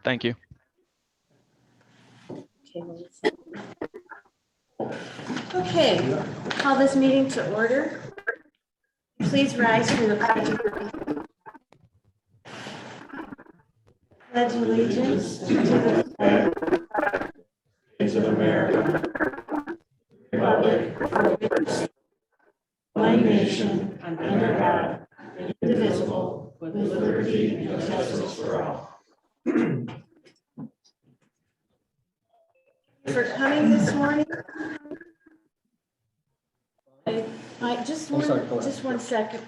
Thank you. Okay, call this meeting to order. Please rise for the pledge of allegiance to the flag Of America, Republic, one nation, under God, indivisible, with liberty and justice for all. for coming this morning. I just one second.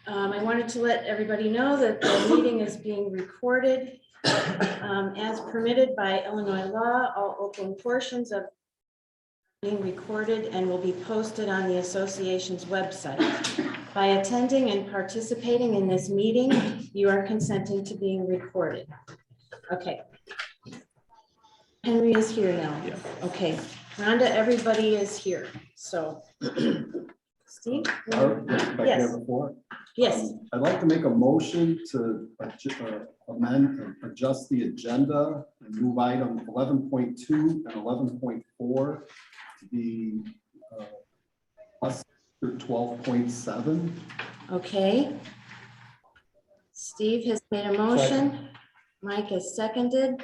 I wanted to let everybody know that the meeting is being recorded. As permitted by Illinois law, all open portions of being recorded and will be posted on the association's website. By attending and participating in this meeting, you are consenting to being recorded. Okay. Henry is here now. Yeah. Okay. Rhonda, everybody is here. So, Steve? Yes. Yes. I'd like to make a motion to amend and adjust the agenda and move item 11.2 and 11.4 to be plus 12.7. Okay. Steve has made a motion. Mike has seconded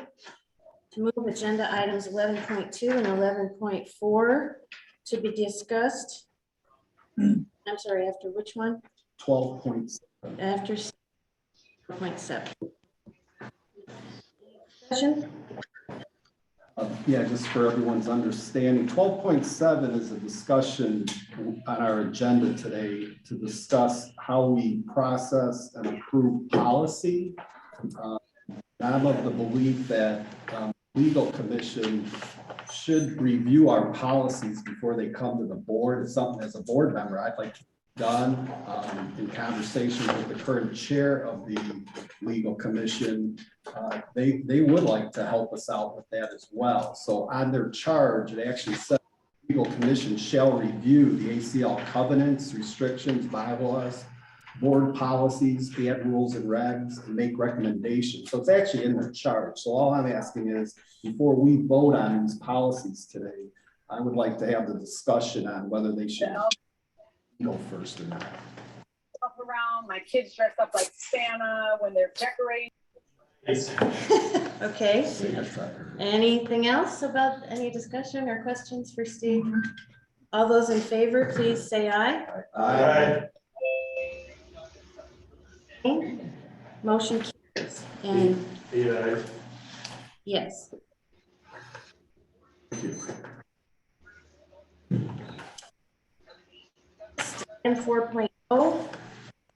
to move agenda items 11.2 and 11.4 to be discussed. I'm sorry, after which one? 12.7. After 12.7. Discussion? Yeah, just for everyone's understanding, 12.7 is a discussion on our agenda today to discuss how we process and approve policy. I'm of the belief that legal commission should review our policies before they come to the board. It's something as a board member I'd like to done in conversation with the current chair of the legal commission. They would like to help us out with that as well. So on their charge, it actually says the legal commission shall review the ACL covenants, restrictions, bylaws, board policies, add rules and regs, and make recommendations. So it's actually in their charge. So all I'm asking is, before we vote on these policies today, I would like to have the discussion on whether they should go first or not. Up around, my kids dress up like Santa when they're decorating. Okay. Anything else about any discussion or questions for Steve? All those in favor, please say aye. Aye. Motion carries. And yes. And 4.0,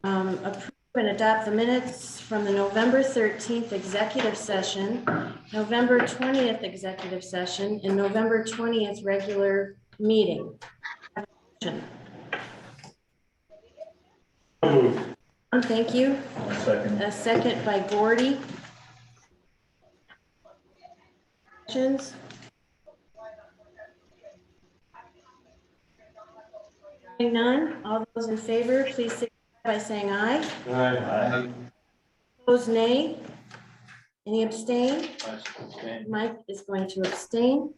approve and adopt the minutes from the November 13th executive session, November 20th executive session, and November 20th regular meeting. Thank you. Second. A second by Gordy. Questions? Hearing none, all those in favor, please signify by saying aye. Aye. Opposed, nay. Any abstain? Mike is going to abstain.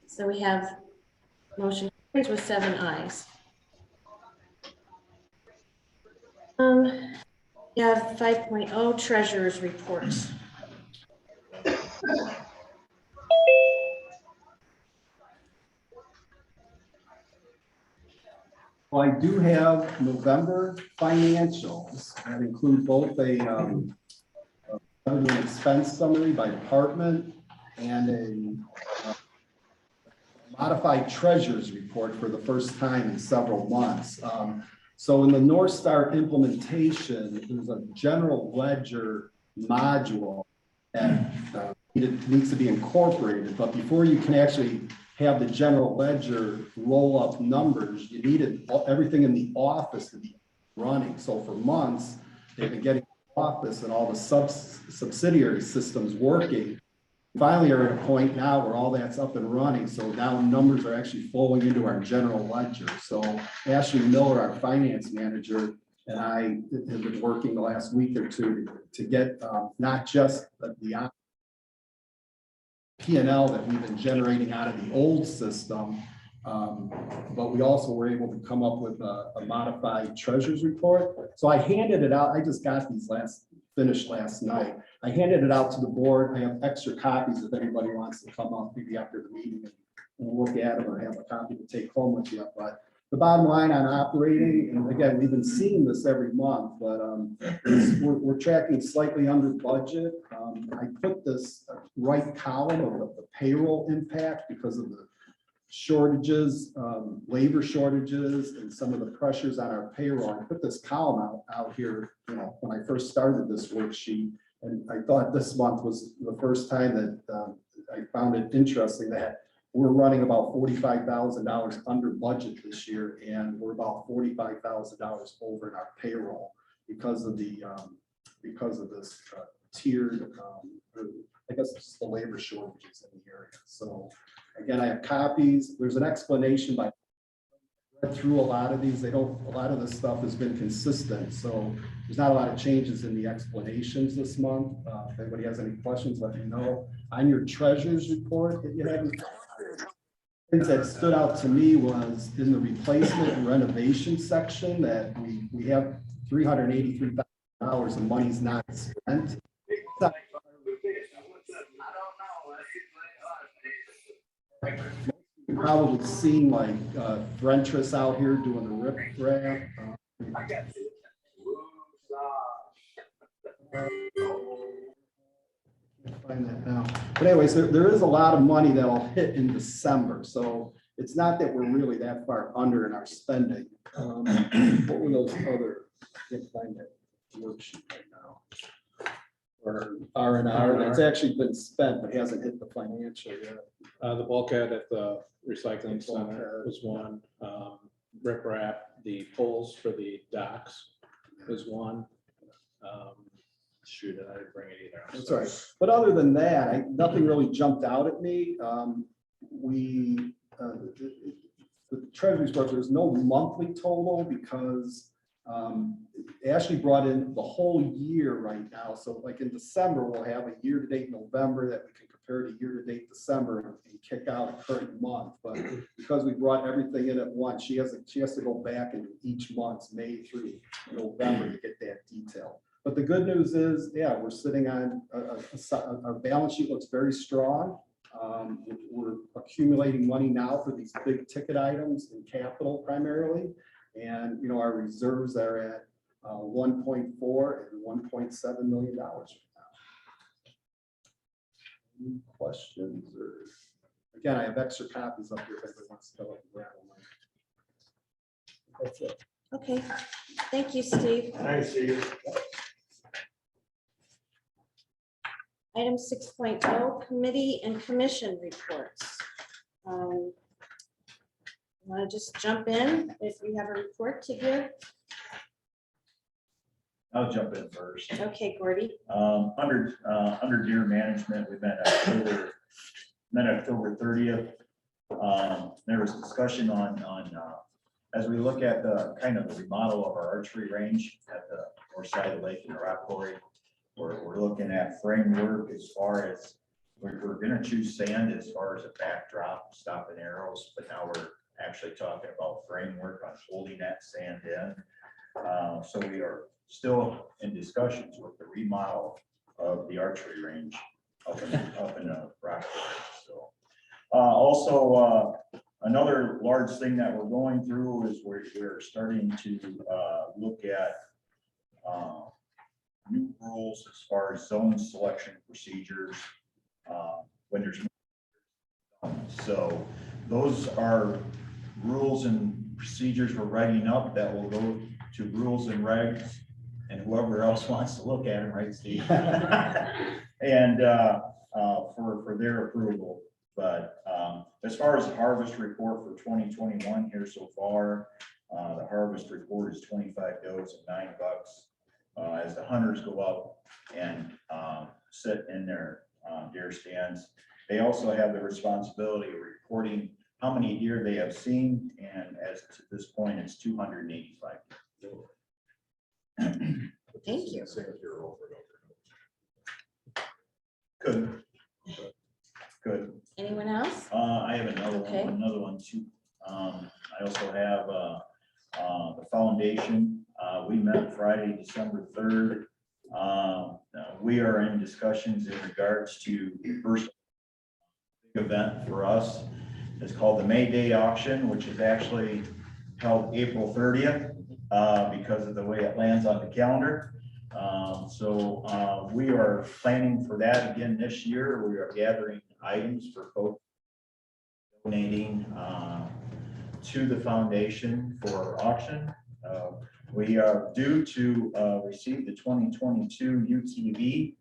So we have motion carries with 7 ayes. We have 5.0 treasurer's reports. Well, I do have November financials that include both a revenue and expense summary by department and a modified treasurer's report for the first time in several months. So in the North Star implementation, there's a general ledger module that needs to be incorporated. But before you can actually have the general ledger roll up numbers, you needed everything in the office to be running. So for months, they've been getting the office and all the subsidiary systems working. Finally, are at a point now where all that's up and running. So now numbers are actually flowing into our general ledger. So Ashley Miller, our finance manager, and I have been working the last week or two to get not just the P&L that we've been generating out of the old system, but we also were able to come up with a modified treasurer's report. So I handed it out. I just got these finished last night. I handed it out to the board. I have extra copies if anybody wants to come up maybe after the meeting and look at them or have a copy to take home with you. But the bottom line on operating, and again, we've been seeing this every month, but we're tracking slightly under budget. I put this right column of the payroll impact because of the shortages, labor shortages, and some of the pressures on our payroll. I put this column out here, when I first started this worksheet, and I thought this month was the first time that I found it interesting that we're running about $45,000 under budget this year, and we're about $45,000 over in our payroll because of this tiered, I guess it's just the labor shortages in the area. So again, I have copies. There's an explanation by read through a lot of these. A lot of this stuff has been consistent. So there's not a lot of changes in the explanations this month. If anybody has any questions, let me know. On your treasurer's report that you have, things that stood out to me was in the replacement and renovation section that we have $383,000 of money's not spent. You've probably seen like Ventris out here doing the rip wrap. Find that now. But anyways, there is a lot of money that'll hit in December. So it's not that we're really that far under in our spending. What were those other, I can't find that worksheet right now. Or R&R that's actually been spent but hasn't hit the financial yet. The bulkhead at the recycling center was one. Rip wrap, the poles for the docks was one. Shoot, I didn't bring it either. I'm That's all right. But other than that, nothing really jumped out at me. The treasury report, there's no monthly total because Ashley brought in the whole year right now. So like in December, we'll have a year-to-date November that we can compare to year-to-date December and kick out a current month. But because we brought everything in at once, she has to go back into each month's May through November to get that detail. But the good news is, yeah, we're sitting on our balance sheet looks very strong. We're accumulating money now for these big ticket items in capital primarily. And, our reserves are at 1.4 and $1.7 million right now. Any questions? Or again, I have extra copies up here if anybody wants to go up and grab them. That's it. Okay, thank you, Steve. Thanks, Steve. Item 6.0, committee and commission reports. Want to just jump in if you have a report to give? I'll jump in first. Okay, Gordy. Under deer management, we met October 30th. There was discussion on as we look at the kind of the remodel of our archery range at the north side of the lake in the rock quarry. We're looking at framework as far as we're going to choose sand as far as a backdrop, stopping arrows, but now we're actually talking about framework on holding that sand in. So we are still in discussions with the remodel of the archery range up in the rock quarry. So also another large thing that we're going through is we're starting to look at new rules as far as zone selection procedures when there's so those are rules and procedures we're writing up that will go to rules and regs and whoever else wants to look at them, right, Steve? And for their approval. But as far as the harvest report for 2021 here so far, the harvest report is 25 does and $9. As the hunters go up and sit in their deer stands, they also have the responsibility of reporting how many deer they have seen, and as to this point, it's 285. Thank you. Good. Good. Anyone else? I have Okay. another one too. I also have, the foundation. We met Friday, December 3rd. We are in discussions in regards to the first big event for us. It's called the May Day auction, which is actually held April 30th, because of the way it lands on the calendar. So we are planning for that again this year. We are gathering items for folks donating to the foundation for auction. We are due to receive the 2022 UTV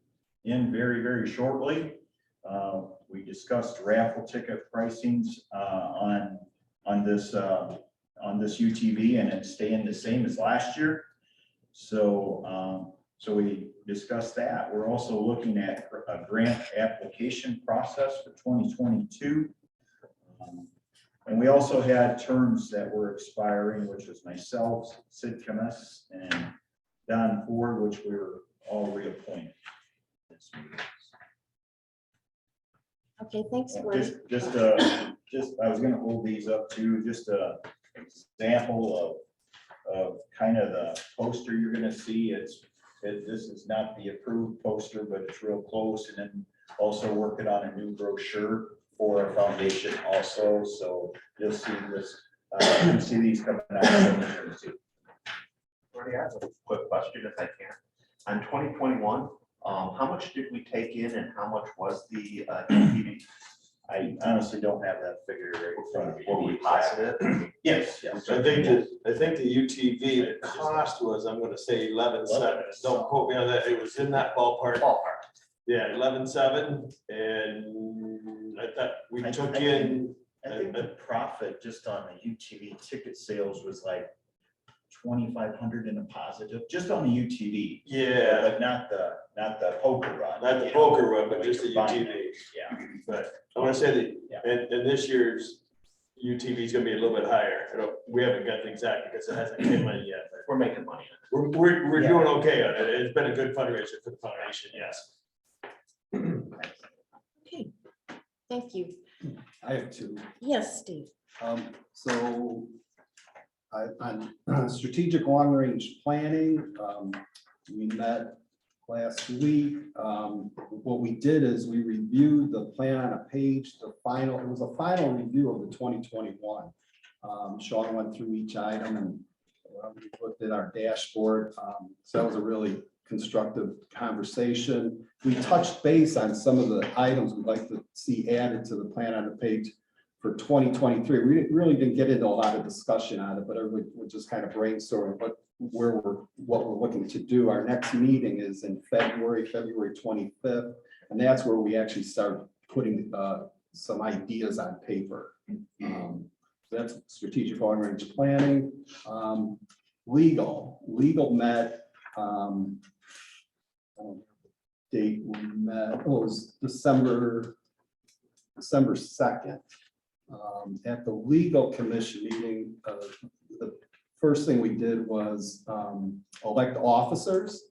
in very, very shortly. We discussed raffle ticket pricings on this UTV, and it's staying the same as last year. So we discussed that. We're also looking at a grant application process for 2022. And we also had terms that were expiring, which was myself, Sid Cummess, and Don Ford, which we were all reappointed. Okay, thanks, Gordon. I was gonna hold these up to just a example of kind of the poster you're gonna see. This is not the approved poster, but it's real close. And then also working on a new brochure for our foundation also. So you'll see this, you can see these coming out. Already have a quick question if I can. On 2021, how much did we take in and how much was the UTV? I honestly don't have that figure right in front of me. Were we positive? Yes. I think the UTV, the cost was, I'm gonna say 11.7. Don't quote me on that. It was in that ballpark. Yeah, 11.7, and I thought we took in. I think the profit just on the UTV ticket sales was like 2,500 in a positive, just on the UTV. Yeah, But not the poker run. not the you poker know, run, but just the combined. UTV. Yeah. But I wanna say Yeah. that, and this year's UTV is gonna be a little bit higher. We haven't got the exact because it hasn't came in yet, but We're making money. we're Yeah. doing okay on it. It's been a good fundraiser for the foundation, yes. Okay, thank you. I have two. Yes, Steve. So on strategic long-range planning, we met last week. What we did is we reviewed the plan on a page, it was a final review of the 2021. Sean went through each item and we looked at our dashboard. So that was a really constructive conversation. We touched base on some of the items we'd like to see added to the plan on the page for 2023. We really didn't get into a lot of discussion on it, but we're just kind of brainstorming what we're looking to do. Our next meeting is in February 25th, and that's where we actually start putting some ideas on paper. That's strategic long range planning. Legal met. Date we met, it was December 2nd. At the legal commission meeting, the first thing we did was elect officers.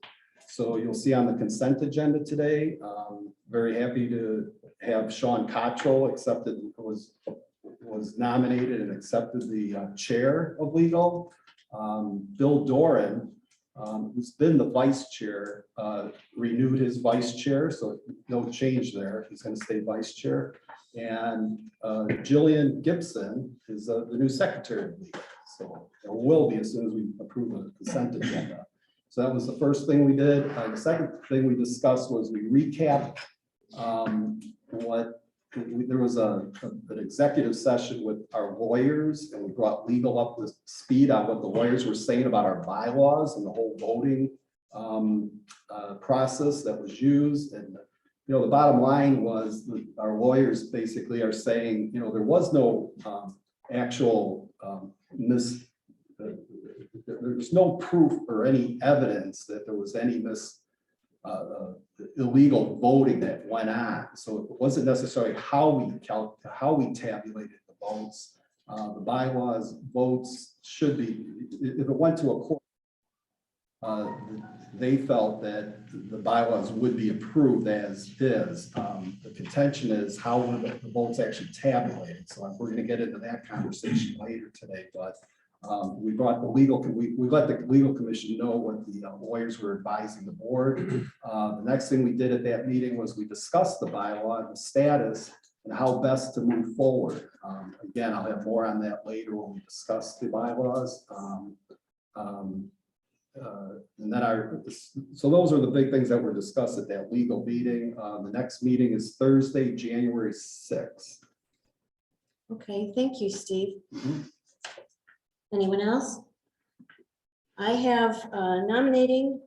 So you'll see on the consent agenda today, very happy to have Sean Cottrell was nominated and accepted the chair of legal. Bill Doran, who's been the vice chair, renewed his vice chair, so no change there. He's going to stay vice chair. And Jillian Gibson is the new secretary of legal. So it will be as soon as we approve the consent agenda. So that was the first thing we did. The second thing we discussed was we recapped there was an executive session with our lawyers, and we brought legal up to speed on what the lawyers were saying about our bylaws and the whole voting process that was used. And the bottom line was that our lawyers basically are saying, there was no actual there's no proof or any evidence that there was any illegal voting that went on. So it wasn't necessarily how we tabulated the votes. The bylaws votes should be, if it went to a court, they felt that the bylaws would be approved as is. The contention is how were the votes actually tabulated. So we're going to get into that conversation later today, but we brought the legal, we let the legal commission know what the lawyers were advising the board. The next thing we did at that meeting was we discussed the bylaw and the status and how best to move forward. Again, I'll have more on that later when we discuss the bylaws. And then so those are the big things that were discussed at that legal meeting. The next meeting is Thursday, January 6th. Okay, thank you, Steve. Mhm. Anyone else? I have nominating.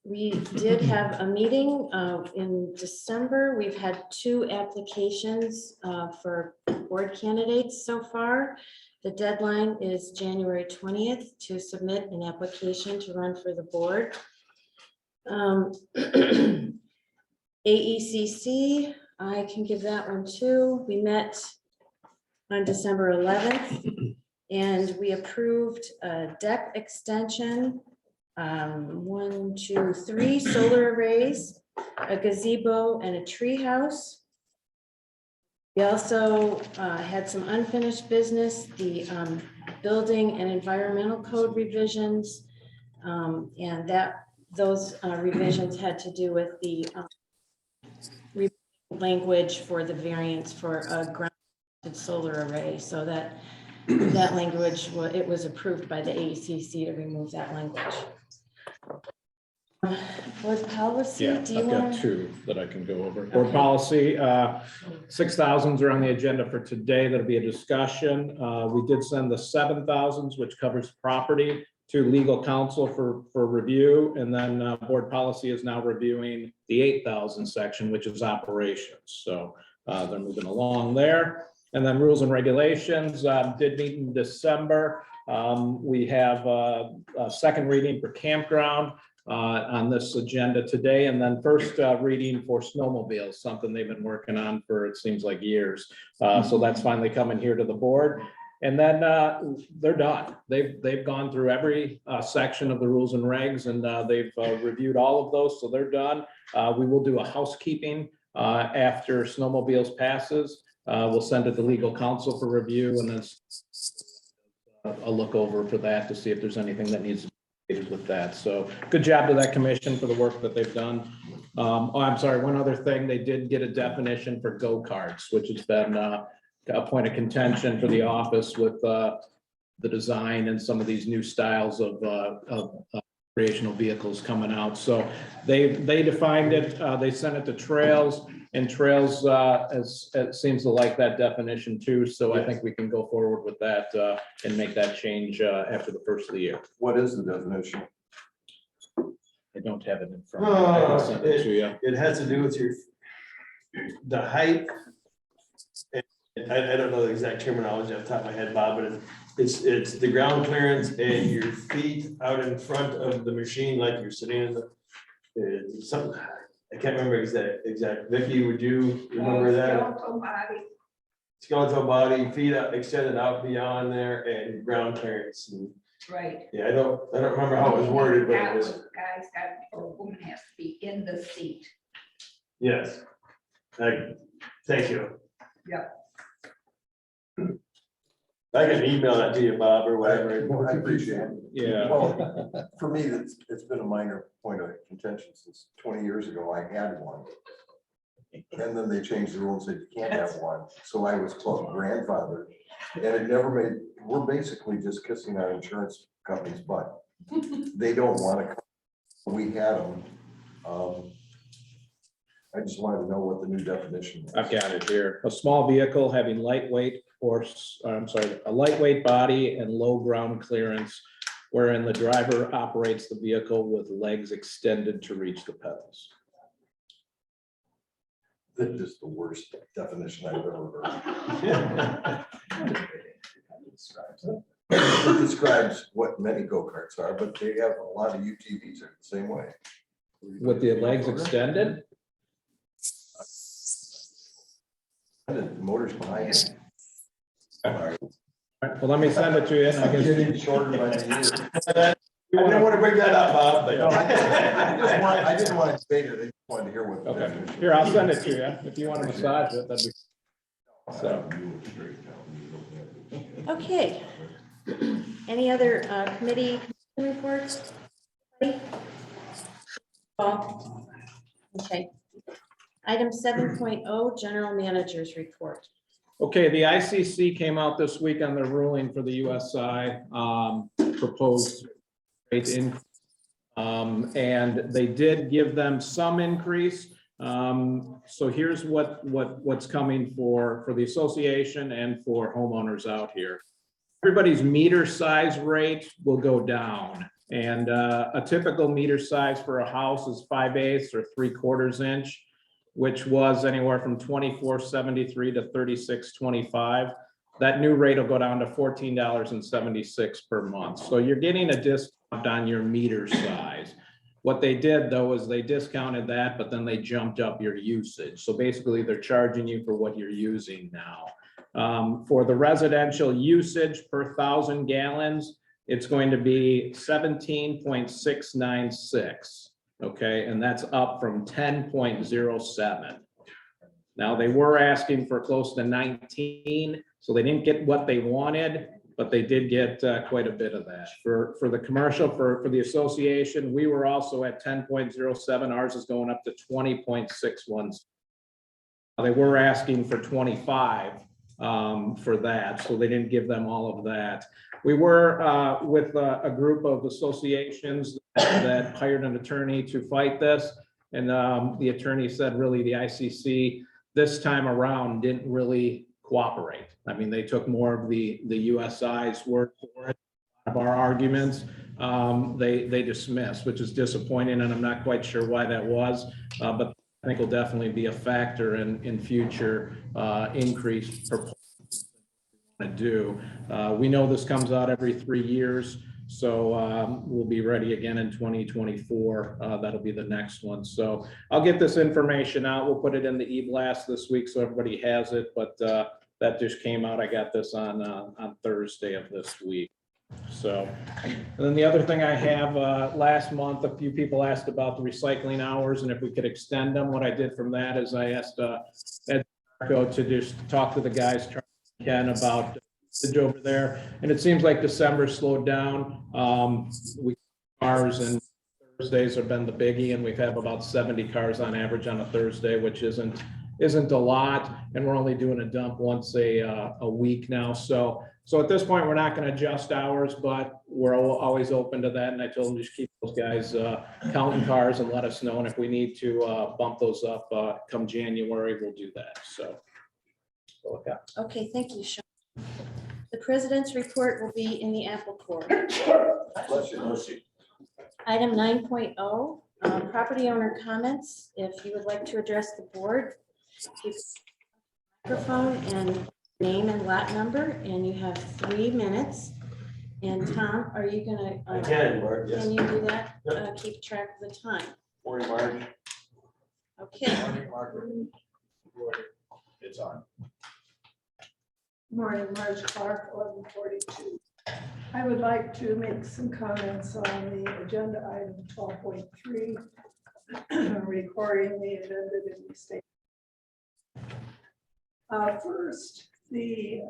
We did have a meeting in December. We've had 2 applications for board candidates so far. The deadline is January 20th to submit an application to run for the board. AECC, I can give that one too. We met on December 11th and we approved a deck extension, 1, 2, 3 solar arrays, a gazebo and a tree house. We also had some unfinished business, the building and environmental code revisions. And those revisions had to do with the language for the variance for a grounded solar array. So that language, it was approved by the AECC to remove that language. Board policy, Yeah, do you I've got want? 2 that I can go over. Board Okay. policy, 6,000s are on the agenda for today. That'll be a discussion. We did send the 7,000s, which covers property, to legal counsel for review. And then board policy is now reviewing the 8,000 section, which is operations. So they're moving along there. And then rules and regulations did meet in December. We have a second reading for campground on this agenda today, and then first reading for snowmobiles, something they've been working on for, it seems like, years. So that's finally coming here to the board. And then they're done. They've gone through every section of the rules and regs, and they've reviewed all of those, so they're done. We will do a housekeeping after snowmobiles passes. We'll send it to legal counsel for review, and then a look over for that to see if there's anything that needs to with that. So good job to that commission for the work that they've done. Oh, I'm sorry, one other thing, they did get a definition for go-karts, which has been a point of contention for the office with the design and some of these new styles of recreational vehicles coming out. So they defined it, they sent it to Trails, and Trails it seems to like that definition too. So I think we can go forward with that and make that change after the first of the year. What is the definition? I don't have it in front of me. I can send it to you. It has to do with the height. And I don't know the exact terminology off the top of my head, Bob, but it's the ground clearance and your feet out in front of the machine, like you're sitting in the, something, I can't remember exact. Vicky, would you remember that? Skeletal body. Skeletal body, feet out, extended out beyond there, and ground clearance. And, Right. yeah, I don't remember how it was worded, but it was, Guys got, or woman has to be in the seat. yes. Thank you. Yep. I can email that to you, Bob, or whatever. I appreciate it. Yeah. Well, for me, it's been a minor point of contention since 20 years ago. I had one. And then they changed the rule and said you can't have one. So I was called grandfather. And it never made, we're basically just kissing our insurance company's butt. They don't want to come. We had them. I just wanted to know what the new definition was. I've got it here. A small vehicle having lightweight a lightweight body and low ground clearance, wherein the driver operates the vehicle with legs extended to reach the pedals. That is the worst definition I've ever heard. It describes what many go-karts are, but they have a lot of UTVs are the same way. With the legs extended? The motors behind it. All right, well, let me send it to you. And I I'm guess getting shorter by the year. I didn't want to bring that up, Bob, but. I didn't want to debate it, I just wanted to hear what. the Okay, definition here, I'll was. send it to you if you want to massage it, that'd be. So, Okay. Any other committee reports? Paul? Okay. Item 7.0, general manager's report. okay, the ICC came out this week on their ruling for the USI proposed rate increase. And they did give them some increase. So here's what's coming for the association and for homeowners out here. Everybody's meter size rate will go down. And a typical meter size for a house is 5/8 or 3/4 inch, which was anywhere from $24.73 to $36.25. That new rate will go down to $14.76 per month. So you're getting a discount on your meter size. What they did though is they discounted that, but then they jumped up your usage. So basically they're charging you for what you're using now. For the residential usage per 1,000 gallons, it's going to be 17.696. Okay, and that's up from 10.07. Now they were asking for close to 19, so they didn't get what they wanted, but they did get quite a bit of that. For the commercial, for the association, we were also at 10.07. Ours is going up to 20.61. They were asking for 25 for that, so they didn't give them all of that. We were with a group of associations that hired an attorney to fight this, and the attorney said really the ICC this time around didn't really cooperate. I mean, they took more of the USI's word for it. Of our arguments, they dismissed, which is disappointing, and I'm not quite sure why that was, but I think will definitely be a factor in future increase proposals to do. We know this comes out every 3 years, so we'll be ready again in 2024. That'll be the next one. So I'll get this information out. We'll put it in the e-blast this week so everybody has it, but that just came out. I got this on Thursday of this week. So, and then the other thing I have, last month, a few people asked about the recycling hours and if we could extend them. What I did from that is I asked Ed to just talk to the guys, Ken, about over there, and it seems like December slowed down. Cars and Thursdays have been the biggie, and we've had about 70 cars on average on a Thursday, which isn't a lot, and we're only doing a dump once a week now. So at this point, we're not going to adjust hours, but we're always open to that. And I told them just keep those guys counting cars and let us know. And if we need to bump those up come January, we'll do that. So. Okay, thank you, Sean. The president's report will be in the Apple Corps. Item 9.0, property owner comments. If you would like to address the board, use microphone and name and lot number, and you have 3 minutes. And Tom, are you gonna? Again, Mark, yes. Can you do that? Keep track of the time. Morning, Mark. Okay. It's on. Morning, Marge Clark, 1142. I would like to make some comments on the agenda item 12.3, recording the amended and restated. First, the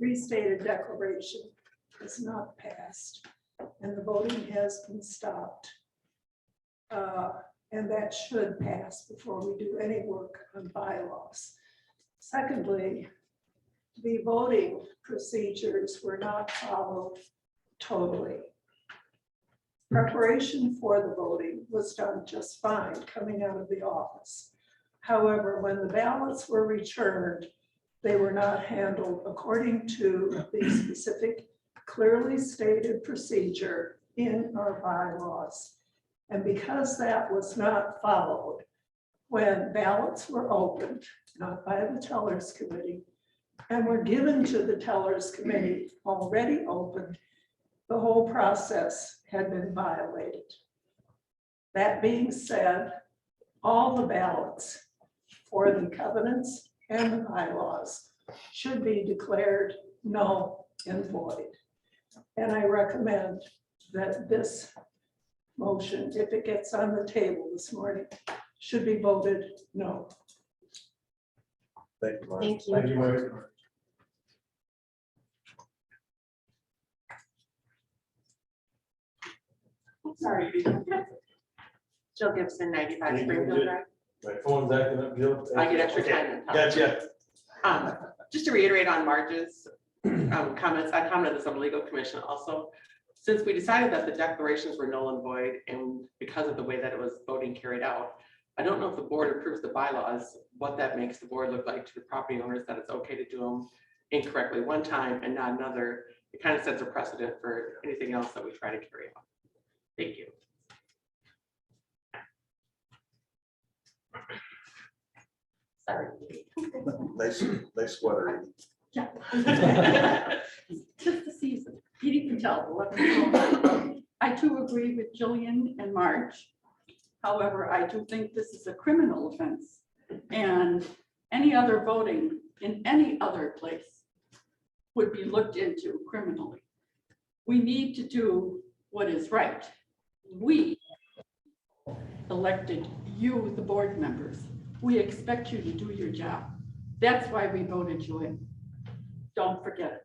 restated declaration is not passed, and the voting has been stopped. And that should pass before we do any work on bylaws. Secondly, the voting procedures were not followed totally. Preparation for the voting was done just fine coming out of the office. However, when the ballots were returned, they were not handled according to the specific clearly stated procedure in our bylaws. And because that was not followed, when ballots were opened, not by the tellers committee, and were given to the tellers committee already opened, the whole process had been violated. That being said, all the ballots for the covenants and the bylaws should be declared null and void. And I recommend that this motion, if it gets on the table this morning, should be voted no. Thank you, Mark. Thank you. Thank you, Mark. Sorry. Jill Gibson, 95 Springfield Drive. My phone's acting up, Jill. I get extra Okay, time than top. Gotcha. Just to reiterate on Marge's comments, I commented this on legal commission also. Since we decided that the declarations were null and void, and because of the way that it was voting carried out, I don't know if the board approves the bylaws, what that makes the board look like to the property owners, that it's okay to do them incorrectly one time and not another. It kind of sets a precedent for anything else that we try to carry out. Thank you. Sorry. Nice sweater. Yeah. Just the season. You can tell. I too agree with Jillian and Marge. However, I do think this is a criminal offense, and any other voting in any other place would be looked into criminally. We need to do what is right. We elected you, the board members. We expect you to do your job. That's why we voted you in. Don't forget it.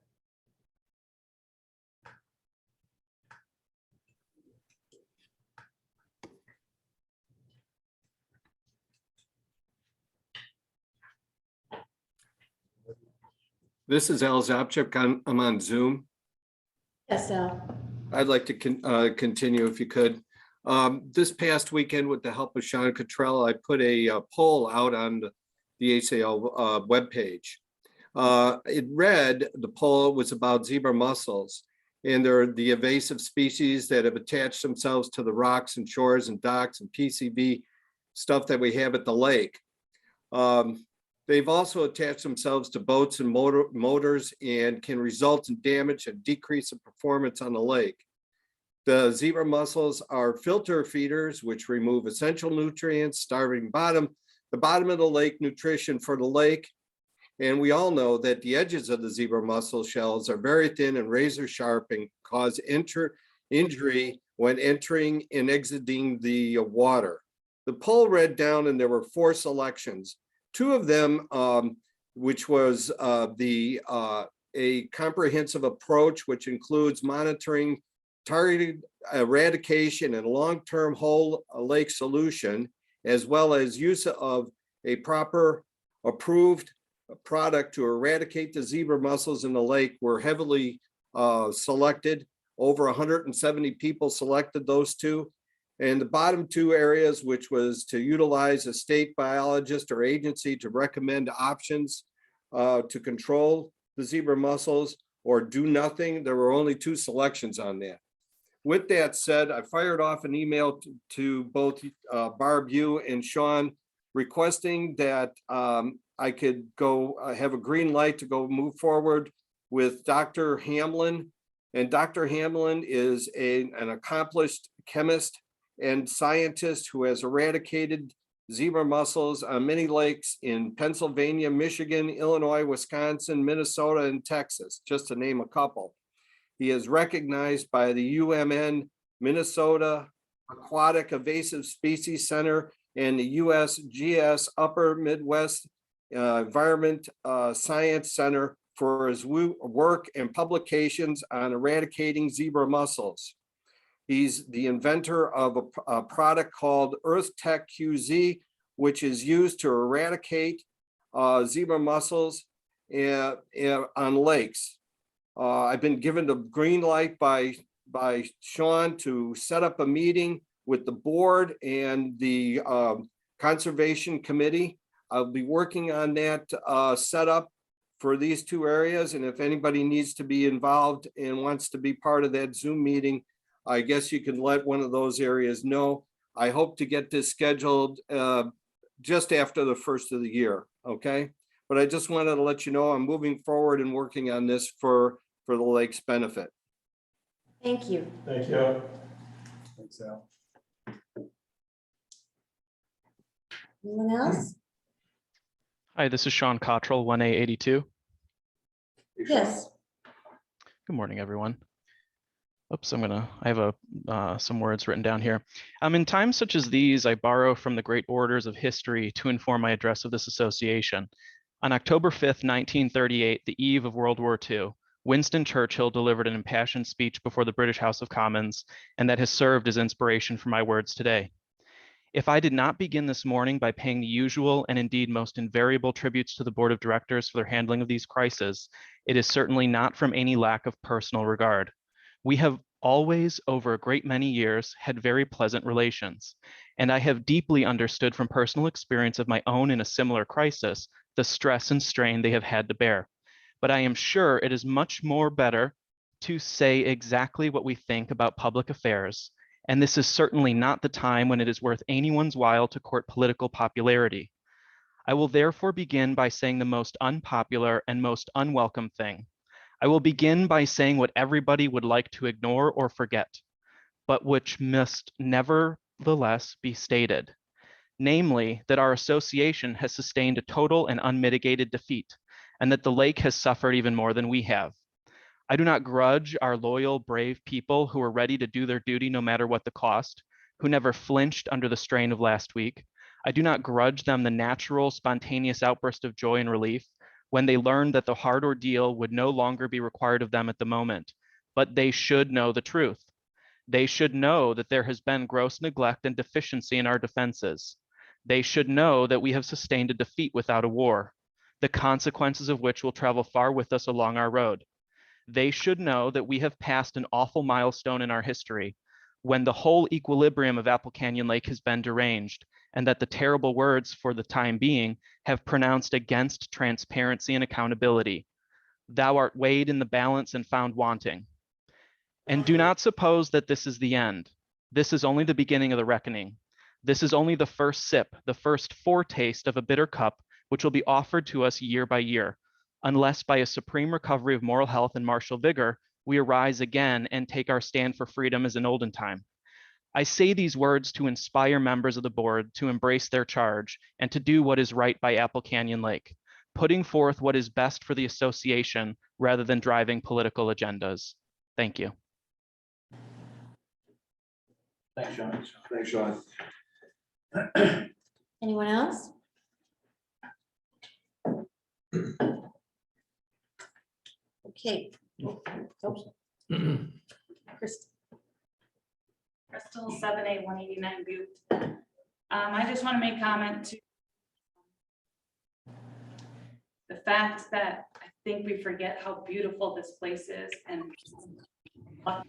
This is Al Zapchuk. I'm on Zoom. Yes, Al. I'd like to continue if you could. This past weekend, with the help of Sean Cottrell, I put a poll out on the ACL webpage. It read, the poll was about zebra mussels, and they're the invasive species that have attached themselves to the rocks and shores and docks and PCB stuff that we have at the lake. They've also attached themselves to boats and motors and can result in damage and decrease in performance on the lake. The zebra mussels are filter feeders, which remove essential nutrients, starving the bottom of the lake nutrition for the lake. And we all know that the edges of the zebra mussel shells are very thin and razor sharp and cause injury when entering and exiting the water. The poll read down, and there were 4 selections. 2 of them, which was a comprehensive approach, which includes monitoring, targeted eradication, and long-term whole lake solution, as well as use of a proper approved product to eradicate the zebra mussels in the lake, were heavily selected. Over 170 people selected those 2. And the bottom 2 areas, which was to utilize a state biologist or agency to recommend options to control the zebra mussels, or do nothing. There were only 2 selections on that. With that said, I fired off an email to both Barb, you and Sean, requesting that I could go have a green light to go move forward with Dr. Hamlin. And Dr. Hamlin is an accomplished chemist and scientist who has eradicated zebra mussels on many lakes in Pennsylvania, Michigan, Illinois, Wisconsin, Minnesota, and Texas, just to name a couple. He is recognized by the UMN Minnesota Aquatic Invasive Species Center and the USGS Upper Midwest Environment Science Center for his work and publications on eradicating zebra mussels. He's the inventor of a product called EarthTech QZ, which is used to eradicate zebra mussels on lakes. I've been given the green light by Sean to set up a meeting with the board and the conservation committee. I'll be working on that setup for these 2 areas. And if anybody needs to be involved and wants to be part of that Zoom meeting, I guess you can let one of those areas know. I hope to get this scheduled just after the first of the year, okay? But I just wanted to let you know I'm moving forward and working on this for the lake's benefit. Thank you. Thank you. Thanks, Al. Anyone else? Hi, this is Sean Cottrell, 1A82. Yes. Good morning, everyone. Oops, I have some words written down here. In times such as these, I borrow from the great orators of history to inform my address of this association. On October 5th, 1938, the eve of World War II, Winston Churchill delivered an impassioned speech before the British House of Commons, and that has served as inspiration for my words today. If I did not begin this morning by paying the usual and indeed most invariable tributes to the Board of Directors for their handling of these crises, it is certainly not from any lack of personal regard. We have always, over a great many years, had very pleasant relations, and I have deeply understood from personal experience of my own in a similar crisis, the stress and strain they have had to bear. But I am sure it is much more better to say exactly what we think about public affairs, and this is certainly not the time when it is worth anyone's while to court political popularity. I will therefore begin by saying the most unpopular and most unwelcome thing. I will begin by saying what everybody would like to ignore or forget, but which must nevertheless be stated. Namely, that our association has sustained a total and unmitigated defeat, and that the lake has suffered even more than we have. I do not grudge our loyal, brave people who are ready to do their duty no matter what the cost, who never flinched under the strain of last week. I do not grudge them the natural, spontaneous outburst of joy and relief when they learned that the hard ordeal would no longer be required of them at the moment. But they should know the truth. They should know that there has been gross neglect and deficiency in our defenses. They should know that we have sustained a defeat without a war, the consequences of which will travel far with us along our road. They should know that we have passed an awful milestone in our history, when the whole equilibrium of Apple Canyon Lake has been deranged, and that the terrible words for the time being have pronounced against transparency and accountability. Thou art weighed in the balance and found wanting. And do not suppose that this is the end. This is only the beginning of the reckoning. This is only the first sip, the first foretaste of a bitter cup, which will be offered to us year by year, unless by a supreme recovery of moral health and martial vigor, we arise again and take our stand for freedom as in olden time. I say these words to inspire members of the board to embrace their charge and to do what is right by Apple Canyon Lake, putting forth what is best for the association rather than driving political agendas. Thank you. Thanks, Sean. Thanks, Sean. Anyone else? Okay. Chris. Crystal 7A189 Butte. I just want to make comment to the fact that I think we forget how beautiful this place is and how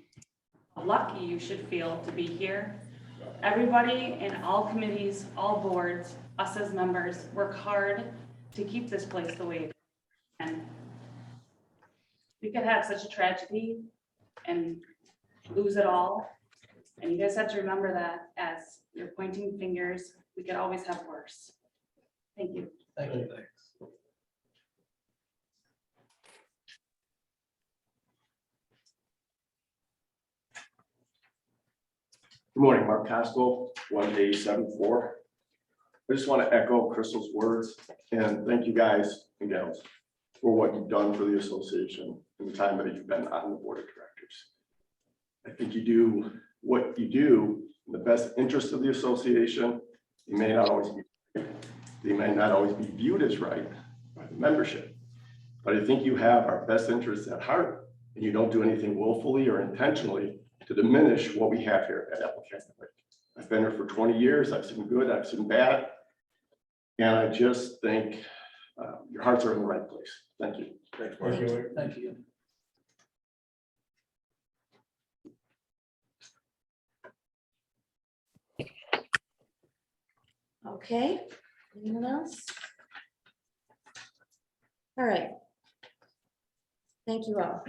lucky you should feel to be here. Everybody in all committees, all boards, us as members, work hard to keep this place the way it is. And we could have such a tragedy and lose it all. And you guys have to remember that as you're pointing fingers, we could always have worse. Thank you. Thank you. Good morning, Mark Costco, 1A74. I just want to echo Crystal's words and thank you guys and gals for what you've done for the association in the time that you've been on the board of directors. I think you do what you do in the best interest of the association. You may not always be viewed as right by the membership, but I think you have our best interests at heart, and you don't do anything willfully or intentionally to diminish what we have here at Apple Canyon Lake. I've been here for 20 years. I've seen good, I've seen bad. And I just think your hearts are in the right place. Thank you. Thanks, Mark. Thank you. Okay, anyone else? All right. Thank you all.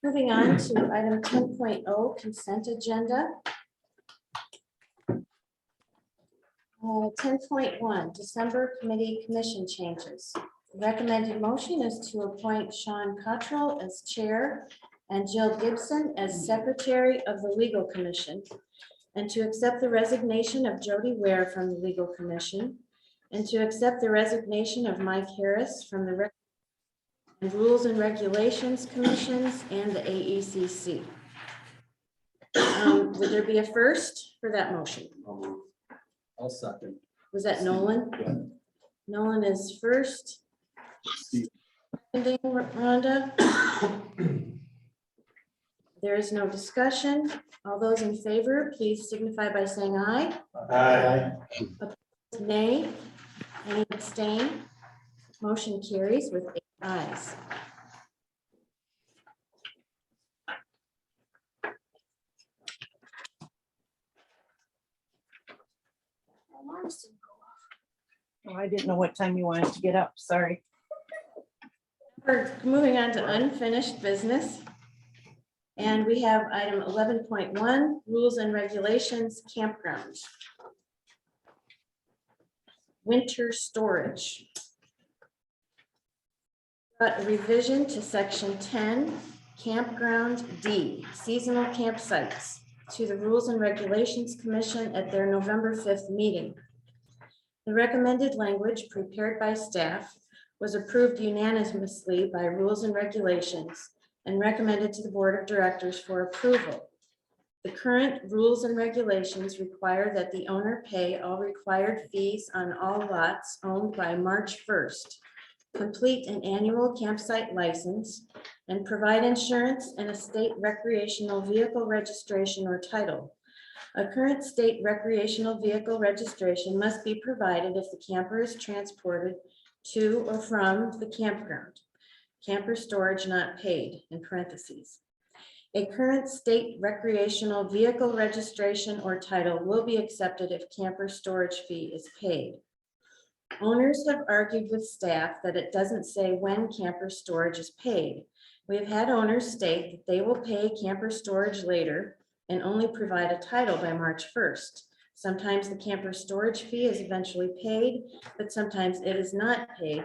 Moving on to item 10.0 consent agenda. 10.1 December committee commission changes. The recommended motion is to appoint Sean Cottrell as chair and Jill Gibson as secretary of the legal commission, and to accept the resignation of Jody Ware from the legal commission, and to accept the resignation of Mike Harris from the and Rules and Regulations Commissions, and the AECC. Would there be a first for that motion? I'll second. Was that Nolan? Yeah. Nolan is first. Steve. Seconding, Rhonda. There is no discussion. All those in favor, please signify by saying aye. Aye. Nay. Any abstain? Motion carries with 8 ayes. Oh, I didn't know what time you wanted to get up, sorry. We're moving on to unfinished business. And we have item 11.1, Rules and Regulations, Campgrounds. Winter storage. A revision to section 10, Campground D, seasonal campsites, to the Rules and Regulations Commission at their November 5th meeting. The recommended language prepared by staff was approved unanimously by Rules and Regulations and recommended to the Board of Directors for approval. The current rules and regulations require that the owner pay all required fees on all lots owned by March 1st, complete an annual campsite license, and provide insurance and a state recreational vehicle registration or title. A current state recreational vehicle registration must be provided if the camper is transported to or from the campground. Camper storage not paid, in parentheses. A current state recreational vehicle registration or title will be accepted if camper storage fee is paid. Owners have argued with staff that it doesn't say when camper storage is paid. We have had owners state that they will pay camper storage later and only provide a title by March 1st. Sometimes the camper storage fee is eventually paid, but sometimes it is not paid,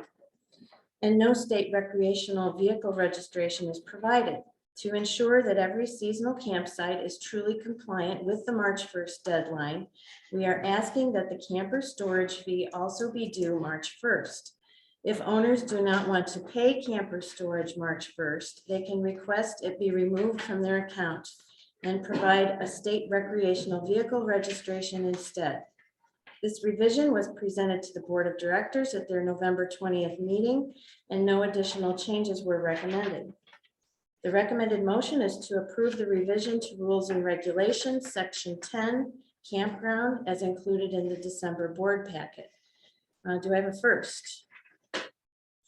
and no state recreational vehicle registration is provided. To ensure that every seasonal campsite is truly compliant with the March 1st deadline, we are asking that the camper storage fee also be due March 1st. If owners do not want to pay camper storage March 1st, they can request it be removed from their account and provide a state recreational vehicle registration instead. This revision was presented to the Board of Directors at their November 20th meeting, and no additional changes were recommended. The recommended motion is to approve the revision to Rules and Regulations, Section 10, Campground, as included in the December board packet. Do I have a first?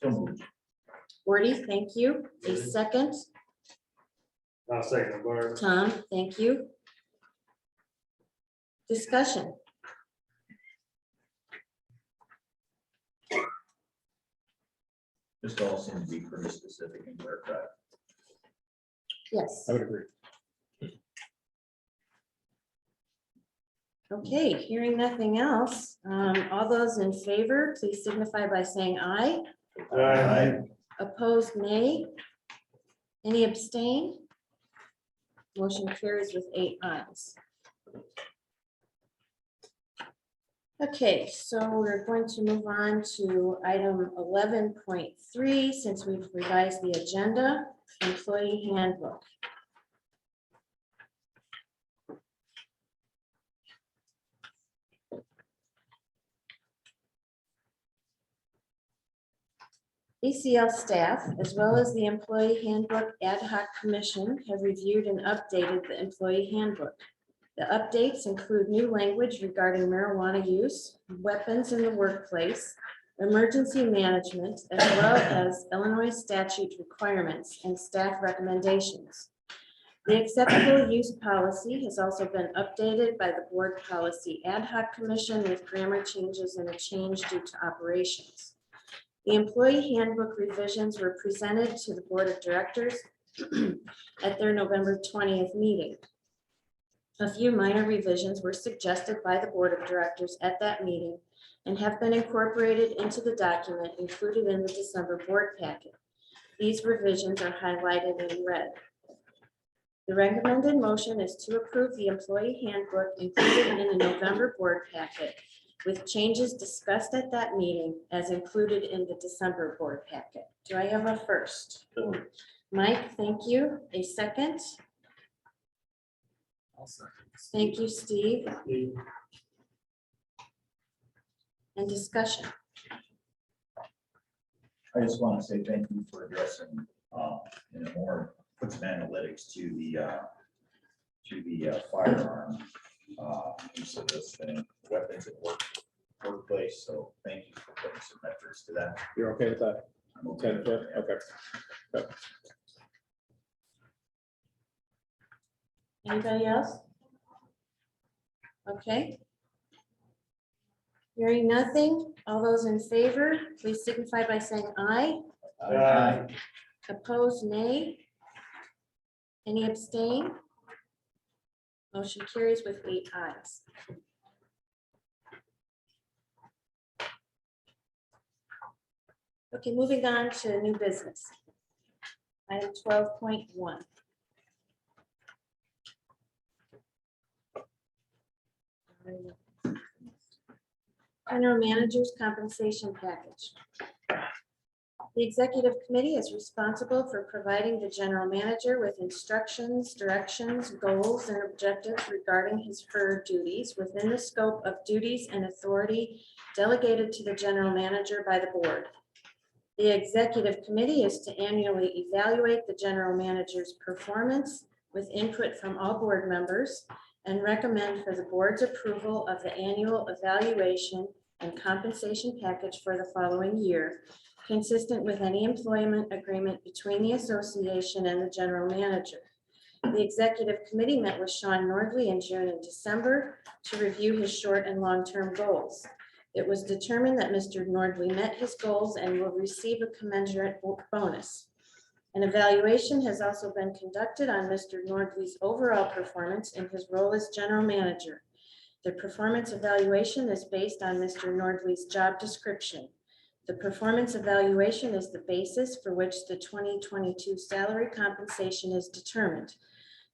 So moved. Gordy, thank you. A second? I'll second, Barb. Tom, thank you. Discussion. This all seems to be pretty specific and clear cut. Yes. I would agree. Okay, hearing nothing else, all those in favor, please signify by saying aye. Aye. Opposed, nay. Any abstain? Motion carries with 8 ayes. Okay, so we're going to move on to item 11.3, since we've revised the agenda, employee handbook. ACL staff, as well as the Employee Handbook Ad Hoc Commission, have reviewed and updated the Employee Handbook. The updates include new language regarding marijuana use, weapons in the workplace, emergency management, as well as Illinois statute requirements and staff recommendations. The acceptable use policy has also been updated by the Board Policy Ad Hoc Commission with grammar changes and a change due to operations. The employee handbook revisions were presented to the Board of Directors at their November 20th meeting. A few minor revisions were suggested by the Board of Directors at that meeting and have been incorporated into the document included in the December board packet. These revisions are highlighted in red. The recommended motion is to approve the employee handbook included in the November board packet with changes discussed at that meeting as included in the December board packet. Do I have a first? Mike, thank you. A second? Thank you, Steve. And discussion. I just want to say thank you for addressing, in a more, put some analytics to the firearm, use of this thing, weapons at workplace. So thank you for putting some efforts to that. You're okay with that? I'm okay with that. Okay. Anybody else? Okay. Hearing nothing, all those in favor, please signify by saying aye. Aye. Opposed, nay. Any abstain? Motion carries with 8 ayes. Okay, moving on to new business. Item 12.1. General Manager's compensation package. The Executive Committee is responsible for providing the General Manager with instructions, directions, goals, and objectives regarding his/her duties within the scope of duties and authority delegated to the General Manager by the Board. The Executive Committee is to annually evaluate the General Manager's performance with input from all board members and recommend for the Board's approval of the annual evaluation and compensation package for the following year, consistent with any employment agreement between the association and the General Manager. The Executive Committee met with Sean Nordley in June and December to review his short and long-term goals. It was determined that Mr. Nordley met his goals and will receive a commensurate bonus. An evaluation has also been conducted on Mr. Nordley's overall performance in his role as General Manager. The performance evaluation is based on Mr. Nordley's job description. The performance evaluation is the basis for which the 2022 salary compensation is determined.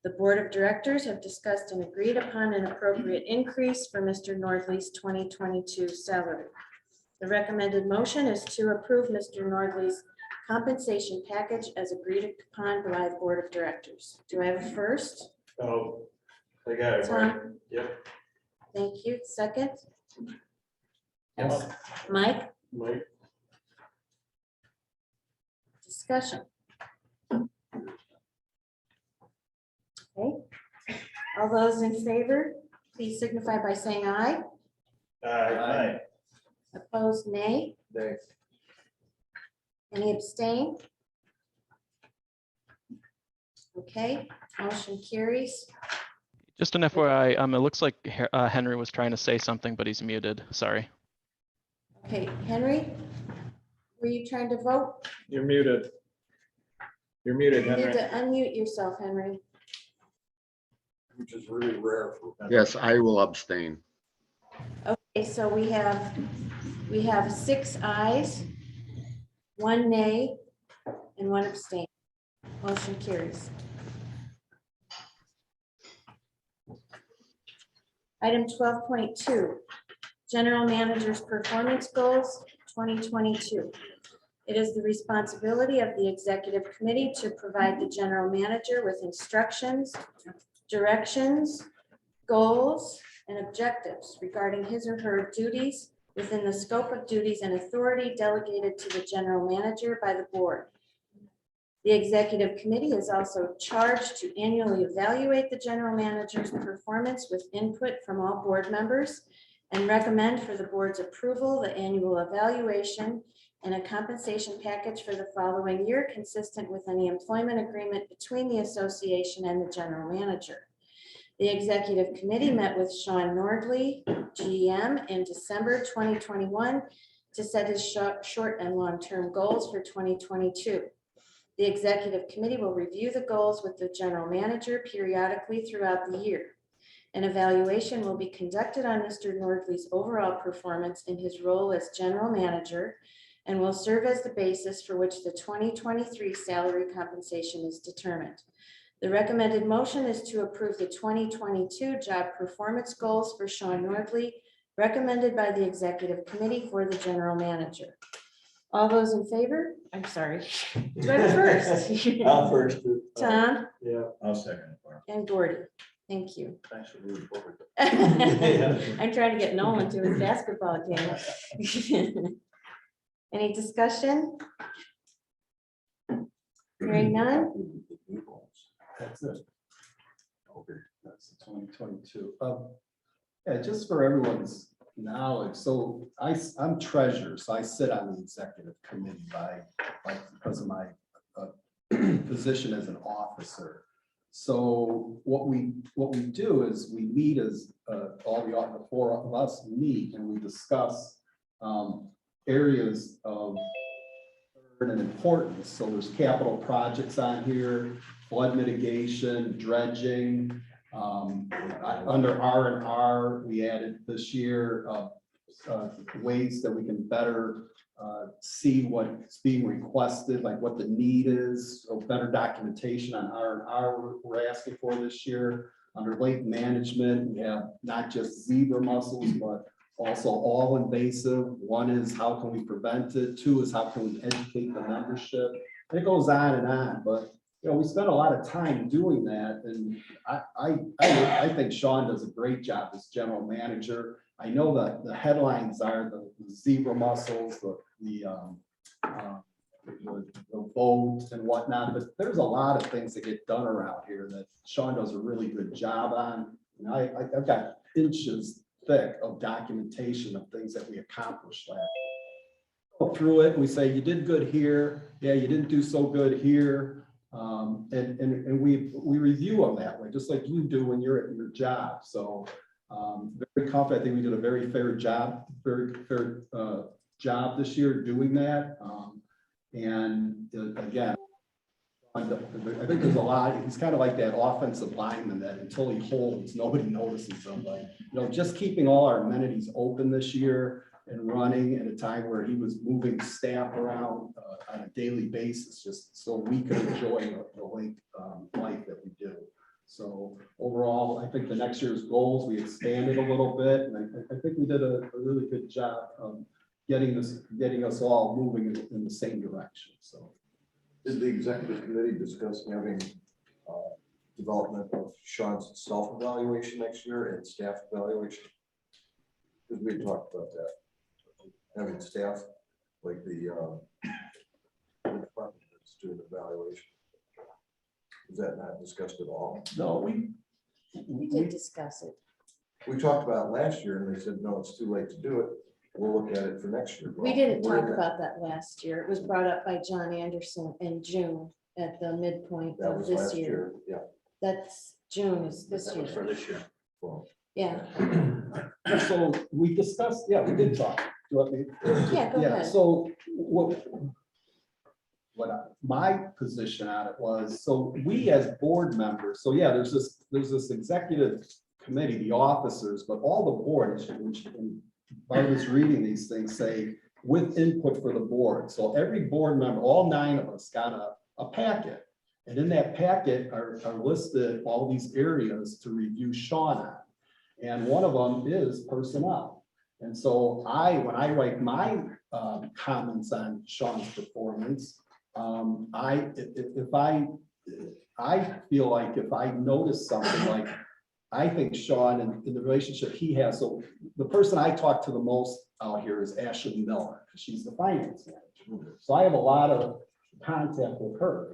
The Board of Directors have discussed and agreed upon an appropriate increase for Mr. Nordley's 2022 salary. The recommended motion is to approve Mr. Nordley's compensation package as agreed upon by the Board of Directors. Do I have a first? Oh, I got it. Tom? Yep. Thank you. Second? Yes. Mike? Mike. Discussion. Okay. All those in favor, please signify by saying aye. Aye. Opposed, nay. Thanks. Any abstain? Okay, motion carries. Just an FYI, it looks like Henry was trying to say something, but he's muted. Sorry. Okay, Henry, were you trying to vote? You're muted. You're muted, You need Henry. to unmute yourself, Henry. Which is really rare. Yes, I will abstain. Okay, so we have 6 ayes, 1 nay, and 1 abstain. Motion carries. Item 12.2, General Manager's Performance Goals 2022. It is the responsibility of the Executive Committee to provide the General Manager with instructions, directions, goals, and objectives regarding his or her duties within the scope of duties and authority delegated to the General Manager by the Board. The Executive Committee is also charged to annually evaluate the General Manager's performance with input from all board members and recommend for the Board's approval the annual evaluation and a compensation package for the following year consistent with any employment agreement between the association and the General Manager. The Executive Committee met with Sean Nordley, GM, in December 2021 to set his short and long-term goals for 2022. The Executive Committee will review the goals with the General Manager periodically throughout the year. An evaluation will be conducted on Mr. Nordley's overall performance in his role as General Manager and will serve as the basis for which the 2023 salary compensation is determined. The recommended motion is to approve the 2022 job performance goals for Sean Nordley recommended by the executive committee for the general manager. All those in favor? I'm sorry. Do I go first? I'll first. Tom Yeah. I'll second it. Barb. and Gordy. Thank you. Thanks for moving forward. I'm trying to get Nolan to his basketball game. Any discussion? Hearing none? That's it. Okay, that's 2022. Yeah, just for everyone's knowledge, so I'm treasurer, so I sit on the executive committee because of my position as an officer. So what we do is we meet as all the four of us meet and we discuss areas of and importance. So there's capital projects on here, flood mitigation, dredging. Under R&R, we added this year ways that we can better see what's being requested, like what the need is, so better documentation on R&R we're asking for this year. Under lake management, we have not just zebra mussels, but also all invasive. One is how can we prevent it? Two is how can we educate the membership? And it goes on, but we spend a lot of time doing that. And I think Sean does a great job as general manager. I know that the headlines are the zebra mussels, the boat and whatnot, but there's a lot of things that get done around here that Sean does a really good job on. And I've got inches thick of documentation of things that we accomplished last. Go through it, we say you did good here, yeah, you didn't do so good here, and we review them that way, just like you do when you're at your job. So very confident. I think we did a very fair job, job this year doing that. And again, I think there's a lot. He's kind of like that offensive lineman that until he holds, nobody notices him. But just keeping all our amenities open this year and running at a time where he was moving staff around on a daily basis, just so we could enjoy the lake life that we do. So overall, I think the next year's goals we expanded a little bit, and I think we did a really good job of getting us all moving in the same direction. So. Did the executive committee discuss having development of Sean's self-evaluation next year and staff evaluation? Because we talked about that, having staff like the department that's doing evaluation. Is that not discussed at all? No, We did discuss it. We talked about it last year and they said, no, it's too late to do it. We'll look at it for next year. We didn't talk about that last year. It was brought up by John Anderson in June at the midpoint That of was this last year. year, yeah. That's June is this That year. was for this year. Well, Yeah, So we discussed, yeah, we did talk. Do you want me? yeah, go ahead. So my position on it was, so we as board members, so yeah, there's this executive committee, the officers, but all the boards, which I was reading these things say with input for the board. So every board member, all 9 of us got a packet. And in that packet are listed all these areas to review Sean on. And one of them is personnel. And so when I write my comments on Sean's performance, I feel like if I notice something like, I think Sean and in the relationship he has, so the person I talk to the most out here is Ashley Miller, because she's the finance manager. So I have a lot of contact with her,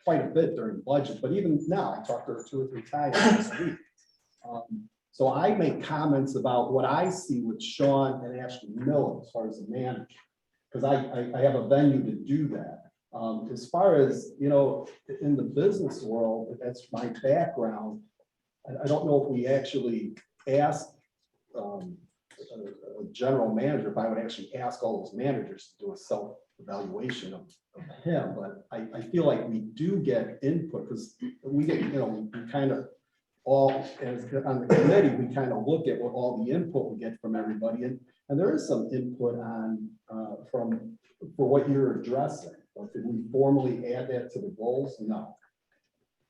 quite a bit during budget, but even now I talk to her 2 or 3 times this week. So I make comments about what I see with Sean and Ashley Miller as far as the manager, because I have a venue to do that. As far as, in the business world, that's my background. I don't know if we actually asked a general manager, if I would actually ask all those managers to do a self-evaluation of him, but I feel like we do get input because we get, we kind of all, as on the committee, we kind of look at what all the input we get from everybody, and there is some input on for what you're addressing. But did we formally add that to the goals? No.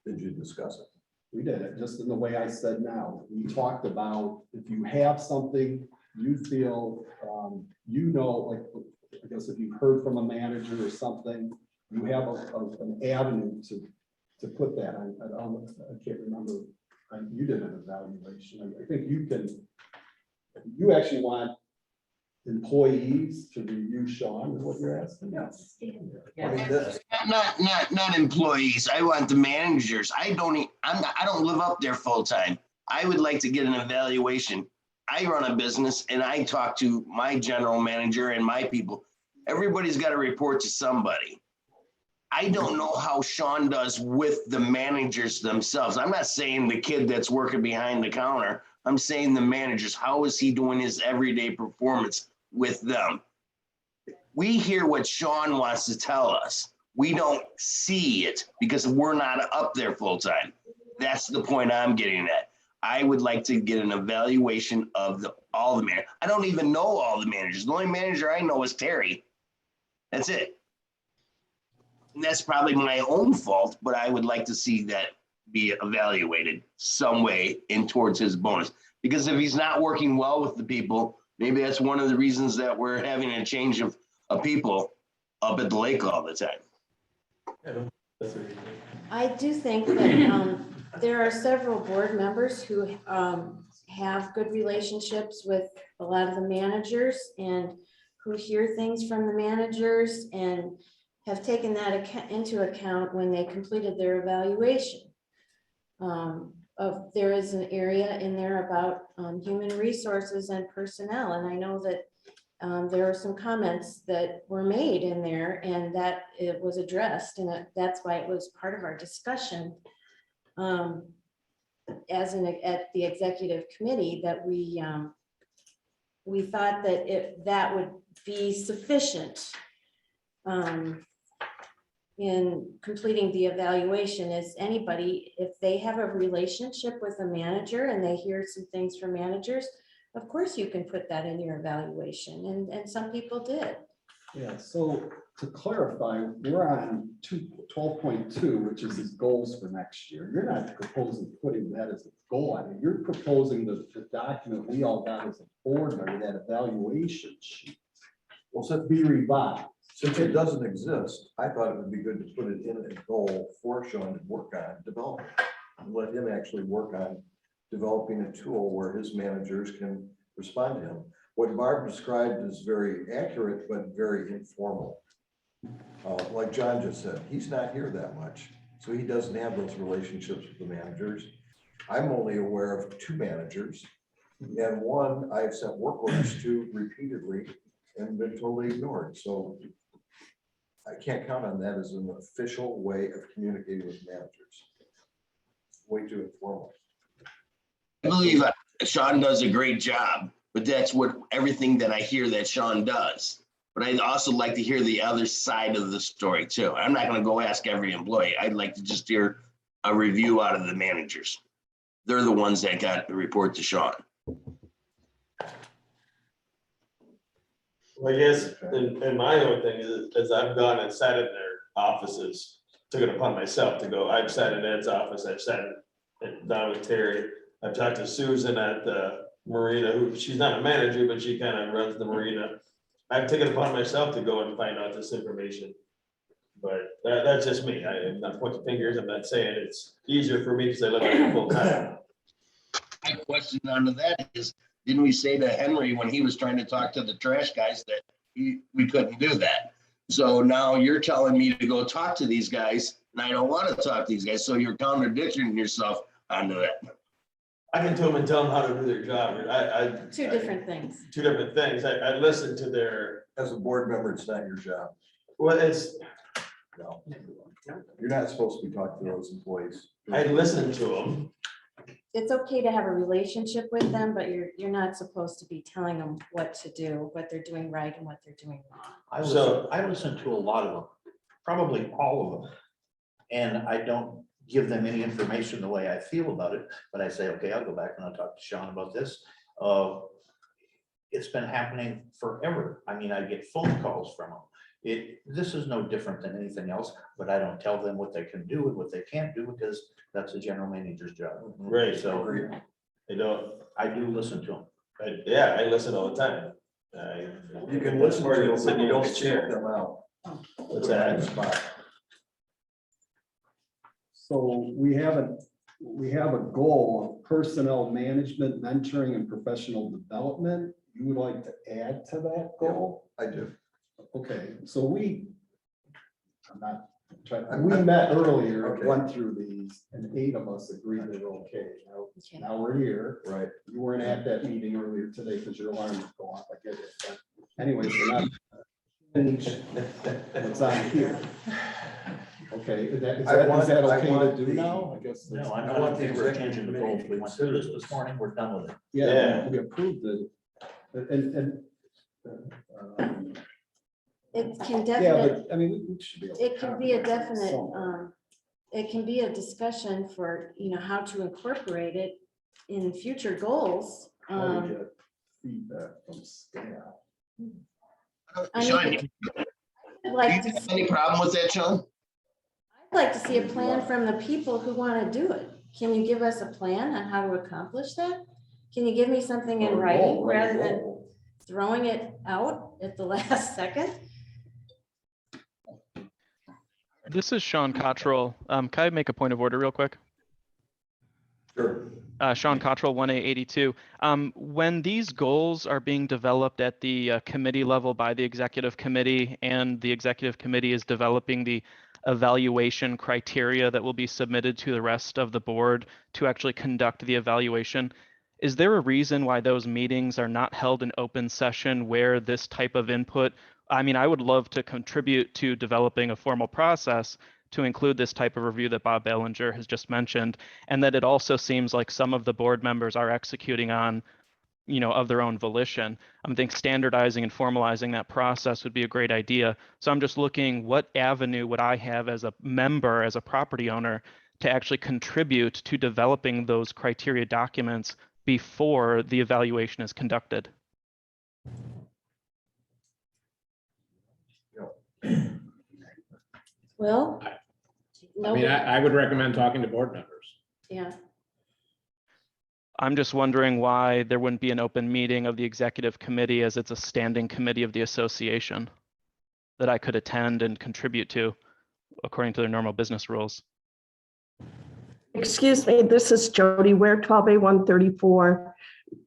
Did you discuss it? We did it just in the way I said now. We talked about if you have something you feel, like, I guess if you've heard from a manager or something, you have an avenue to put that. I can't remember, you did an evaluation. I think you actually want employees to review Sean, is what you're asking? Yes. Not employees. I want the managers. I don't live up there full time. I would like to get an evaluation. I run a business and I talk to my general manager and my people. Everybody's got to report to somebody. I don't know how Sean does with the managers themselves. I'm not saying the kid that's working behind the counter. I'm saying the managers. How is he doing his everyday performance with them? We hear what Sean wants to tell us. We don't see it because we're not up there full time. That's the point I'm getting at. I would like to get an evaluation of all the managers. I don't even know all the managers. The only manager I know is Terry. That's it. And that's probably my own fault, but I would like to see that be evaluated some way in towards his bonus. Because if he's not working well with the people, maybe that's one of the reasons that we're having a change of people up at the lake all the time. I do think that there are several board members who have good relationships with a lot of the managers and who hear things from the managers and have taken that into account when they completed their evaluation. There is an area in there about human resources and personnel, and I know that there are some comments that were made in there and that it was addressed, and that's why it was part of our discussion at the executive committee, that we thought that that would be sufficient in completing the evaluation. Is anybody, if they have a relationship with a manager and they hear some things from managers, of course you can put that in your evaluation, and some people did. Yeah, so to clarify, we're on 12.2, which is his goals for next year. You're not proposing putting that as a goal. I mean, you're proposing the document we all got as a board member, that evaluation sheet. Will it be revised? Since it doesn't exist, I thought it would be good to put it in a goal for Sean to work on developing. And let him actually work on developing a tool where his managers can respond to him. What Barb described is very accurate, but very informal. Like John just said, he's not here that much, so he doesn't have those relationships with the managers. I'm only aware of 2 managers, and one I've sent work orders to repeatedly and been totally ignored. So I can't count on that as an official way of communicating with managers. Way too informal. I believe Sean does a great job, but that's what everything that I hear that Sean does. But I'd also like to hear the other side of the story too. I'm not going to go ask every employee. I'd like to just hear a review out of the managers. They're the ones that got the report to Sean. Well, I guess, and my own thing is I've gone and sat in their offices, took it upon myself to go. I've sat in Ed's office, I've sat down with Terry, I've talked to Susan at the marina, who she's not a manager, but she kind of runs the marina. I've taken it upon myself to go and find out this information. But that's just me. I'm not pointing fingers. I'm not saying it's easier for me because I live here full time. My question onto that is, didn't we say to Henry when he was trying to talk to the trash guys that we couldn't do that? So now you're telling me to go talk to these guys, and I don't want to talk to these guys. So you're contradicting yourself onto that. I can tell them and tell them how to do their job. Two different things. Two different things. I listen to their. As a board member, it's not your job. Well, it's. No, you're not supposed to be talking to those employees. I listen to them. It's okay to have a relationship with them, but you're not supposed to be telling them what to do, what they're doing right and what they're doing wrong. I listen to a lot of them, probably all of them. And I don't give them any information the way I feel about it, but I say, okay, I'll go back and I'll talk to Sean about this. It's been happening forever. I mean, I get phone calls from them. This is no different than anything else, but I don't tell them what they can do and what they can't do because that's the general manager's job. Right. So I don't. I do listen to them. Yeah, I listen all the time. You can listen to them, Said you don't but share. them out. What's that? So we have a goal of personnel management, mentoring, and professional development. You would like to add to that goal? I do. Okay, so we met earlier, Okay. went through these, and 8 of us agreed they were okay. Now we're here. Right. You weren't at that meeting earlier today because your alarm would go off, I get it. But anyways, we're not change what's on here. Okay, is that okay to do now? I guess. No, that's- I want the executive committee, we went through this morning, we're done with it. Yeah, we approved it. And. It can Yeah, definitely, but I mean, we should be able to. it can be a definite, somewhere. it can be a discussion for, how to incorporate it in future goals. How we get feedback from staff. I Sean, mean, do I'd like you to, have any problem with that, Sean? I'd like to see a plan from the people who want to do it. Can you give us a plan on how to accomplish that? Can you give me something in writing rather than throwing it out at the last second? This is Sean Cottrell. Can I make a point of order real quick? Sure. Sean Cottrell, 1A82. When these goals are being developed at the committee level by the executive committee, and the executive committee is developing the evaluation criteria that will be submitted to the rest of the board to actually conduct the evaluation, is there a reason why those meetings are not held in open session where this type of input? I mean, I would love to contribute to developing a formal process to include this type of review that Bob Bellinger has just mentioned, and that it also seems like some of the board members are executing on, of their own volition. I think standardizing and formalizing that process would be a great idea. So I'm just looking, what avenue would I have as a member, as a property owner, to actually contribute to developing those criteria documents before the evaluation is conducted? Well, I mean, I would recommend talking to board members. yeah. I'm just wondering why there wouldn't be an open meeting of the executive committee, as it's a standing committee of the association that I could attend and contribute to according to their normal business rules. Excuse me, this is Jody Ware, 12A 134.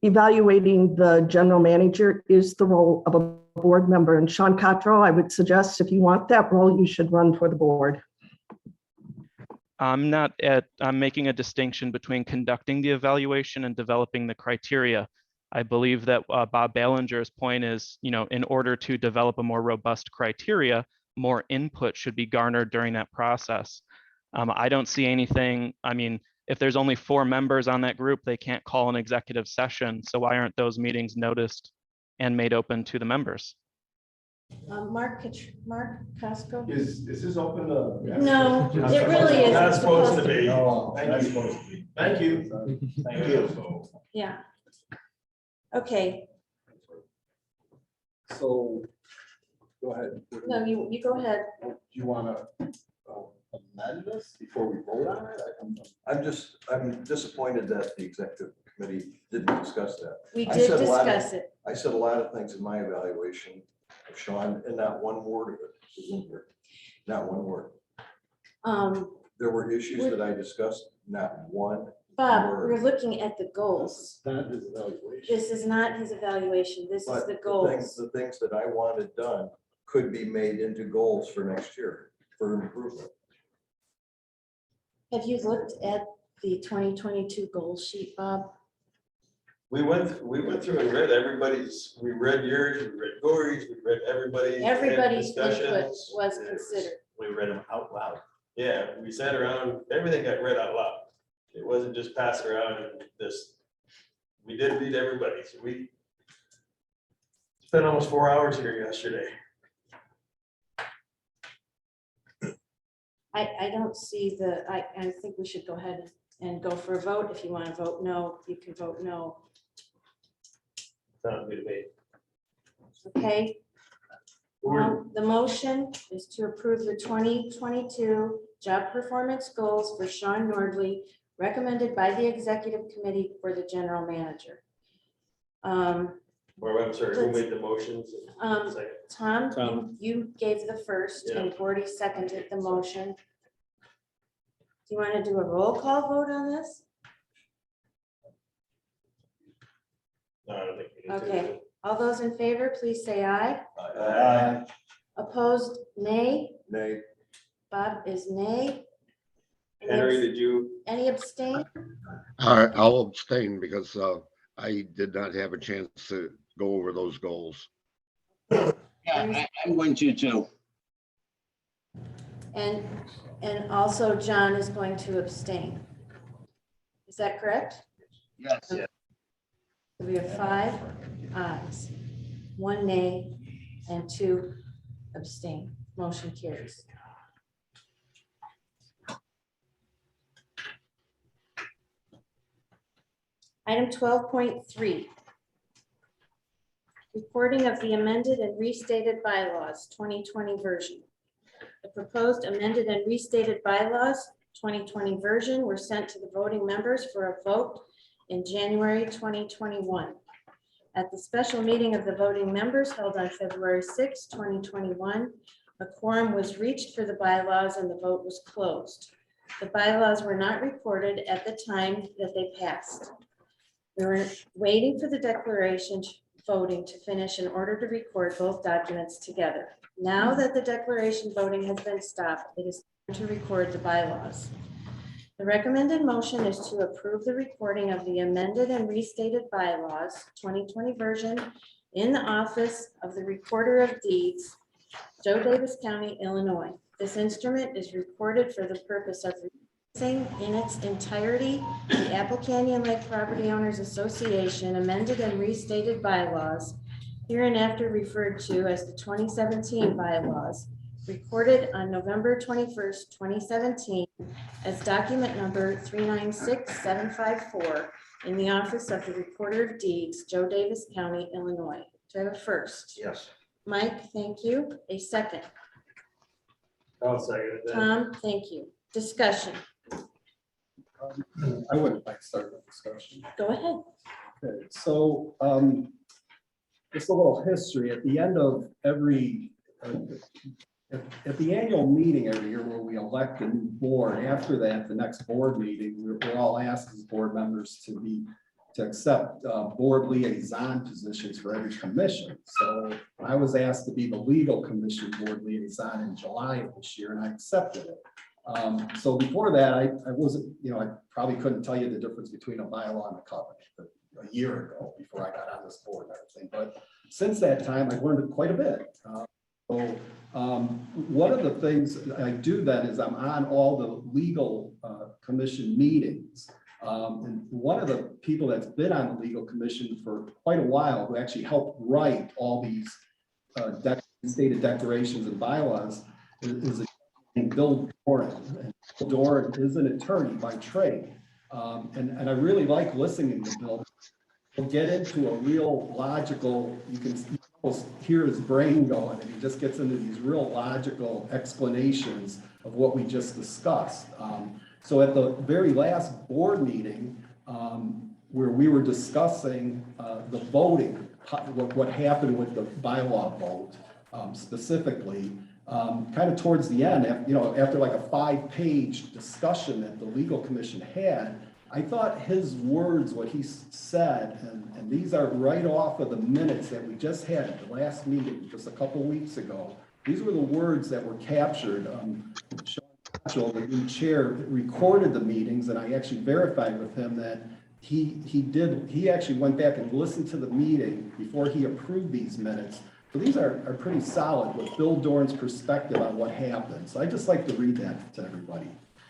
Evaluating the general manager is the role of a board member. And Sean Cottrell, I would suggest if you want that role, you should run for the board. I'm making a distinction between conducting the evaluation and developing the criteria. I believe that Bob Ballinger's point is, in order to develop a more robust criteria, more input should be garnered during that process. I don't see anything. I mean, if there's only 4 members on that group, they can't call an executive session. So why aren't those meetings noticed and made open to the members? Mark Costco? Is this open to? No, it really isn't. Not supposed to be. be. No, Thank not you. supposed to be. Thank you. Thank you. Yeah. Okay, So, go ahead. no, you go ahead. Do you want to amend this before we vote on it? I'm disappointed that the executive committee didn't discuss that. We I did said a lot of- discuss it. I said a lot of things in my evaluation of Sean, and not one word of it is in here. Not one word. There were issues that I discussed, not one. Bob, word. we're looking at the goals. Not his evaluation. This is not his evaluation. This is But the the goals. things that I wanted done could be made into goals for next year for improvement. Have you looked at the 2022 goal sheet, Bob? We went through and read everybody's, we read yours, we read Corey's, we read everybody's. had Everybody's input discussions. was considered. We read them out loud. Yeah, we sat around, everything got read out loud. It wasn't just passed around and this, we did read everybody, so we spent almost 4 hours here yesterday. I don't see I think we should go ahead and go for a vote. If you want to vote no, you can vote no. Sounds good to me. Okay. The motion is to approve the 2022 job performance goals for Sean Nordley, recommended by the executive committee for the general manager. Or I'm sorry, who made the motions? Second. Tom, Tom. you gave the first and Gordy seconded the motion. Do you want to do a roll call vote on this? No, I don't think we need to. Okay, all those in favor, please say aye. Aye. Opposed, nay. Nay. Bob is nay. Henry, did you? Any abstain? I'll abstain because I did not have a chance to go over those goals. Yeah, I'm going to too. And also John is going to abstain. Is that correct? Yes. So we have 5 ayes, 1 nay, and 2 abstain. Motion carries. Item 12.3. Reporting of the amended and restated bylaws, 2020 version. The proposed amended and restated bylaws, 2020 version, were sent to the voting members for a vote in January 2021. At the special meeting of the voting members held on February 6, 2021, a quorum was reached for the bylaws and the vote was closed. The bylaws were not recorded at the time that they passed. We were waiting for the declaration voting to finish in order to record both documents together. Now that the declaration voting has been stopped, it is time to record the bylaws. The recommended motion is to approve the recording of the amended and restated bylaws, 2020 version, in the office of the Recorder of Deeds, Joe Davis County, Illinois. This instrument is recorded for the purpose of in its entirety the Apple Canyon Lake Property Owners Association amended and restated bylaws, hereinafter referred to as the 2017 bylaws, recorded on November 21st, 2017 as document number 396754 in the office of the Recorder of Deeds, Joe Davis County, Illinois. Do I have a first? Yes. Mike, thank you. A second. I'll second it. Tom, thank you. Discussion. I wouldn't like to start the discussion. Go ahead. Okay, so just a little history. At the end of every, at the annual meeting every year where we elect a new board, after that, the next board meeting, we're all asked as board members to accept board liaison positions for every commission. So I was asked to be the legal commission board liaison in July of this year, and I accepted it. So before that, I wasn't, I probably couldn't tell you the difference between a bylaw and a covenant a year ago before I got on this board and everything. But since that time, I've learned quite a bit. One of the things I do then is I'm on all the legal commission meetings. And one of the people that's been on the legal commission for quite a while, who actually helped write all these stated declarations and bylaws, is Bill Doran. And Bill Doran is an attorney by trade. And I really like listening to Bill. He'll get into a real logical, you can almost hear his brain going, and he just gets into these real logical explanations of what we just discussed. So at the very last board meeting, where we were discussing the voting, what happened with the bylaw vote specifically, kind of towards the end, after like a 5-page discussion that the legal commission had, I thought his words, what he said, and these are right off of the minutes that we just had at the last meeting just a couple weeks ago. These were the words that were captured. Sean, the new chair, recorded the meetings, and I actually verified with him that he actually went back and listened to the meeting before he approved these minutes. So these are pretty solid with Bill Doran's perspective on what happened. So I just like to read that to everybody.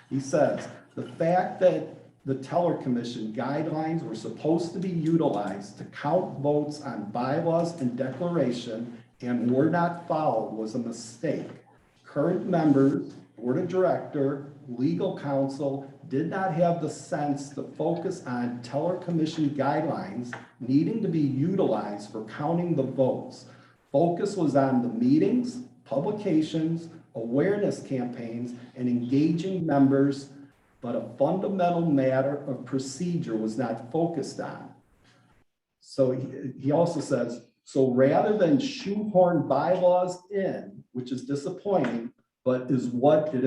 He says, the fact that the Teller Commission guidelines were supposed to be utilized to count votes on bylaws and declaration and were not followed was a mistake. Current members, board of director, legal counsel did not have the sense to focus on Teller Commission guidelines needing to be utilized for counting the votes. Focus was on the meetings, publications, awareness campaigns, and engaging members, but a fundamental matter of procedure was not focused on. So he also says, so rather than shoehorn bylaws in, which is disappointing, but is what it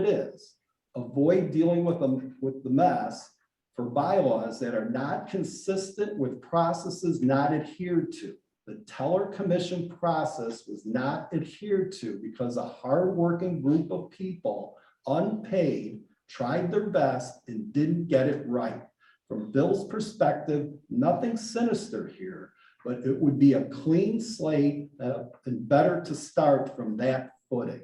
is, avoid dealing with them, with the mess for bylaws that are not consistent with processes not adhered to. The teller commission process was not adhered to because a hardworking group of people, unpaid, tried their best and didn't get it right. From Bill's perspective, nothing sinister here, but it would be a clean slate and better to start from that footing.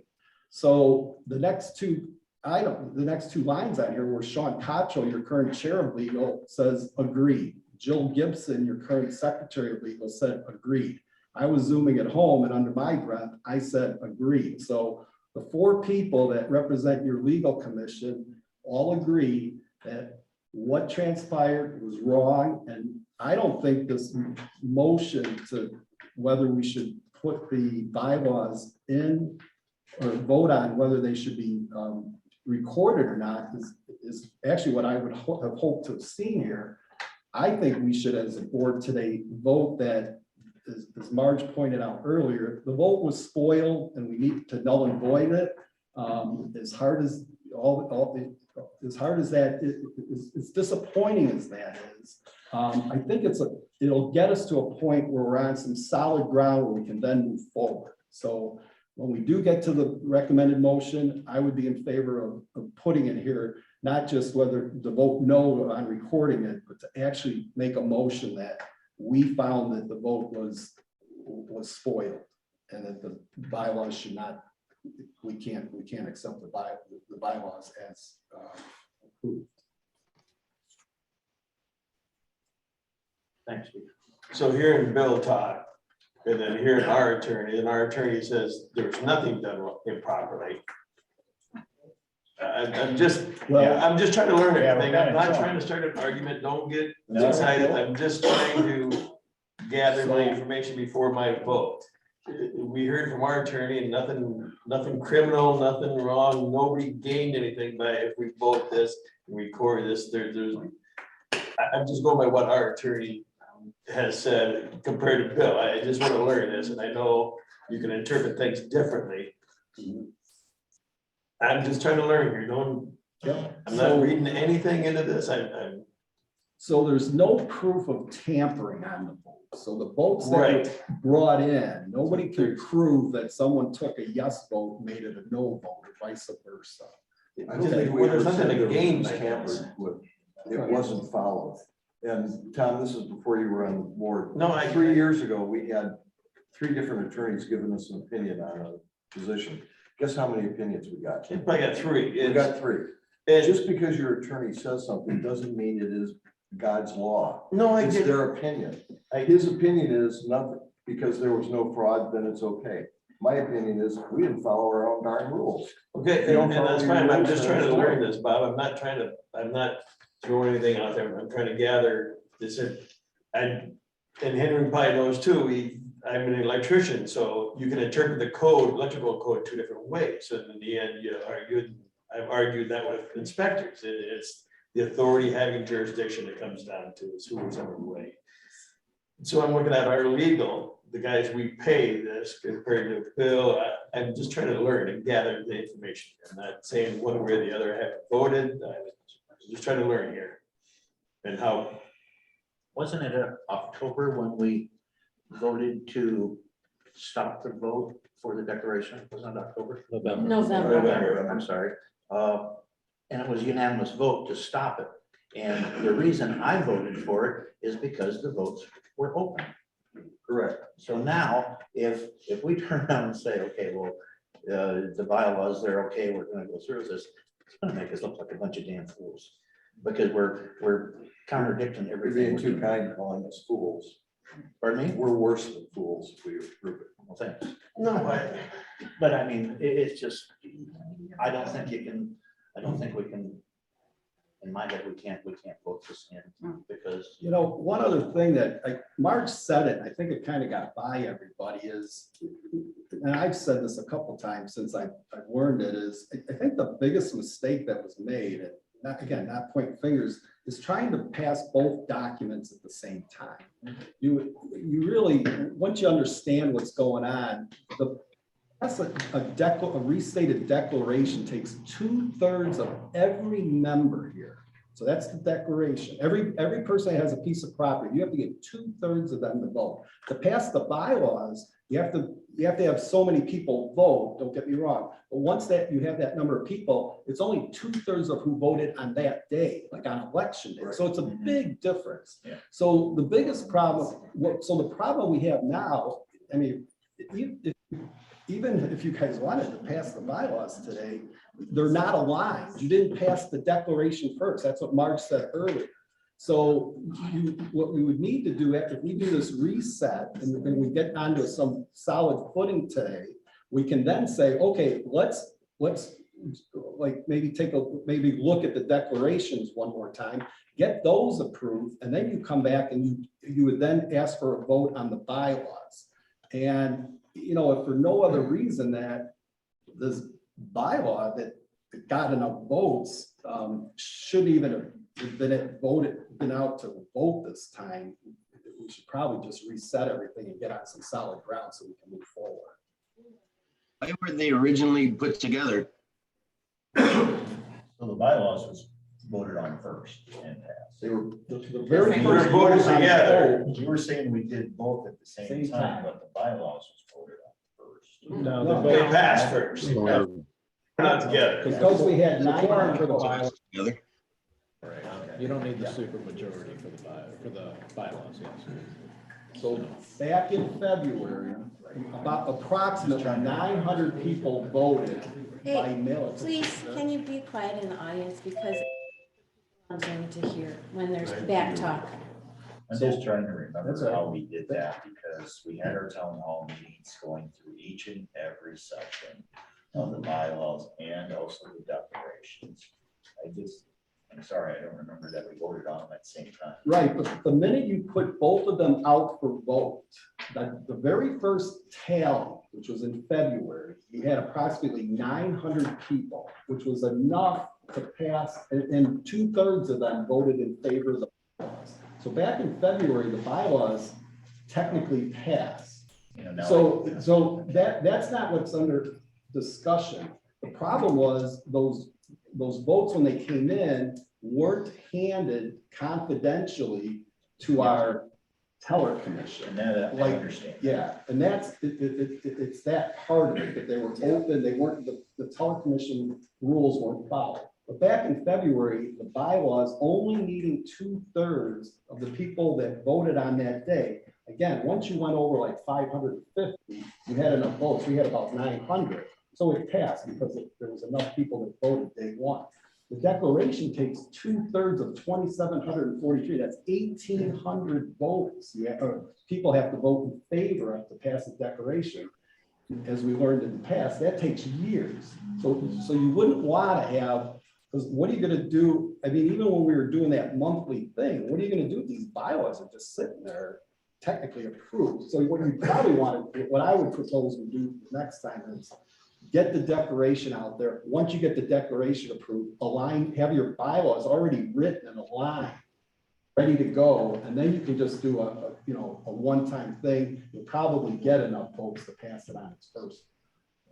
So the next two lines on here where Sean Cottrell, your current chair of legal, says agreed. Jill Gibson, your current secretary of legal, said agreed. I was zooming at home and under my breath, I said agreed. So the four people that represent your legal commission all agree that what transpired was wrong. And I don't think this motion to whether we should put the bylaws in or vote on whether they should be recorded or not is actually what I would have hoped to have seen here. I think we should, as a board today, vote that, as Marge pointed out earlier, the vote was spoiled and we need to null and void it. As hard as that is, as disappointing as that is, I think it'll get us to a point where we're on some solid ground where we can then move forward. So when we do get to the recommended motion, I would be in favor of putting it here, not just whether to vote no on recording it, but to actually make a motion that we found that the vote was spoiled and that the bylaws should not, we can't accept the bylaws as approved. Thanks, Steve. So hearing Bill talk, and then hearing our attorney says there's nothing done improperly. I'm just trying to learn everything. I'm not trying to start an argument. Don't get excited. I'm just trying to gather my information before my vote. We heard from our attorney and nothing criminal, nothing wrong. Nobody gained anything by if we vote this and record this. I'm just going by what our attorney has said compared to Bill. I just want to learn this, and I know you can interpret things differently. I'm just trying to learn here. I'm not reading anything into this. So there's no proof of tampering on the vote. So the votes that were brought in, nobody can prove that someone took a yes vote, made it a no vote, or vice versa. I don't think we ever said there was tampered with. It wasn't followed. And Tom, this is before you were on the board. No, 3 years ago, we had 3 different attorneys giving us an opinion on a position. Guess how many opinions we got? I got 3. We got 3. And just because your attorney says something doesn't mean it is God's law. No, it's their opinion. His opinion is nothing, because there was no fraud, then it's okay. My opinion is we didn't follow our own darn rules. Okay, and that's fine. I'm just trying to learn this, Bob. I'm not throwing anything out there. I'm trying to gather this. And Henry probably knows too, I'm an electrician, so you can interpret the code, electrical code 2 different ways. And in the end, I've argued that with inspectors. It's the authority having jurisdiction it comes down to, is who is under the way. So I'm looking at our legal, the guys we pay this compared to Bill. I'm just trying to learn and gather the information. I'm not saying one way or the other I haven't voted. I'm just trying to learn here. And how. Wasn't it October when we voted to stop the vote for the declaration? Wasn't it October? November. I'm sorry. And it was unanimous vote to stop it. And the reason I voted for it is because the votes were open. Correct. So now, if we turn around and say, okay, well, the bylaws, they're okay, we're gonna go through this, it's gonna make us look like a bunch of damn fools. Because we're contradicting everything. You're being too kind calling us fools. Pardon me? We're worse than fools if we approve it. Well, thanks. No, but I mean, it's just, I don't think we can, in my head, we can't vote this in because. One other thing that Mark said it, I think it kind of got by everybody is, and I've said this a couple times since I've learned it, is I think the biggest mistake that was made, not pointing fingers, is trying to pass both documents at the same time. You really, once you understand what's going on, that's a restated declaration takes 2/3 of every member here. So that's the declaration. Every person that has a piece of property, you have to get 2/3 of them to vote. To pass the bylaws, you have to have so many people vote, don't get me wrong. But once that you have that number of people, it's only 2/3 of who voted on that day, like on election day. So it's a big difference. Yeah. So the biggest problem, the problem we have now, I mean, even if you guys wanted to pass the bylaws today, they're not aligned. You didn't pass the declaration first. That's what Marge said earlier. So what we would need to do after we do this reset and then we get onto some solid footing today, we can then say, okay, let's like maybe look at the declarations one more time, get those approved, and then you come back and you would then ask for a vote on the bylaws. And if for no other reason that this bylaw that got enough votes shouldn't even have been out to vote this time. We should probably just reset everything and get on some solid ground so we can move forward. Why were they originally put together? So the bylaws was voted on first and passed. They were the very first voted together. You were saying we did both at the same time, but the bylaws was voted on first. No, They passed first. Not together. Because we had 9 for the bylaws. Together. Right, okay. You don't need the supermajority for the bylaws, yes. So back in February, about approximately 900 people voted by mail. Please, can you be quiet in the audience because I'm going to hear when there's back talk. I'm just trying to remember how we did that because we had our town hall meetings going through each and every section of the bylaws and also the declarations. I'm sorry, I don't remember that we voted on them at the same time. Right, but the minute you put both of them out for vote, the very first tally, which was in February, you had approximately 900 people, which was enough to pass, and 2/3 of them voted in favor of the bylaws. So back in February, the bylaws technically passed. So that's not what's under discussion. The problem was those votes when they came in weren't handed confidentially to our teller commission. And that I understand. Yeah, and it's that part of it, that they were open, they weren't, the teller commission rules weren't followed. But back in February, the bylaws only needing 2/3 of the people that voted on that day. Again, once you went over like 550, you had enough votes. We had about 900. So it passed because there was enough people that voted day one. The declaration takes 2/3 of 2,743. That's 1,800 votes. People have to vote in favor of to pass the declaration. As we learned in the past, that takes years. So you wouldn't want to have, because what are you going to do? I mean, even when we were doing that monthly thing, what are you going to do? These bylaws are just sitting there technically approved. So what you probably want to, what I would propose we do next time is get the declaration out there. Once you get the declaration approved, have your bylaws already written and aligned, ready to go, and then you can just do a one-time thing. You'll probably get enough votes to pass it on its first.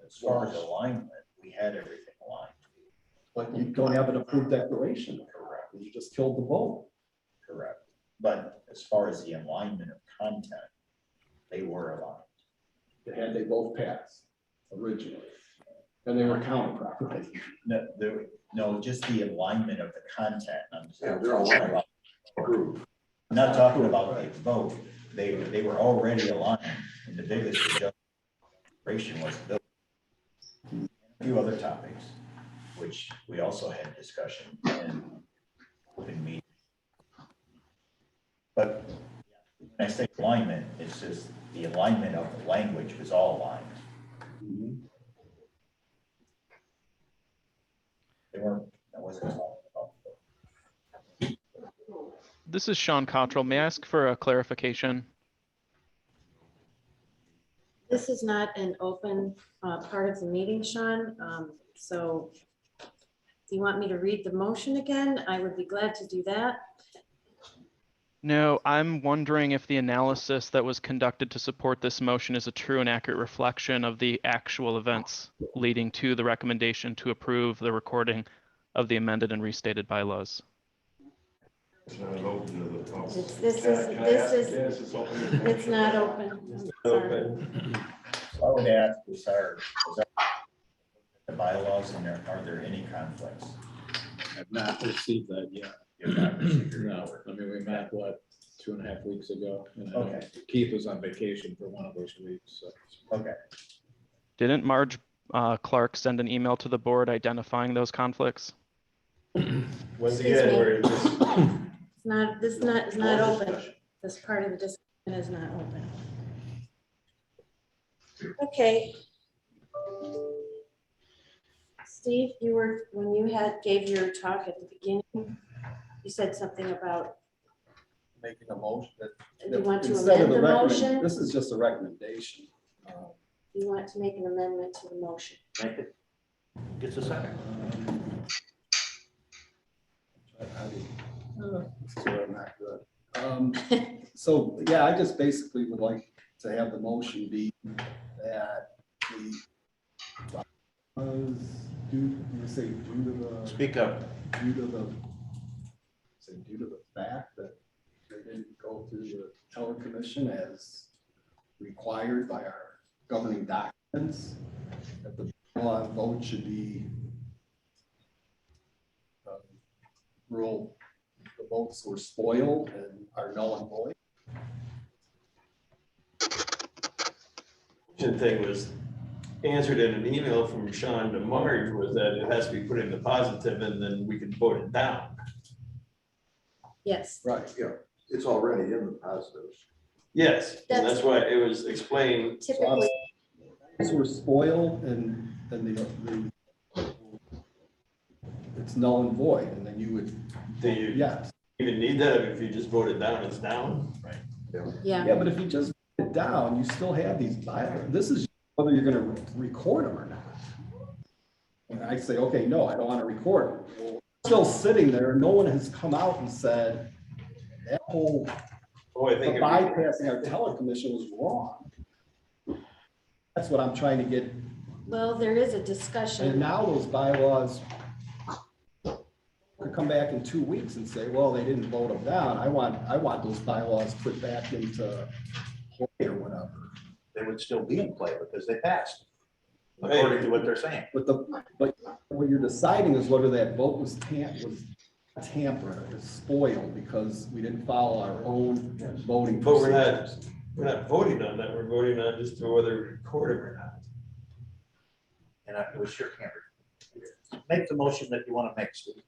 As far as alignment, we had everything aligned. But you don't have an approved declaration. Correct. You just killed the vote. Correct. But as far as the alignment of content, they were aligned. And they both passed originally. And they were counted properly. No, just the alignment of the content. I'm Approved. not talking about the vote. They were already aligned, and the biggest adjustment was the a few other topics, which we also had discussion in open meeting. But when I say alignment, it's just the alignment of the language was all aligned. They weren't, that wasn't talking about. This is Sean Cottrell. May I ask for a clarification? This is not an open part of the meeting, Sean. So Do you want me to read the motion again? I would be glad to do that. No, I'm wondering if the analysis that was conducted to support this motion is a true and accurate reflection of the actual events leading to the recommendation to approve the recording of the amended and restated bylaws. It's not open. Sorry. I would ask, is the bylaws in there, are there any conflicts? I've not received that yet. You've not received your No, report. I mean, we met, what, 2.5 weeks ago? And I know Okay. Keith was on vacation for one of those weeks, so. Okay. Didn't Marge Clark send an email to the board identifying those conflicts? Was Excuse again me. where it just. It's not, this is not open. This part of the discussion is not open. Okay. Steve, you were, when you gave your talk at the beginning, you said something about, Making a motion. you want to Instead of amend the recommend- motion? This is just a recommendation. You want to make an amendment to the motion? Make it. Gets a second. Not good. So, yeah, I just basically would like to have the motion be that you say due to the. Speak up. Due to the, say due to the fact that they didn't go through the teller commission as required by our governing documents, that the vote should be rule, the votes were spoiled and are null and void. Thing was answered in an email from Sean to Marge was that it has to be put in the positive and then we can vote it down. Yes. Right. Yeah, it's already in the positives. Yes, and that's why it was explained. Typically. These were spoiled and it's null and void, and then you would. Do you yes. even need that if you just vote it down, it's down? Right. Yeah. Yeah, but if you just vote it down, you still have these bylaws. This is whether you're gonna record them or not. And I say, okay, no, I don't want to record them. Well, still sitting there, no one has come out and said that whole I think bypassing our teller commission was wrong. That's what I'm trying to get. Well, there is a And discussion. now those bylaws could come back in 2 weeks and say, well, they didn't vote them down. I want those bylaws put back into play or whatever. They would still be in play because they passed, according to what they're saying. But what you're deciding is whether that vote was tampered, or spoiled because we didn't follow our own voting But procedures. we're not voting on that, we're voting on just to whether we record it or not. And we sure can't. Make the motion that you want to make, Steve,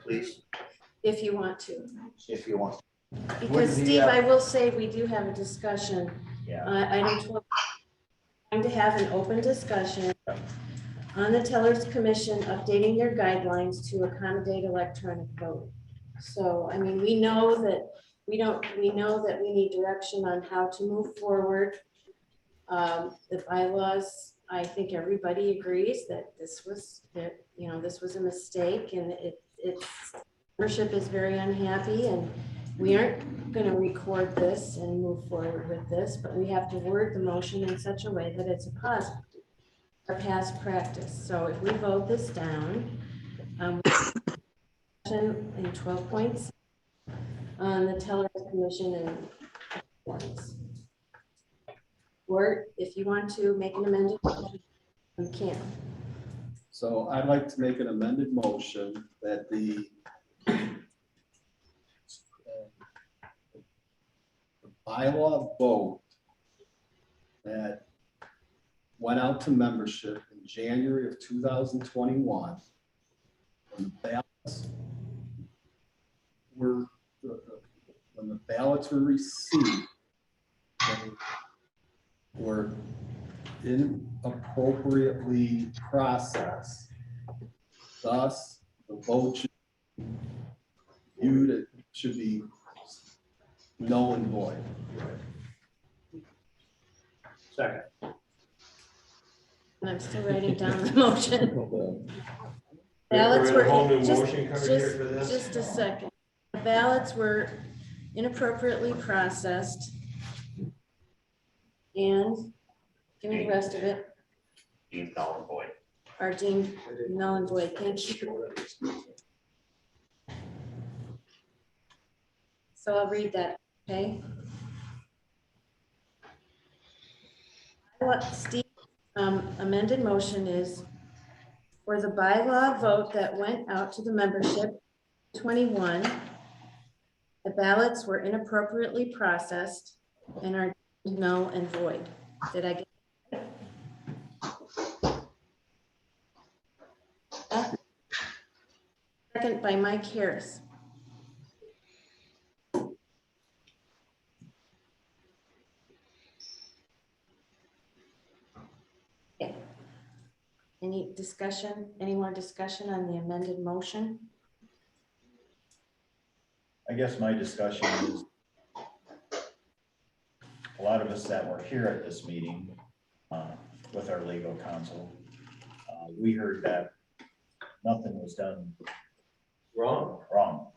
please, If you want to. if you want. Because Steve, I will say, we do have a discussion. Yeah. Item 12, going to have an open discussion on the Tellers Commission updating their guidelines to accommodate electronic voting. So, I mean, we know that we know that we need direction on how to move forward. The bylaws, I think everybody agrees that this was a mistake, and membership is very unhappy, and we aren't going to record this and move forward with this, but we have to word the motion in such a way that it's a positive, a past practice. So if we vote this down, in 12 points on the Teller Commission and points. Or if you want to make an amended motion, you can. So I'd like to make an amended motion that the bylaw vote that went out to membership in January of 2021, when the ballots were received, they were inappropriately processed. Thus, the vote should be null and void. Second. And I'm still writing down the motion. Ballots We're in were, a whole new just, motion covered here just, for this? just a second. The ballots were inappropriately processed. And give me the rest of it. Deemed null and void. Are deemed null and void. Thank you. So I'll read that, okay? What Steve amended motion is for the bylaw vote that went out to the membership 21, the ballots were inappropriately processed and are null and void. Did I get that? Second by Mike Harris. Okay. Any discussion, any more discussion on the amended motion? I guess my discussion is a lot of us that were here at this meeting with our legal counsel, we heard that nothing was done wrong.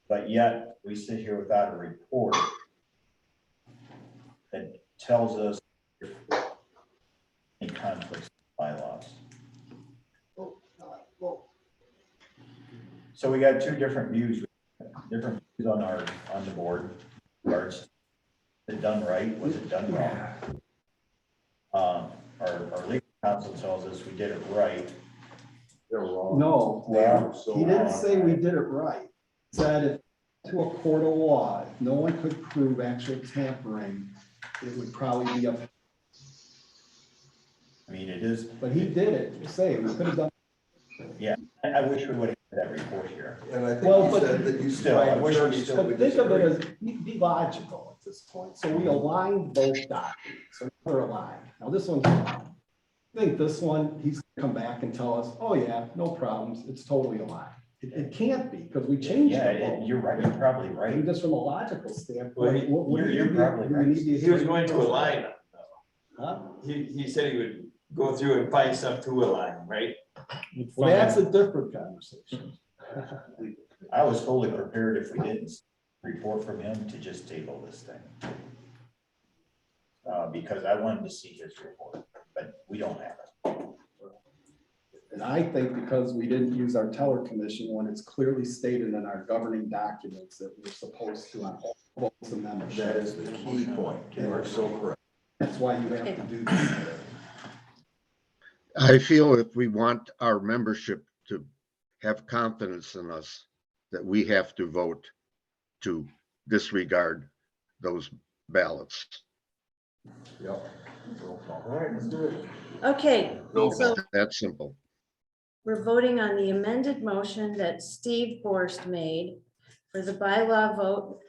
But yet we sit here without a report that tells us any conflicts with bylaws. So we got two different views on the board. Was it done right? Was it done wrong? Our legal counsel tells us we did it right. They're wrong. No, Well, so he didn't wrong. say we did it right. He said if to a court of law, if no one could prove actual tampering, it would probably be up. I mean, it is. But he did it. You say we could have done. Yeah, I wish we would have had that report here. And I think Well, you but said that you still, I wish we still still would Think of it disagree. as, be logical at this point. So we aligned both documents, so they're aligned. Now this one's aligned. I think this one, he's gonna come back and tell us, oh yeah, no problems, it's totally aligned. It can't be, because we changed Yeah, it. you're right, you're probably I right. mean, just from a logical Well, standpoint. you're probably right. He was going to align them. Huh? He said he would go through and find stuff to align, right? Well, that's a different conversation. I was fully prepared if we didn't report from him to just table this thing. Because I wanted to see his report, but we don't have it. And I think because we didn't use our teller commission when it's clearly stated in our governing documents that we're supposed to on all votes and membership. That is the key point. You are so correct. That's why you have to do that. I feel if we want our membership to have confidence in us, that we have to vote to disregard those ballots. Yep. All right, let's do it. Okay, so That's simple. we're voting on the amended motion that Steve Borst made for the bylaw vote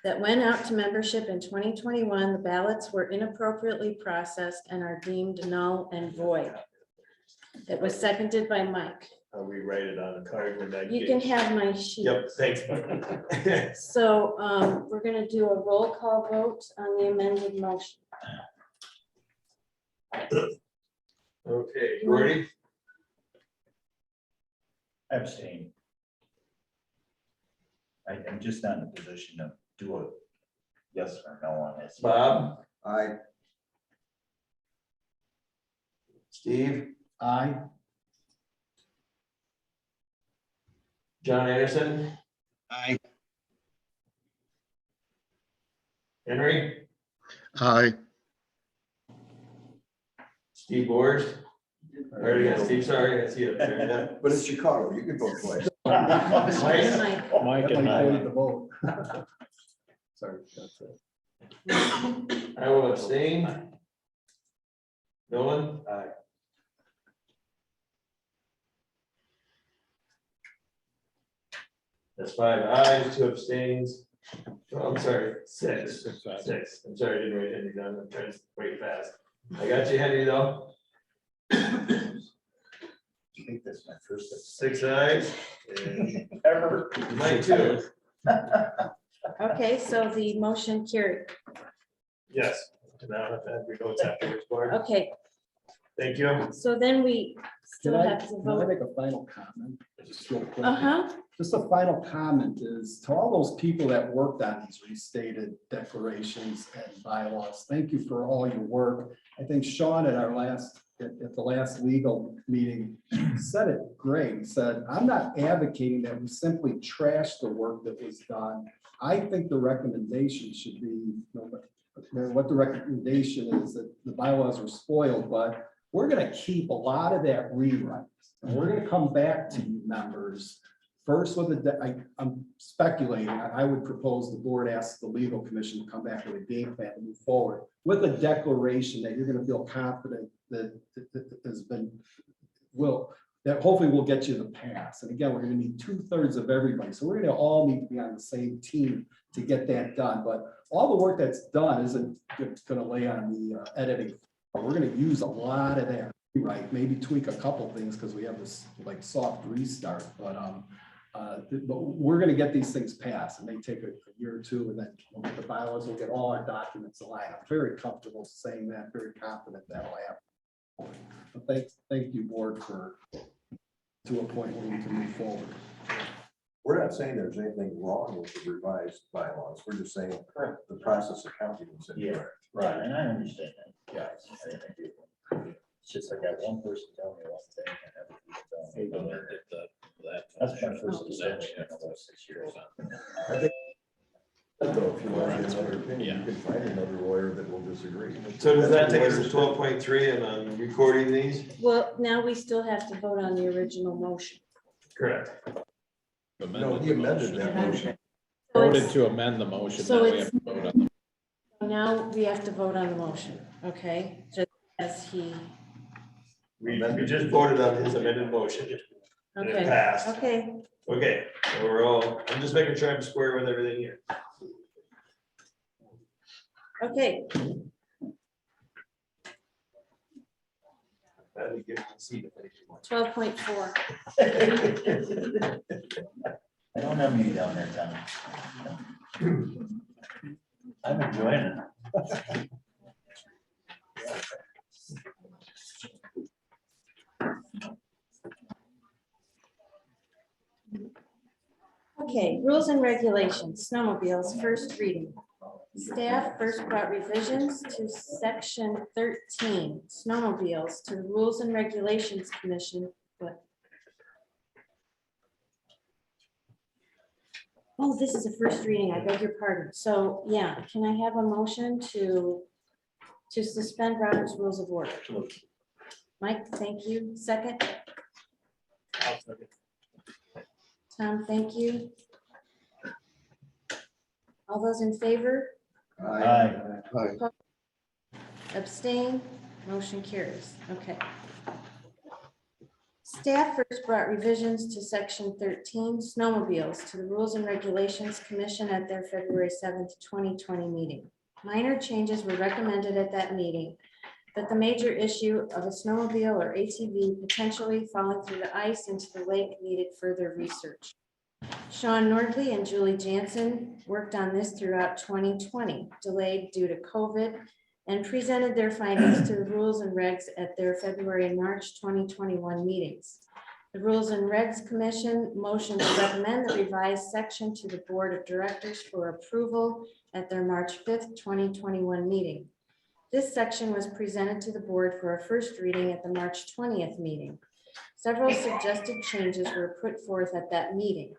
that went out to membership in 2021. The ballots were inappropriately processed and are deemed null and void. It was seconded by Mike. We write it on a card when that. You can have my sheet. Yep, thanks. So we're gonna do a roll call vote on the amended motion. Okay, Gordy? Abstain. I'm just not in a position to do a yes or no on this. Bob? Aye. Steve? Aye. John Anderson? Aye. Henry? Aye. Steve Bors? I already got Steve, sorry, I see it up there. But it's Chicago, you can vote twice. Mike. Mike and I I. voted the vote. Sorry, that's it. I will abstain. Nolan? Aye. That's 5 ayes, 2 abstains. Oh, I'm sorry, 6. Six ayes. 6. I'm sorry, I didn't write Henry down. I'm trying to write fast. I got you, Henry, though. I think that's my first. 6 ayes. Ever. Mike, too. Okay, so the motion carried. Yes. Now, if we go afterwards, Barb. Okay, Thank you. So then we still Can I have to vote. make a final comment? Just real quick. Uh-huh. Just a final comment is to all those people that worked on these restated declarations and bylaws, thank you for all your work. I think Sean at the last legal meeting said it great. He said, I'm not advocating that we simply trash the work that was done. I think the recommendation should be, what the recommendation is, that the bylaws were spoiled, but we're gonna keep a lot of that rewrite. And we're gonna come back to you members first with I'm speculating, I would propose the board asks the legal commission to come back with a game plan to move forward with a declaration that you're gonna feel confident that has been, that hopefully will get you the pass. And again, we're gonna need 2/3 of everybody. So we're gonna all need to be on the same team to get that done. But all the work that's done isn't gonna lay on the editing. We're gonna use a lot of that, right? Maybe tweak a couple things because we have this like soft restart, but we're gonna get these things passed. It may take a year or two, and then we'll get the bylaws, we'll get all our documents aligned. I'm very comfortable saying that, very confident that'll happen. But thank you, board, for to a point where we can move forward. We're not saying there's anything wrong with the revised bylaws. We're just saying the process of counting is incorrect. Right, and I understand that. Yeah. It's just like that one person telling me one thing and everything. That's my first discussion in about 6 years. I think, though, if you want another opinion, you can find another lawyer that will disagree. So does that take us to 12.3 and I'm recording these? Well, now we still have to vote on the original motion. Correct. No, he amended that motion. Voted to amend the motion. So Now we it's- have to vote on the Now we have to vote on the motion, okay? Just as he, We just voted on his amended motion. And it okay, passed. okay. Okay, so we're all, I'm just making sure I'm square with everything here. Okay, Let me get a seat if I want. 12.4. I don't have me down there, Tom. I'm enjoying it. Okay, rules and regulations, snowmobiles, first reading. Staff first brought revisions to section 13, snowmobiles, to the Rules and Regulations Commission. What? Oh, this is a first reading, I beg your pardon. So, yeah, can I have a motion to suspend Robert's Rules of Order? Mike, thank you. Second? Tom, thank you. All those in favor? Aye. Abstain, motion carries. Okay. Staff first brought revisions to section 13, snowmobiles, to the Rules and Regulations Commission at their February 7th, 2020 meeting. Minor changes were recommended at that meeting, but the major issue of a snowmobile or ATV potentially falling through the ice into the lake needed further research. Sean Nordley and Julie Jansen worked on this throughout 2020, delayed due to COVID, and presented their findings to the Rules and Regs at their February and March 2021 meetings. The Rules and Regs Commission motioned to recommend the revised section to the Board of Directors for approval at their March 5th, 2021 meeting. This section was presented to the board for a first reading at the March 20th meeting. Several suggested changes were put forth at that meeting.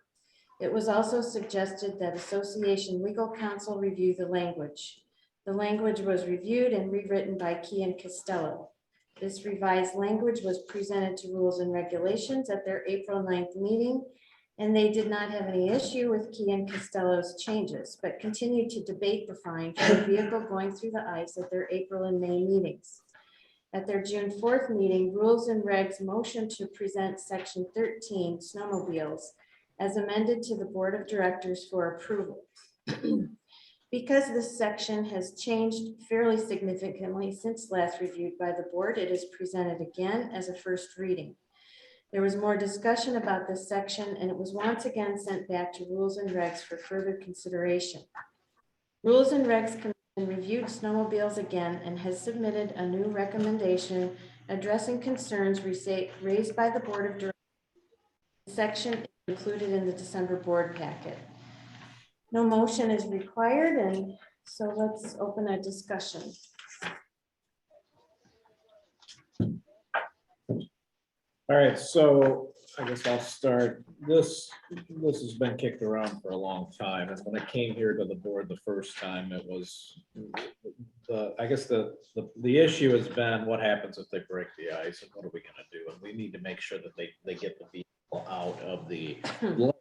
It was also suggested that Association Legal Counsel review the language. The language was reviewed and rewritten by Key and Costello. This revised language was presented to Rules and Regulations at their April 9th meeting, and they did not have any issue with Key and Costello's changes, but continued to debate the fine for a vehicle going through the ice at their April and May meetings. At their June 4th meeting, Rules and Regs motioned to present section 13, snowmobiles, as amended to the Board of Directors for approval. Because this section has changed fairly significantly since last reviewed by the board, it is presented again as a first reading. There was more discussion about this section, and it was once again sent back to Rules and Regs for further consideration. Rules and Regs Commission reviewed snowmobiles again and has submitted a new recommendation addressing concerns raised by the Board of Directors. Section included in the December board packet. No motion is required, and so let's open a discussion. All right, so I guess I'll start. This has been kicked around for a long time. And when I came here to the board the first time, it was I guess the issue has been what happens if they break the ice and what are we gonna do? And we need to make sure that they get the vehicle out of the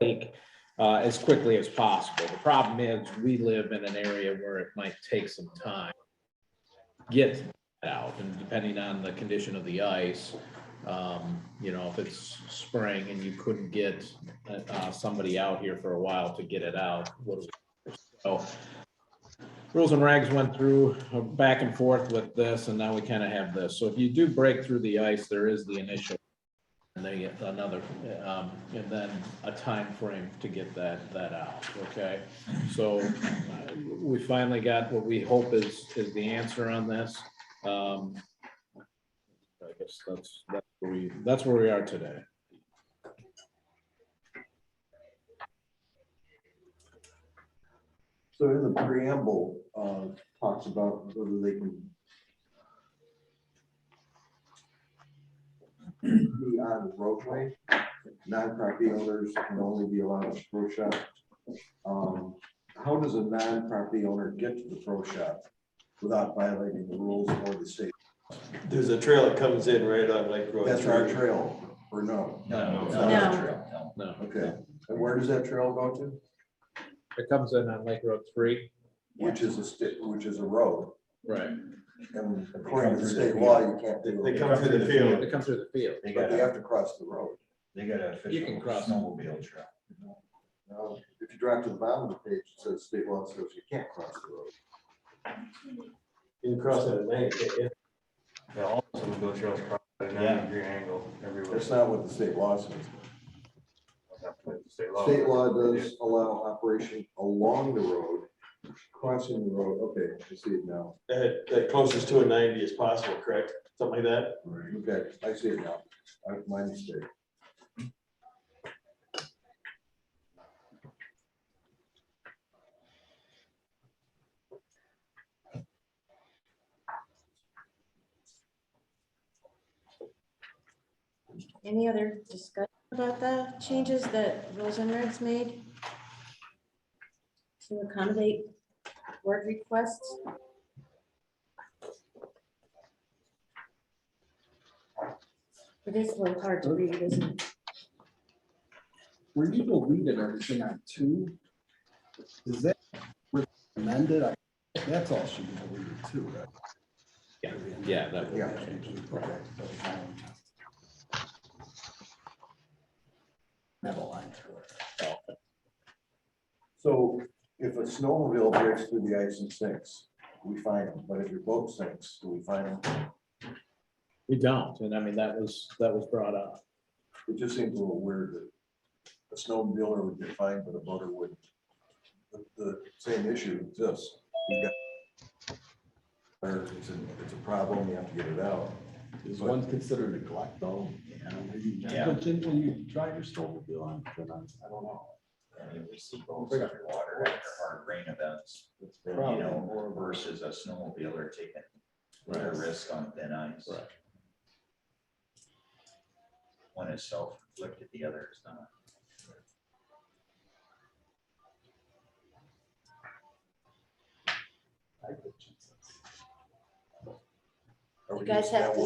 lake as quickly as possible. The problem is we live in an area where it might take some time to get out, and depending on the condition of the ice, you know, if it's spring and you couldn't get somebody out here for a while to get it out, what do we do? So rules and regs went through back and forth with this, and now we kind of have this. So if you do break through the ice, there is the initial, and they get another, and then a time frame to get that out. Okay, so we finally got what we hope is the answer on this. I guess that's where we are today. So in the preamble, talks about whether they can be on the roadway. Non-property owners can only be allowed a pro shop. How does a non-property owner get to the pro shop without violating the rules or the state? There's a trail that comes in right on Lake Road. That's our trail, or no? No. It's not our trail. No. Okay, and where does that trail go to? It comes in on Lake Road 3. Which is a road. Right. And according to the state law, you can't do. They come through the field. They come through the field. But they have to cross the road. They got a You can cross. snowmobile trail. Now, if you drive to the bottom of the page, it says state law says you can't cross the road. You can cross it at night, can't you? Yeah, all the snowmobile trails cross at a 90-degree angle everywhere. That's not what the state law says. State law. State law does allow operation along the road, crossing the road. Okay, I see it now. That closest to a 90 as possible, correct? Something like that? Okay, I see it now. My mistake. Any other discussion about the changes that rules and regs made to accommodate board requests? It is a little hard to read, isn't it? Were you deleted everything on 2? Is that recommended? That's all should be deleted too, right? Yeah, that Yeah. Have a line to it. So if a snowmobile breaks through the ice and sinks, we fine them. But if your boat sinks, do we fine them? We don't, and I mean, that was brought up. It just seems a little weird that a snowmobiler would get fined, but a boater wouldn't. The same issue exists. You got, or it's a problem, you have to get it out. Is one considered neglect though? Yeah. When you drive your snowmobile on, I don't know. I mean, we see boats underwater after hard rain events, you know, versus a snowmobiler taking a risk on thin ice. Right. One is self-inflicted, the other is not. You guys have to,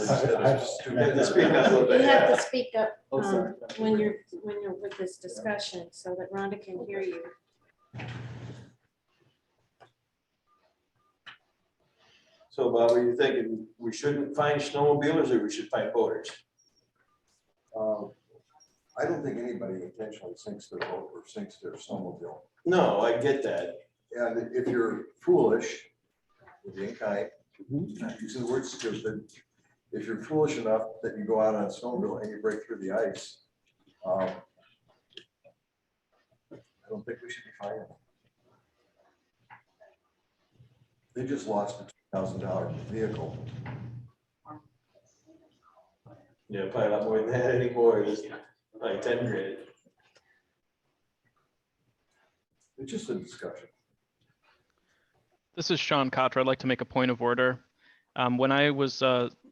Speak up a little bit. you have to speak up Oh, sorry. when you're with this discussion so that Rhonda can hear you. So Bob, are you thinking we shouldn't find snowmobilers or we should find boaters? I don't think anybody intentionally sinks their boat or sinks their snowmobile. No, I get that. And if you're foolish, with the ink eye, not using the word stupid, if you're foolish enough that you go out on a snowmobile and you break through the ice, I don't think we should be fining them. They just lost a $2,000 vehicle. Yeah, probably a lot more than that anymore, it's like 10 grand. It's just a discussion. This is Sean Cotter. I'd like to make a point of order. When I was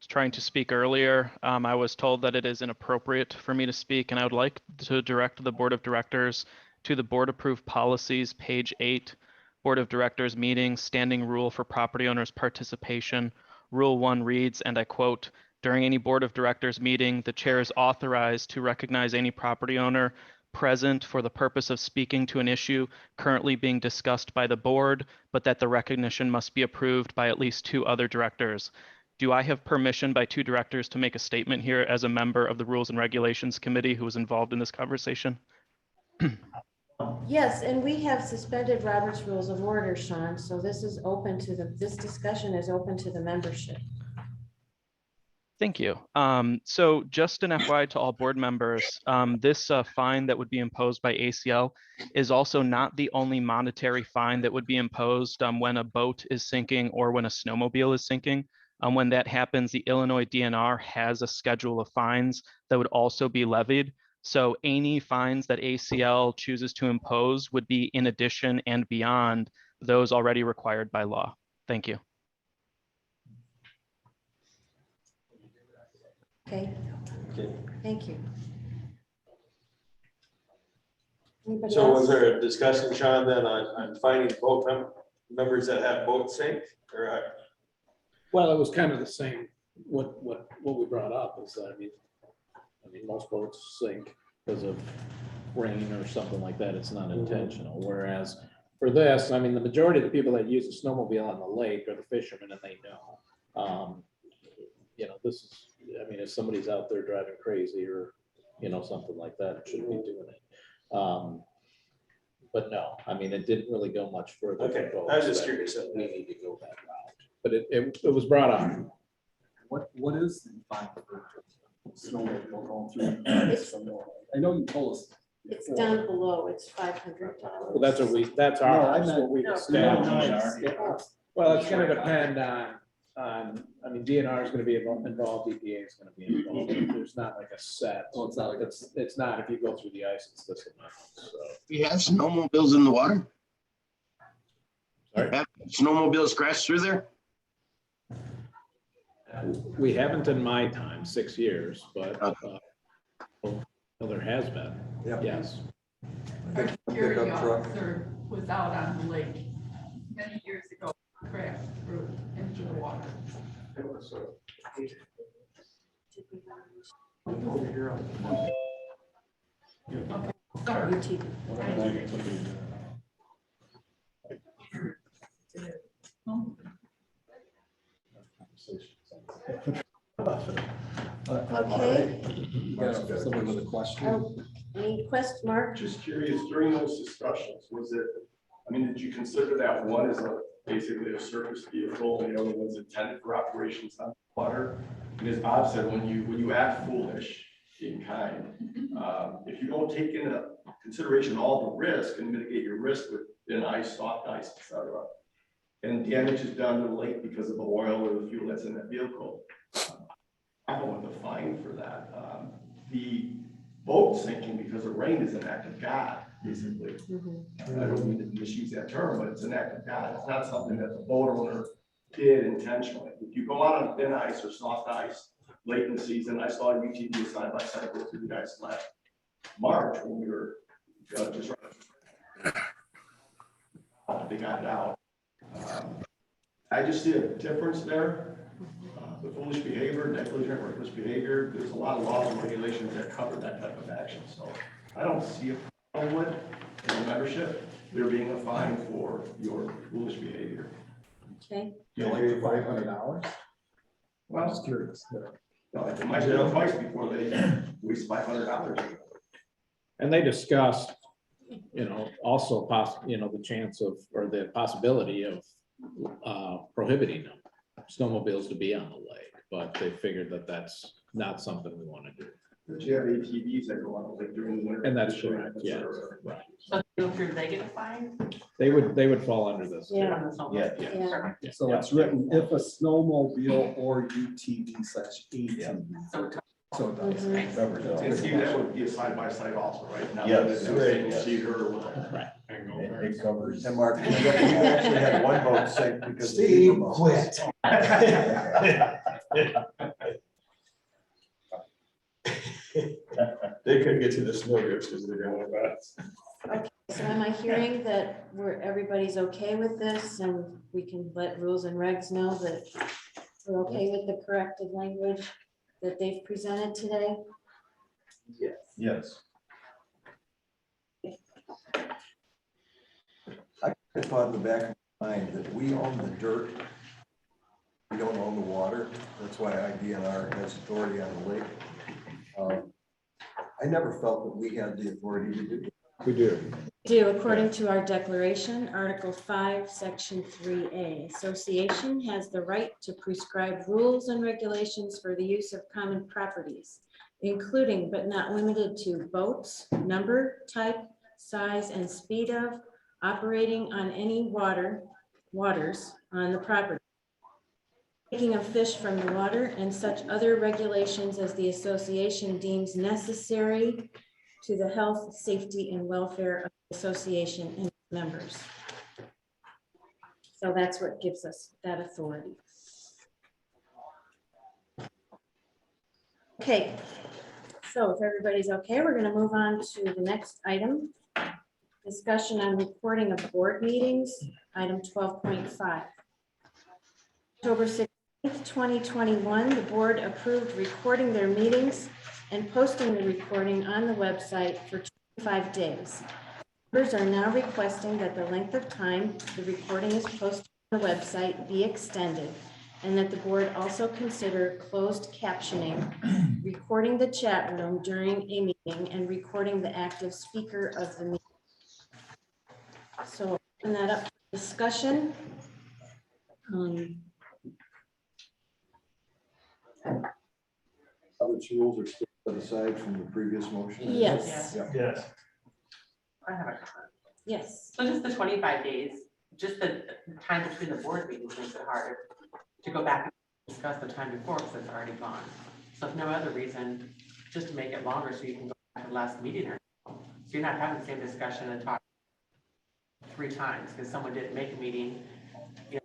trying to speak earlier, I was told that it is inappropriate for me to speak, and I would like to direct the Board of Directors to the Board Approved Policies, page 8, Board of Directors Meetings, Standing Rule for Property Owners' Participation. Rule 1 reads, and I quote, "During any Board of Directors meeting, the chair is authorized to recognize any property owner present for the purpose of speaking to an issue currently being discussed by the board, but that the recognition must be approved by at least 2 other directors." Do I have permission by 2 directors to make a statement here as a member of the Rules and Regulations Committee who was involved in this conversation? Yes, and we have suspended Robert's Rules of Order, Sean, so this is open to this discussion is open to the membership. Thank you. So just an FYI to all board members, this fine that would be imposed by ACL is also not the only monetary fine that would be imposed when a boat is sinking or when a snowmobile is sinking. When that happens, the Illinois DNR has a schedule of fines that would also be levied. So any fines that ACL chooses to impose would be in addition and beyond those already required by law. Thank you. Okay, thank you. Anybody So was else? there a discussion, Sean, then on finding boat members that have boats sink? Or Well, it was kind of the same, what we brought up is that, I mean, most boats sink because of rain or something like that. It's not intentional. Whereas for this, I mean, the majority of the people that use a snowmobile on the lake are the fishermen, and they know. You know, this is, I mean, if somebody's out there driving crazy or, you know, something like that, it shouldn't be doing it. But no, I mean, it didn't really go much further. Okay, for I was boats just that curious. We need to go that route, but it was brought up. What is the fine for snowmobile going through? I know you told us. It's down below, it's $500. Well, that's what we established. Well, it's gonna depend on, I mean, DNR is gonna be involved, EPA is gonna be involved. There's not like a set. Oh, it's not like it's not, if you go through the ice, it's this amount, so. You have snowmobiles in the water? Sorry? Have snowmobiles crash through there? We haven't in my time, 6 years, but well, there has been, yes. Our security officer was out on the lake many years ago, crashed through into the water. Okay. Somebody with a question? Oh, any question, Mark? Just curious, during those discussions, was it, I mean, did you consider that one as basically a surface vehicle and the other one's intended for operations on water? And as Bob said, when you act foolish in kind, if you don't take into consideration all the risk and mitigate your risk with thin ice, soft ice, et cetera, and damage is done to the lake because of the oil or the fuel that's in that vehicle, I don't want the fine for that. The boat sinking because of rain is an act of God, basically. I don't mean to misuse that term, but it's an act of God. It's not something that the boat owner did intentionally. If you go out on thin ice or soft ice late in the season, I saw a UTV side by side go through the ice last March when we were just they got it out. I just see a difference there. The foolish behavior, negligent, reckless behavior, there's a lot of laws and regulations that cover that type of action. So I don't see a problem with in the membership, there being a fine for your foolish behavior. Okay. You like the $500? Well, I'm just curious. No, it might be twice before they waste $500. And they discussed, you know, also the chance of, or the possibility of prohibiting them, snowmobiles to be on the lake, but they figured that that's not something we want to do. But you have ATVs that go on the lake during the winter. And that's correct, yeah, right. So if they get a fine? They would fall under this. Yeah. Yeah. So it's written if a snowmobile or UTV /ATV. So So it does. Mhm. Covers all. And see, that would be a side by side also, right? Not Yes. that it's a single Yes. seater with a Right. angle. It covers. And Mark, you actually had one vote sink because. Steve, quit. They couldn't get to the snow drifts because they're going about. So am I hearing that everybody's okay with this and we can let rules and regs know that we're okay with the corrected language that they've presented today? Yes. Yes. I thought in the back of my mind that we own the dirt. We don't own the water. That's why IDNR has authority on the lake. I never felt that we had the authority to do. We do. Do, according to our declaration, Article 5, Section 3A, association has the right to prescribe rules and regulations for the use of common properties, including but not limited to boats, number, type, size, and speed of operating on any waters on the property, taking of fish from the water, and such other regulations as the association deems necessary to the health, safety, and welfare of the association and its members. So that's what gives us that authority. Okay, so if everybody's okay, we're going to move on to the next item. Discussion on recording of board meetings, item 12.5. October 16th, 2021, the board approved recording their meetings and posting the recording on the website for 25 days. Members are now requesting that the length of time the recording is posted on the website be extended, and that the board also consider closed captioning, recording the chat room during a meeting, and recording the active speaker of the meeting. So open that up for discussion. Robert's rules are still set aside from the previous motion? Yes. Yeah. Yes. I have a comment. Yes. So just the 25 days, just the time between the board meetings makes it harder to go back and discuss the time before because it's already gone. So if no other reason, just to make it longer so you can go back to the last meeting or so you're not having the same discussion and talk 3 times because someone didn't make a meeting. You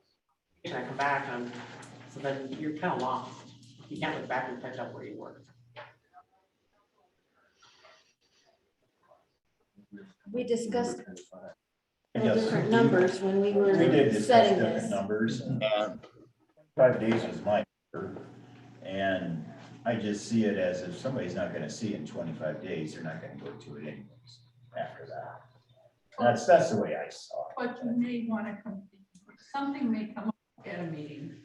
know, I come back and so then you're kind of lost. You can't look back and catch up where you were. We discussed Yes. different numbers when we were We did discuss setting different this. numbers. 5 days was my number, and I just see it as if somebody's not gonna see it in 25 days, they're not gonna go to it anyways after that. That's the way I saw it. But you may want to come, something may come up at a meeting.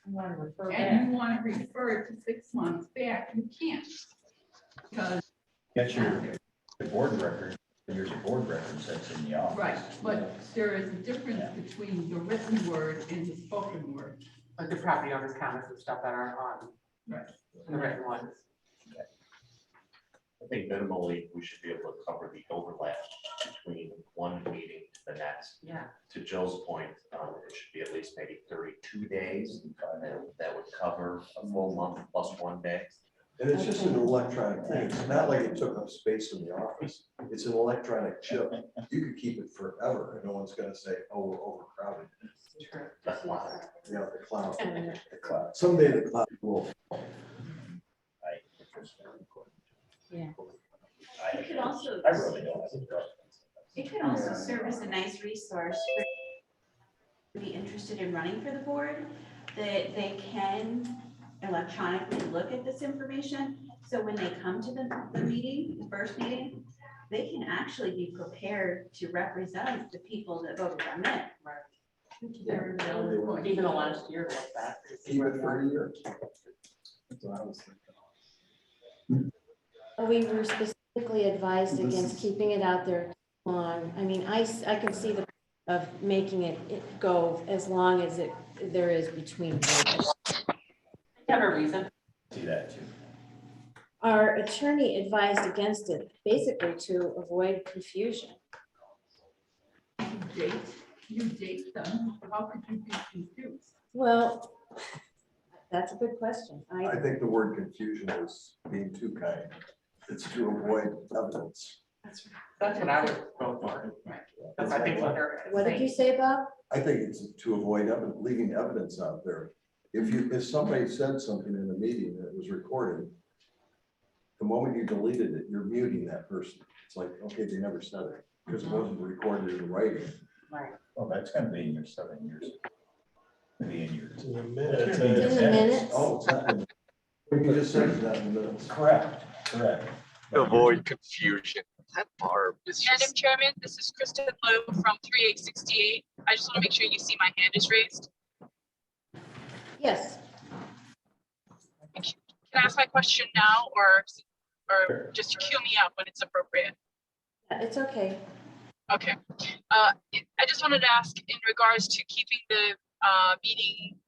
Want to refer And you want to refer it to 6 months back, you can't. Because, Get your board record, there's a board record that's in the office. right, but there is a difference between the written word and the spoken word. Like the property owner's comments and stuff that aren't on Right. the written ones. I think minimally, we should be able to cover the overlap between one meeting to the next. Yeah. To Joe's point, it should be at least maybe 32 days. That would cover a full month plus 1 day. And it's just an electronic thing. It's not like it took up space in the office. It's an electronic chip. You could keep it forever and no one's gonna say, oh, we're overcrowded. True. Yeah, the cloud. The cloud. Someday the cloud will. Yeah. It could also, I really don't have a problem. it could also serve as a nice resource for be interested in running for the board, that they can electronically look at this information. So when they come to the meeting, the first meeting, they can actually be prepared to represent the people that voted them in. Even the last year was that. Keep it for a year. That's what I was thinking. We were specifically advised against keeping it out there too long. I mean, I can see the of making it go as long as there is between votes. Have a reason. See that too. Our attorney advised against it, basically to avoid confusion. You date them, how could you be confused? Well, That's a good question. I think the word confusion is being too kind. It's to avoid evidence. That's what I would go for. That's, I think, what they're What did you saying. say, Bob? I think it's to avoid leaving evidence out there. If somebody said something in a meeting that was recorded, the moment you deleted it, you're muting that person. It's like, okay, they never said it because it wasn't recorded in writing. Right. Well, that's gonna be in your 7 years. Maybe in yours. In a It's in the minutes. Oh, it's not. You just said that in the minutes. Correct, correct. Avoid confusion. That Barb is Madam just. Chairman, this is Kristen Liu from 3868. I just want to make sure you see my hand is raised. Yes. Can I ask my question now or just cue me up when it's appropriate? It's okay. Okay. I just wanted to ask in regards to keeping the meeting,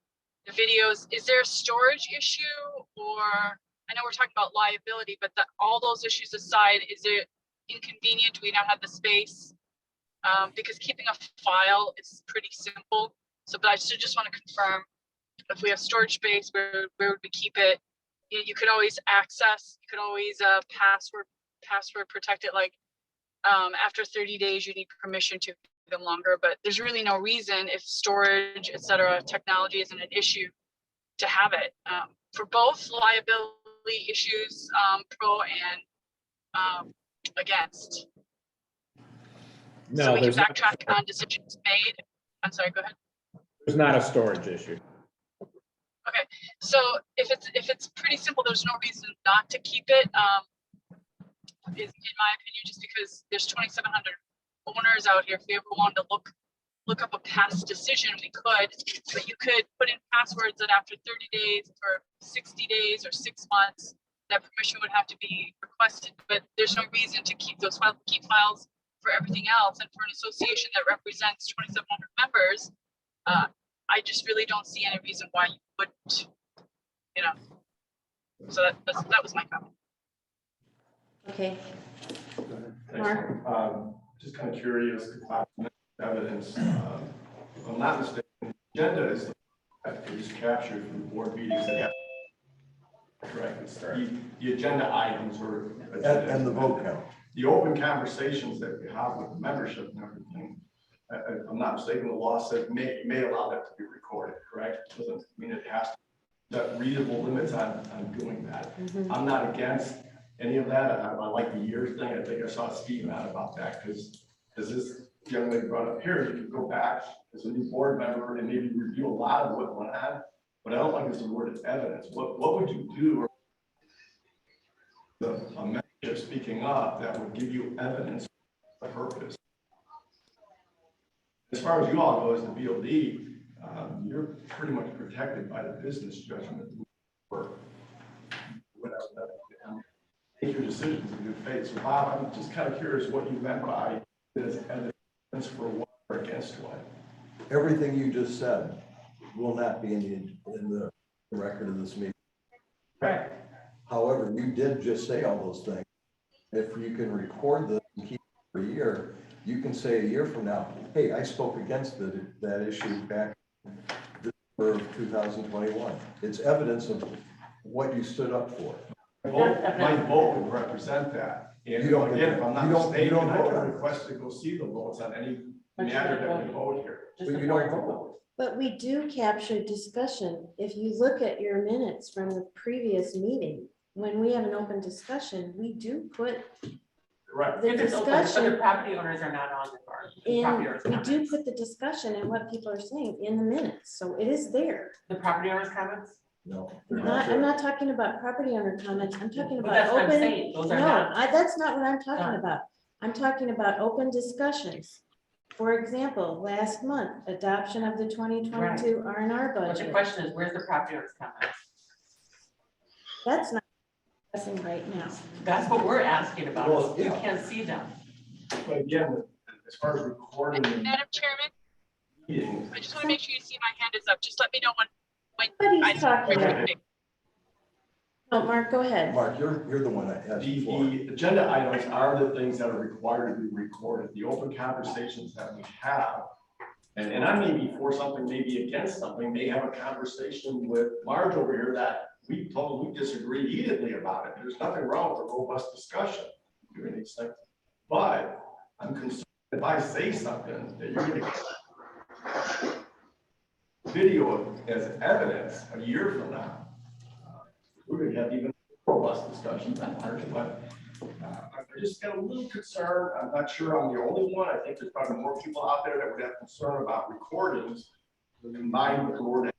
the videos, is there a storage issue or I know we're talking about liability, but all those issues aside, is it inconvenient? Do we not have the space? Because keeping a file is pretty simple. So, but I just want to confirm if we have storage space, where would we keep it? You could always access, you could always password protect it. Like after 30 days, you need permission to keep them longer, but there's really no reason if storage, et cetera, technology isn't an issue to have it for both liability issues, pro and against. No, So we can there's not, backtrack on decisions made. I'm sorry, go ahead. there's not a storage issue. Okay, so if it's pretty simple, there's no reason not to keep it. In my opinion, just because there's 2,700 owners out here. If we ever wanted to look up a past decision, we could, but you could put in passwords that after 30 days or 60 days or 6 months, that permission would have to be requested. But there's no reason to keep those files, keep files for everything else. And for an association that represents 2,700 members, I just really don't see any reason why you wouldn't, you know. So that was my comment. Okay. Mark? Just kind of curious, evidence, if I'm not mistaken, the agenda is captured from board meetings. Correct. It's the agenda items or. And the vote count. The open conversations that we have with the membership and everything, if I'm not mistaken, the law says may allow that to be recorded, correct? Doesn't mean it has to set reasonable limits on doing that. I'm not against any of that. I like the years thing. I think I saw Steve out about that because as this young lady brought up here, you could go back as a new board member and maybe review a lot of what went on, but I don't like this word evidence. What would you do? A membership speaking up that would give you evidence of purpose. As far as you all go as the BOD, you're pretty much protected by the business judgment or whatever. Make your decisions in good faith. So Bob, I'm just kind of curious what you meant by this evidence for what or against what. Everything you just said will not be in the record of this meeting. Right. However, you did just say all those things. If you can record this and keep it for a year, you can say a year from now, hey, I spoke against that issue back in December of 2021. It's evidence of what you stood up for. My vote would represent that. And You don't again, if I'm not mistaken, I vote can on it. request to go see the votes on any matter that we vote here. But you don't vote. But we do capture discussion. If you look at your minutes from the previous meeting, when we have an open discussion, we do put Right. the If it's open, discussion but the property owners are not on the board. The property owners we comments. do put the discussion and what people are saying in the minutes. So it is there. The property owners comments? No. I'm not talking about property owner comments. I'm talking But about that's what I'm open. saying. Those are No, not. that's not what I'm talking Done. about. I'm talking about open discussions. For example, last month, adoption of the 2022 R&R But the budget. question is, where's the property owners comments? That's not discussing right now. That's what we're asking about. Well, You yeah. can't see them. But again, as far as recording the Madam Chairman, meeting, I just want to make sure you see my hand is up. Just let me know when Nobody's talking I about. No, Mark, go ahead. Mark, you're the one that has the floor. the agenda items are the things that are required to be recorded. The open conversations that we have And I may be for something, maybe against something, may have a conversation with Marge over here that we disagree vehemently about it. There's nothing wrong with a robust discussion doing these things. But I'm concerned if I say something that you're gonna video as evidence a year from now. We're gonna have even robust discussions on March, but I just got a little concerned. I'm not sure I'm the only one. I think there's probably more people out there that would have concern about recordings combined with the word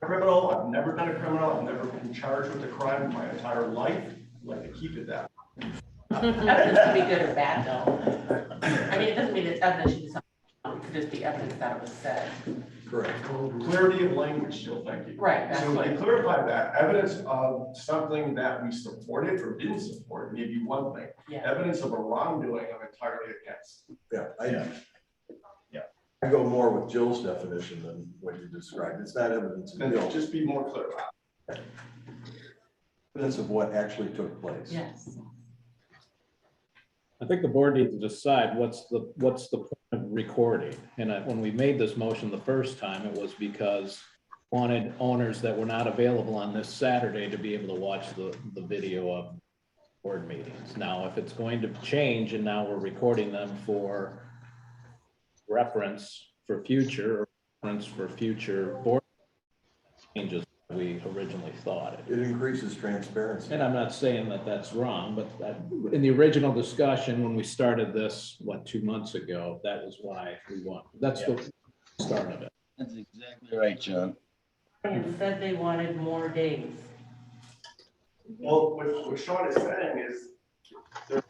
criminal. I've never done a criminal. I've never been charged with a crime in my entire life. I'd like to keep it that way. Evidence can be good or bad, though. I mean, it doesn't mean it's evidence should be something, it could just be evidence that it was said. Correct. Clarity of language still, thank you. Right, that's So what- to clarify that, evidence of something that we supported or didn't support may be one thing. Yeah. Evidence of a wrongdoing I'm entirely against. Yeah, I go more with Jill's definition than what you described. It's not evidence of And guilt, just be more clear about it. evidence of what actually took place. Yes. I think the board needs to decide what's the point of recording. And when we made this motion the first time, it was because wanted owners that were not available on this Saturday to be able to watch the video of board meetings. Now, if it's going to change and now we're recording them for reference for future board changes than we originally thought. It increases transparency. And I'm not saying that that's wrong, but in the original discussion, when we started this, 2 months ago, that was why we want, that's the start of it. That's exactly right, John. And said they wanted more days. Well, what Sean is saying is they're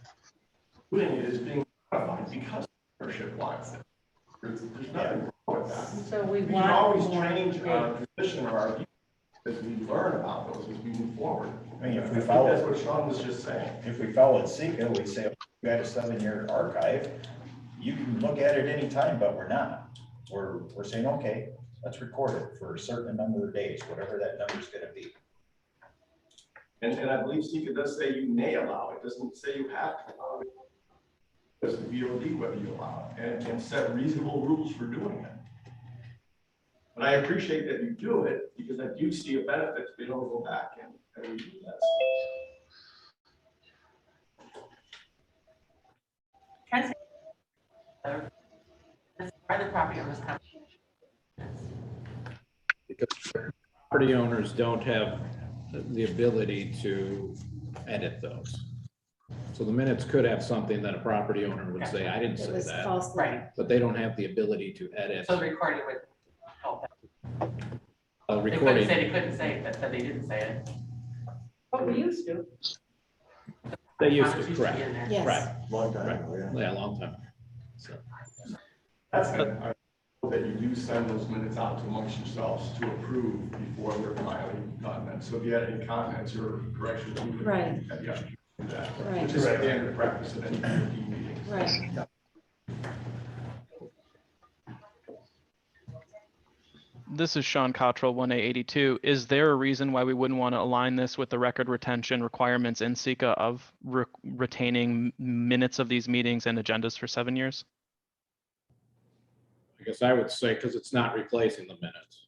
doing it as being modified because ownership wants it. There's nothing wrong with that. So we We can want always more change our days. position or our view as we learn about those, as we move forward. I mean, if we I think follow- that's what Sean was just saying. If we followed Sika, we say, we got a 7-year archive, you can look at it anytime, but we're not. We're saying, okay, let's record it for a certain number of days, whatever that number is gonna be. And I believe Sika does say you may allow it, doesn't say you have to allow it. It's the VOD whether you allow it and set reasonable rules for doing it. But I appreciate that you do it because I do see a benefit to being able to go back and redo that. Can I say? That's why the property owners come. Because property owners don't have the ability to edit those. So the minutes could have something that a property owner would say, I didn't It say was that, false. Right. but they don't have the ability to edit. So the recording would help them. A They recording. couldn't say that they didn't say it. But we used to. They used Comments to, be correct. in there. Yes. Right, Long time right. ago, yeah. Yeah, a long time. So, That's good. I hope that you do send those minutes out to amongst yourselves to approve before they're finally done. And so if you had any comments or corrections, we would Right. have the opportunity to do that. Right. Which is standard practice at any DOT meeting. Right. This is Sean Cottrell, 1A82. Is there a reason why we wouldn't want to align this with the record retention requirements in SECA of retaining minutes of these meetings and agendas for 7 years? I guess I would say, because it's not replacing the minutes.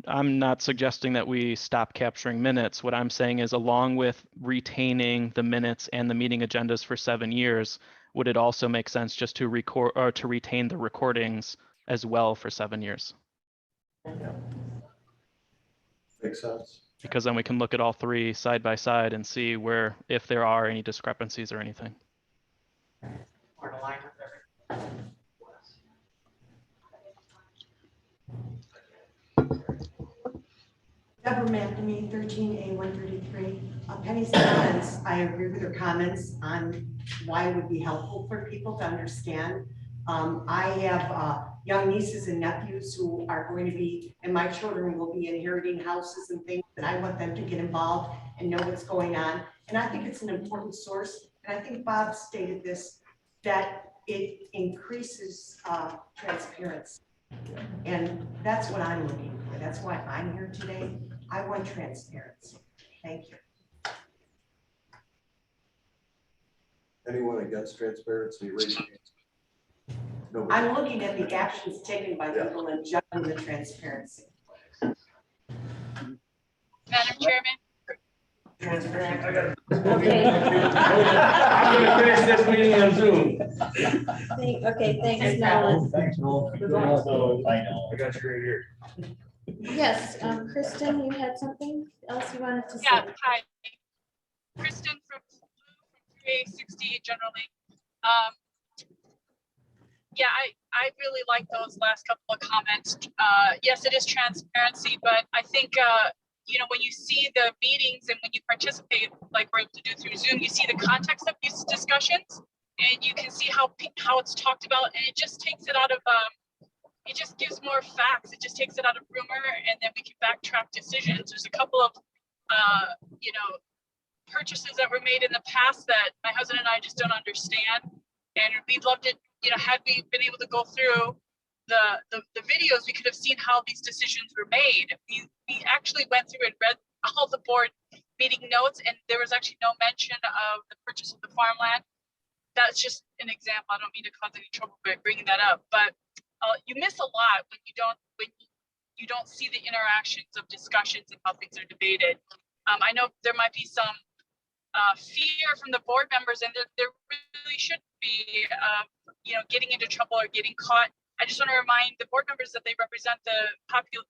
I'm not suggesting that we stop capturing minutes. What I'm saying is along with retaining the minutes and the meeting agendas for 7 years, would it also make sense just to record or to retain the recordings as well for 7 years? Makes sense. Because then we can look at all three side by side and see where, if there are any discrepancies or anything. Or to line with everything. Deborah McNamee, 13A 133. Penny's comments, I agree with her comments on why it would be helpful for people to understand. I have young nieces and nephews who are going to be, and my children will be inheriting houses and things, and I want them to get involved and know what's going on. And I think it's an important source. And I think Bob stated this, that it increases transparency. And that's what I'm looking for. That's why I'm here today. I want transparency. Thank you. Anyone against transparency, raise your hand. Nobody. I'm looking at the actions taken by people and judging the transparency. Madam Chairman, Transparent. Okay. I'm gonna finish this meeting on Zoom. Okay, thanks, Nolan. Thanks, Noel. So, I know. I got you right here. Yes, Kristen, you had something else you wanted to say? yeah, hi. Kristen from 360 generally. Yeah, I really like those last couple of comments. Yes, it is transparency, but I think, you know, when you see the meetings and when you participate, like we're able to do through Zoom, you see the context of these discussions and you can see how it's talked about, and it just takes it out of, it just gives more facts. It just takes it out of rumor, and then we can backtrack decisions. There's a couple of, you know, purchases that were made in the past that my husband and I just don't understand. And we'd love to, you know, had we been able to go through the videos, we could have seen how these decisions were made. We actually went through and read all the board meeting notes, and there was actually no mention of the purchase of the farmland. That's just an example. I don't mean to cause any trouble by bringing that up, but you miss a lot when you don't see the interactions of discussions and how things are debated. I know there might be some fear from the board members, and there really shouldn't be, you know, getting into trouble or getting caught. I just want to remind the board members that they represent the population,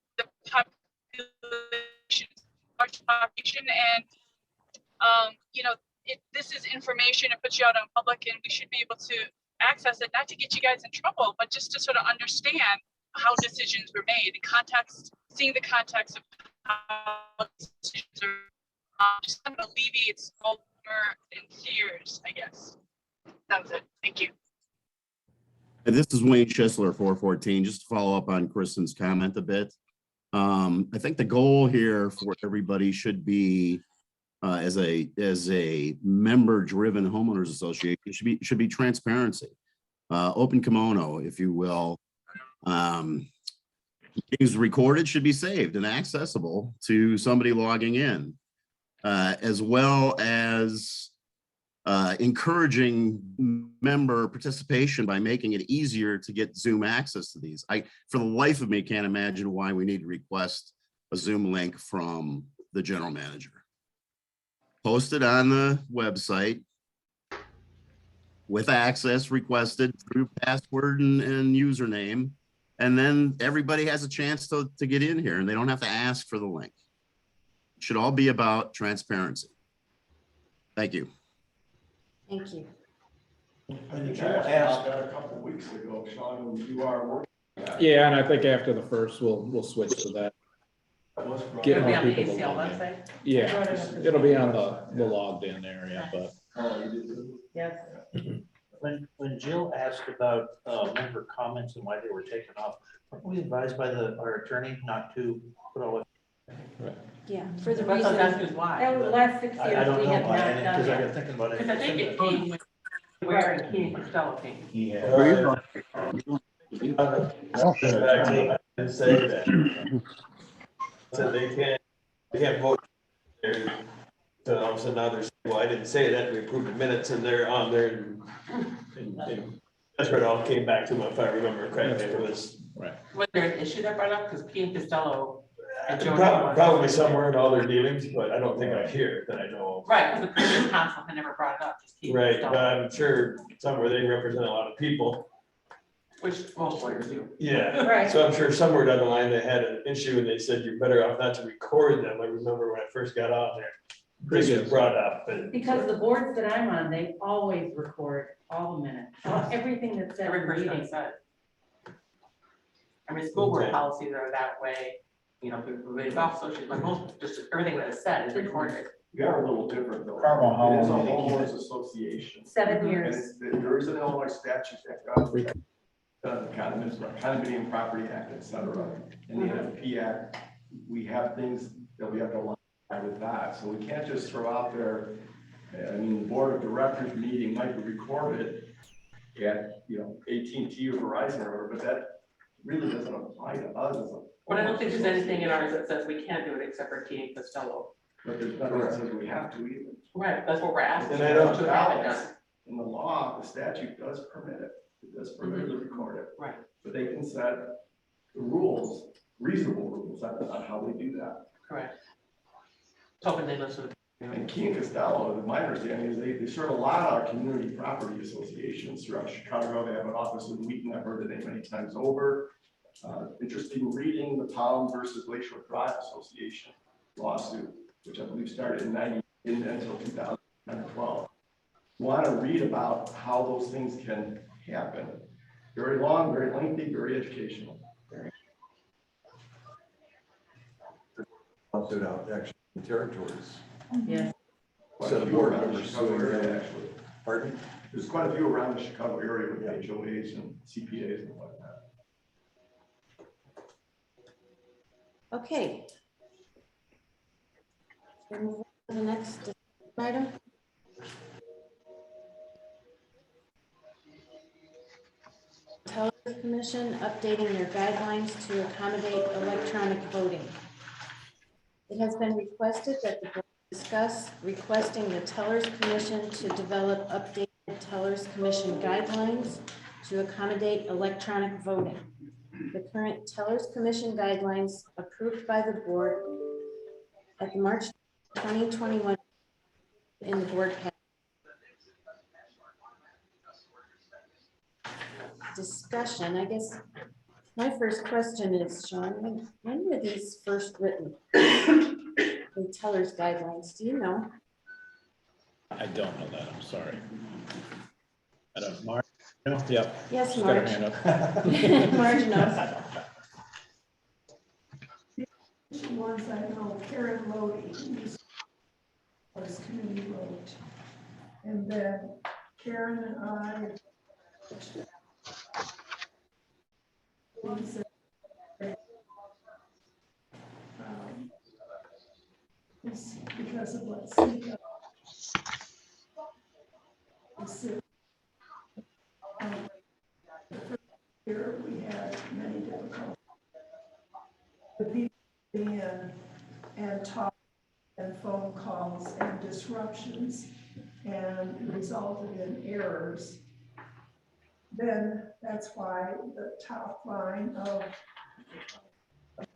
large population, and you know, this is information. It puts you out on public, and we should be able to access it, not to get you guys in trouble, but just to sort of understand how decisions were made, the context, seeing the context of how decisions are, just kind of alleviates all fear and fears, I guess. That was it. Thank you. This is Wayne Schisler, 414. Just to follow up on Kristen's comment a bit. I think the goal here for everybody should be, as a member-driven homeowners association, should be transparency, open kimono, if you will. Things recorded should be saved and accessible to somebody logging in, as well as encouraging member participation by making it easier to get Zoom access to these. I, for the life of me, can't imagine why we need to request a Zoom link from the general manager. Post it on the website with access requested through password and username, and then everybody has a chance to get in here and they don't have to ask for the link. It should all be about transparency. Thank you. Thank you. I think I asked that a couple of weeks ago, Sean, when you are working. Yeah, and I think after the first, we'll switch to that. Get It'll be more on the people to ACL log in. website? Yeah, it'll be on the logged in area, but. Yes. When Jill asked about member comments and why they were taken off, weren't we advised by our attorney not to put all it? Yeah, for the That's reason. that's why. That was the last 6 years. I don't we know have why, not and done because I that. got thinking about it. Because I think it came with where and King Costello came. Yeah. I didn't say that. So they can't vote. So all of a sudden now they're saying, well, I didn't say that, we approved the minutes and they're on there. And that's where it all came back to, if I remember correctly, it was. Right. Was there an issue that brought up? Because King Costello and Joe. Probably somewhere in all their dealings, but I don't think I hear that I know. Right, because the previous council had never brought it up. Just King Right, Costello, but I'm sure somewhere they represent a lot of people. which most lawyers do. Yeah, Right. so I'm sure somewhere down the line they had an issue and they said you're better off not to record them. I remember when I first got on there, Chris was brought up and. Because the boards that I'm on, they always record all the minutes, everything that's said. Every in the person meeting. said. I mean, school board Okay. policies are that way, you know, people really golf associations, but most, just everything that is said is recorded. We are a little different though. Carmel, how It is a long do you keep homeowners association. 7 years. And there is an Illinois statute that governs condominium property act, et cetera. In the NFP Act, we have things that we have to align with that. So we can't just throw out there, I mean, the board of directors meeting might be recorded at, you know, AT&T or Verizon or whatever, but that really doesn't apply to us as a. But I don't think there's anything in ours that says we can't do it except for King Costello. But there's nothing that says we have to either. Right, that's what we're asking. And I don't- To have it done. In the law, the statute does permit it. It does permit it to record it. Right. But they can set the rules, reasonable rules on how they do that. Correct. Hoping they listen. And Key and Costello, my understanding is they serve a lot of our community property associations throughout Chicago. They have an office in Wheaton. I've heard the name many times over. Interested in reading the Palm versus Lakeshore Drive Association lawsuit, which I believe started in 90 until 2012. Want to read about how those things can happen. Very long, very lengthy, very educational. Lawsuit out actually in territories. Yes. Quite a few around the Chicago area, actually. Pardon? There's quite a few around the Chicago area with HOAs and CPAs and like that. Okay. We'll move on to the next item. Tellers Commission updating their guidelines to accommodate electronic voting. It has been requested that the board discuss requesting the Tellers Commission to develop updated Tellers Commission guidelines to accommodate electronic voting. The current Tellers Commission guidelines approved by the board at the March 2021 in the board packet. Discussion, I guess my first question is, Sean, when were these first written? The Tellers guidelines, do you know? I don't know that, I'm sorry. I don't, Mark? No, yep. Yes, She's got her Marge. hand up. Marge knows. Ones I know, Karen Lodi, was committee wrote. And then Karen and I because of what Sika the first year we had many difficulties. The people in and talk and phone calls and disruptions, and it resulted in errors. Then that's why the top line of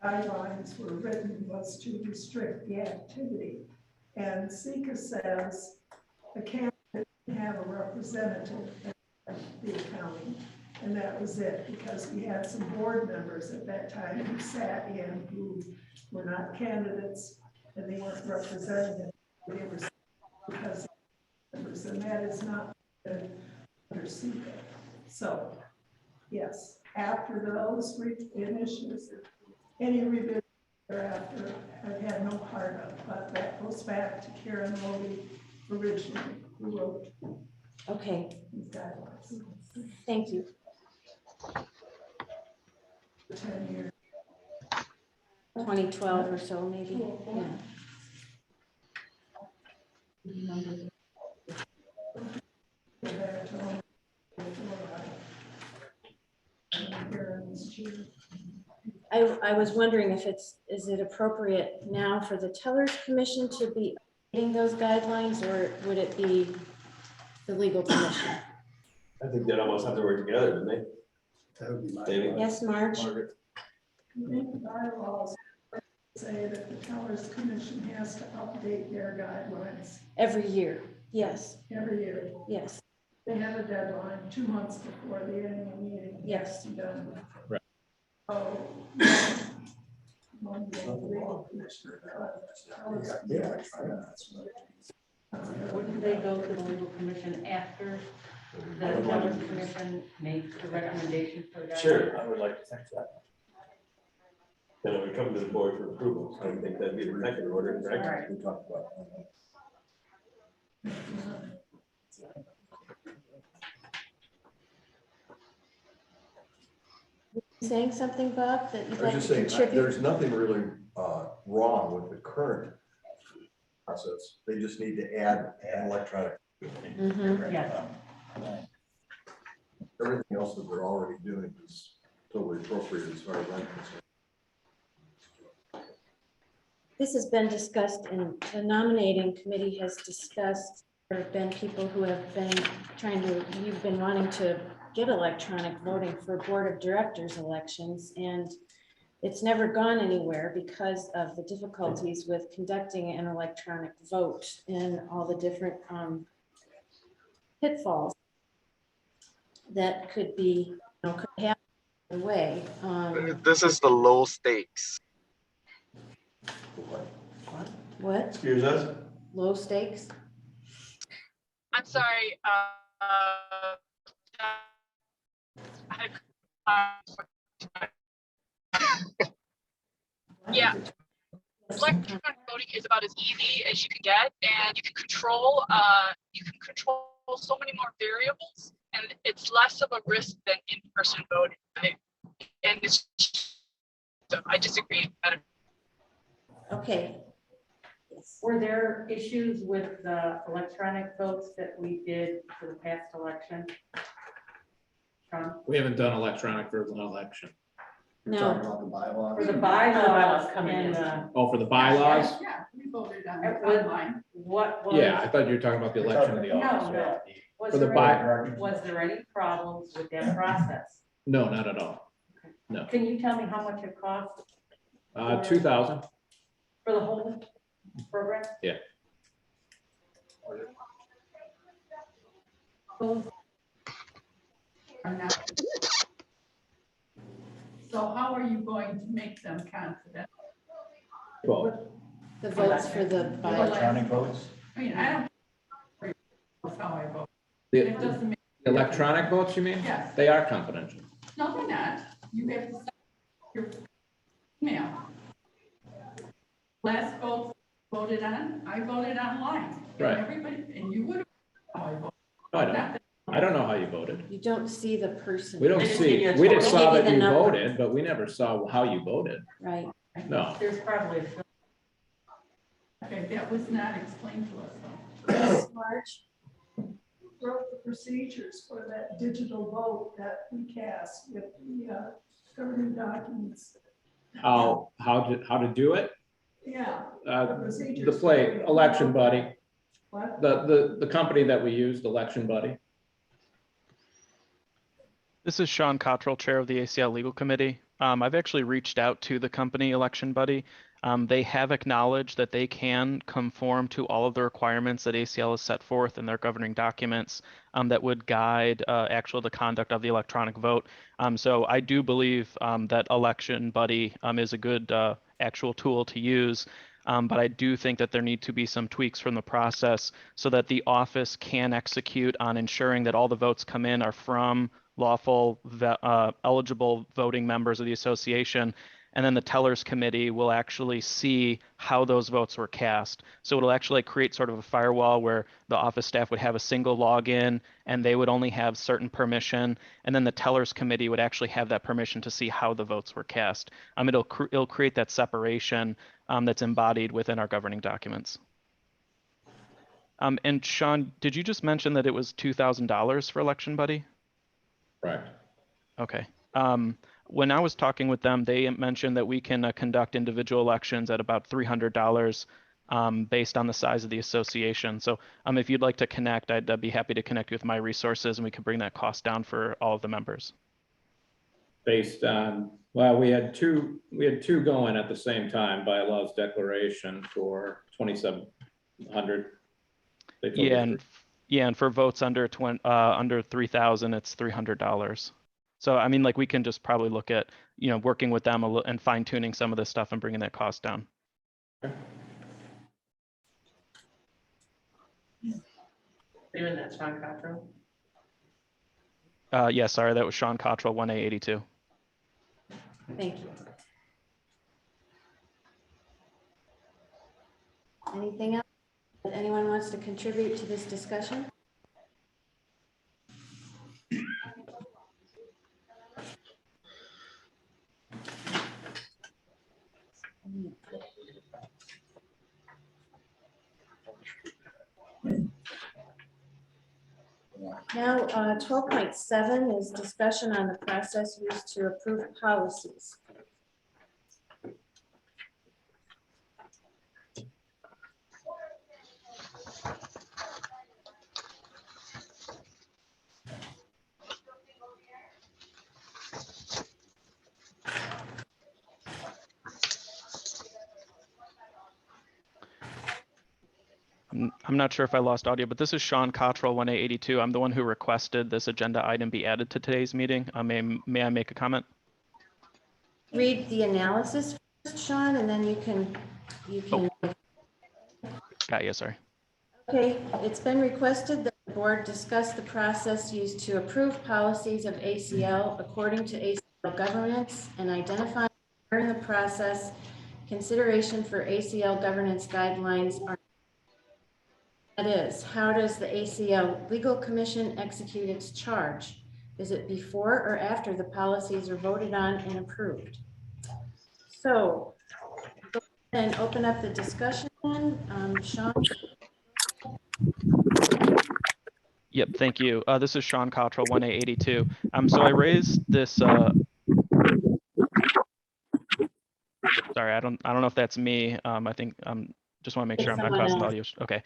guidelines were written was to restrict the activity. And Sika says the candidate didn't have a representative at the accounting, and that was it, because we had some board members at that time who sat in who were not candidates and they weren't representative. They were because members, and that is not good under Sika. So, yes, after those issues, any revision thereafter, I've had no part of, but that goes back to Karen Lodi originally, who wrote. Okay. These guidelines. Thank you. 10 years. 2012 or so, maybe. Yeah. I was wondering if is it appropriate now for the Tellers Commission to be updating those guidelines, or would it be the Legal Commission? I think they'd almost have to work together, wouldn't they? That would be my. Maybe. Yes, Marge? I think the bylaws say that the Tellers Commission has to update their guidelines Every year, yes. every year. Yes. They have a deadline 2 months before the annual meeting. Yes. To be done. Right. So, one day, the legal commissioner, Tellers Wouldn't they go to the legal commission after the Tellers Commission makes the recommendation for that? Sure. I would like to think that. Then it would come to the board for approval. So I think that'd be the second order, correct? Right. We talked about. Saying something, Bob, that you'd I like was just to saying, contribute? there's nothing really wrong with the current process. They just need to add an electronic. Mhm. Yes. Everything else that they're already doing is totally appropriate as far as I'm concerned. This has been discussed, and the nominating committee has discussed There have been people who have been you've been wanting to get electronic voting for board of directors elections, and it's never gone anywhere because of the difficulties with conducting an electronic vote and all the different pitfalls that could be, could happen the way. This is the low stakes. What? Excuse us? Low stakes? I'm sorry. Yeah, electronic voting is about as easy as you can get, and you can control so many more variables, and it's less of a risk than in-person voting. I disagree. Okay. Were there issues with the electronic votes that we did for the past election? We haven't done electronic for an election. Talking about the bylaws. For the bylaws coming in. Oh, for the bylaws? Yeah, we voted on It it was- online. What was? Yeah, I thought you were talking about the election of the No, office. no. Was For the was there any problems with that process? No, not at all. No. Can you tell me how much it cost 2,000. for the whole program? Yeah. So how are you going to make them confident? Well, The votes for the Electronic votes? I mean, I don't. That's how I vote. the It doesn't make, the electronic votes, you mean? Yes. They are confidential. no, they're not. You have to send your email. Last vote voted on, I voted online. And Right. everybody, and you would have. How I voted. No, I don't. I don't know how you voted. You don't see the person. We don't They just see, give you a we just total. saw They give that you you the number. voted, but we never saw how you voted. Right. No. There's probably. Okay, that was not explained to us though. Chris March wrote the procedures for that digital vote that we cast with the governing documents. How to do it? Yeah. The procedures. play, Election Buddy, What? the company that we used, Election Buddy. This is Sean Cottrell, Chair of the ACL Legal Committee. I've actually reached out to the company Election Buddy. They have acknowledged that they can conform to all of the requirements that ACL has set forth in their governing documents that would guide the conduct of the electronic vote. So I do believe that Election Buddy is a good actual tool to use. But I do think that there need to be some tweaks from the process so that the office can execute on ensuring that all the votes come in are from lawful, eligible voting members of the association. And then the tellers committee will actually see how those votes were cast. So it'll actually create sort of a firewall where the office staff would have a single login and they would only have certain permission. And then the tellers committee would actually have that permission to see how the votes were cast. It'll create that separation that's embodied within our governing documents. And Sean, did you just mention that it was $2,000 for Election Buddy? Correct. Okay. When I was talking with them, they mentioned that we can conduct individual elections at about $300 based on the size of the association. So if you'd like to connect, I'd be happy to connect you with my resources and we could bring that cost down for all of the members. Based on, well, we had two going at the same time, bylaws declaration for 2,700. Yeah, and for votes under 3,000, it's $300. So I mean, like we can just probably look at, working with them and fine tuning some of this stuff and bringing that cost down. You're in that Sean Cottrell? Yeah, sorry, that was Sean Cottrell, 1A82. Thank you. Anything else that anyone wants to contribute to this discussion? Now, 12.7 is discussion on the process used to approve policies. I'm not sure if I lost audio, but this is Sean Cottrell, 1A82. I'm the one who requested this agenda item be added to today's meeting. May I make a comment? Read the analysis first, Sean, and then you can. Yes, sorry. Okay, it's been requested that the board discuss the process used to approve policies of ACL according to ACL governance and identify where in the process consideration for ACL governance guidelines are. That is, how does the ACL Legal Commission execute its charge? Is it before or after the policies are voted on and approved? So, go ahead and open up the discussion then. Sean? Yep, thank you. This is Sean Cottrell, 1A82. So I raised this. Sorry, I don't know if that's me. I think just want to make sure I'm not crossing the audio. Okay.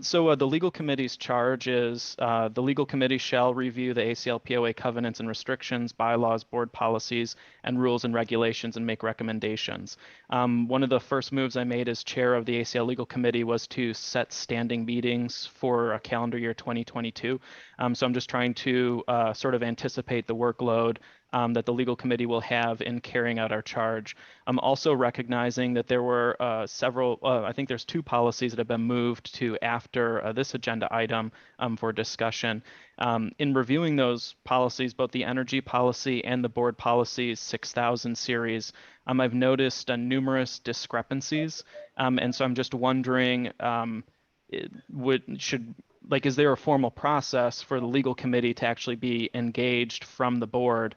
So the legal committee's charge is the legal committee shall review the ACL POA covenants and restrictions, bylaws, board policies, and rules and regulations and make recommendations. One of the first moves I made as chair of the ACL legal committee was to set standing meetings for a calendar year 2022. So I'm just trying to sort of anticipate the workload that the legal committee will have in carrying out our charge. I'm also recognizing that there were several, I think there's 2 policies that have been moved to after this agenda item for discussion. In reviewing those policies, both the energy policy and the board policies 6000 series, I've noticed numerous discrepancies. And so I'm just wondering, is there a formal process for the legal committee to actually be engaged from the board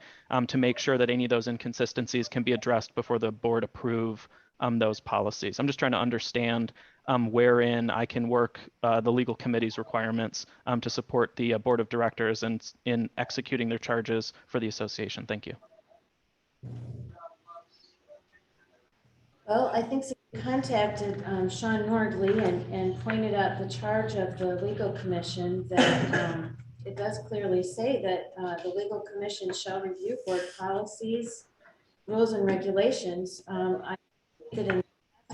to make sure that any of those inconsistencies can be addressed before the board approve those policies? I'm just trying to understand wherein I can work the legal committee's requirements to support the board of directors and in executing their charges for the association. Thank you. Well, I think you contacted Sean Nordley and pointed out the charge of the legal commission that it does clearly say that the legal commission shall review board policies, rules and regulations. I think that in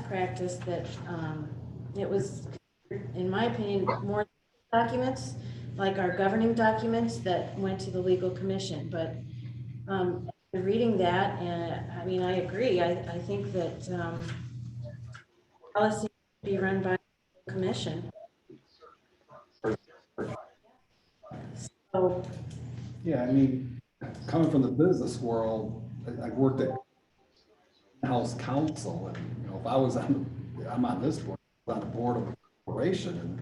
practice that it was, in my opinion, more documents like our governing documents that went to the legal commission. But reading that, and I mean, I agree. I think that policy should be run by the commission. So, yeah, I mean, coming from the business world, I've worked at in-house counsel, and if I was I'm on this board, on the board of a corporation, and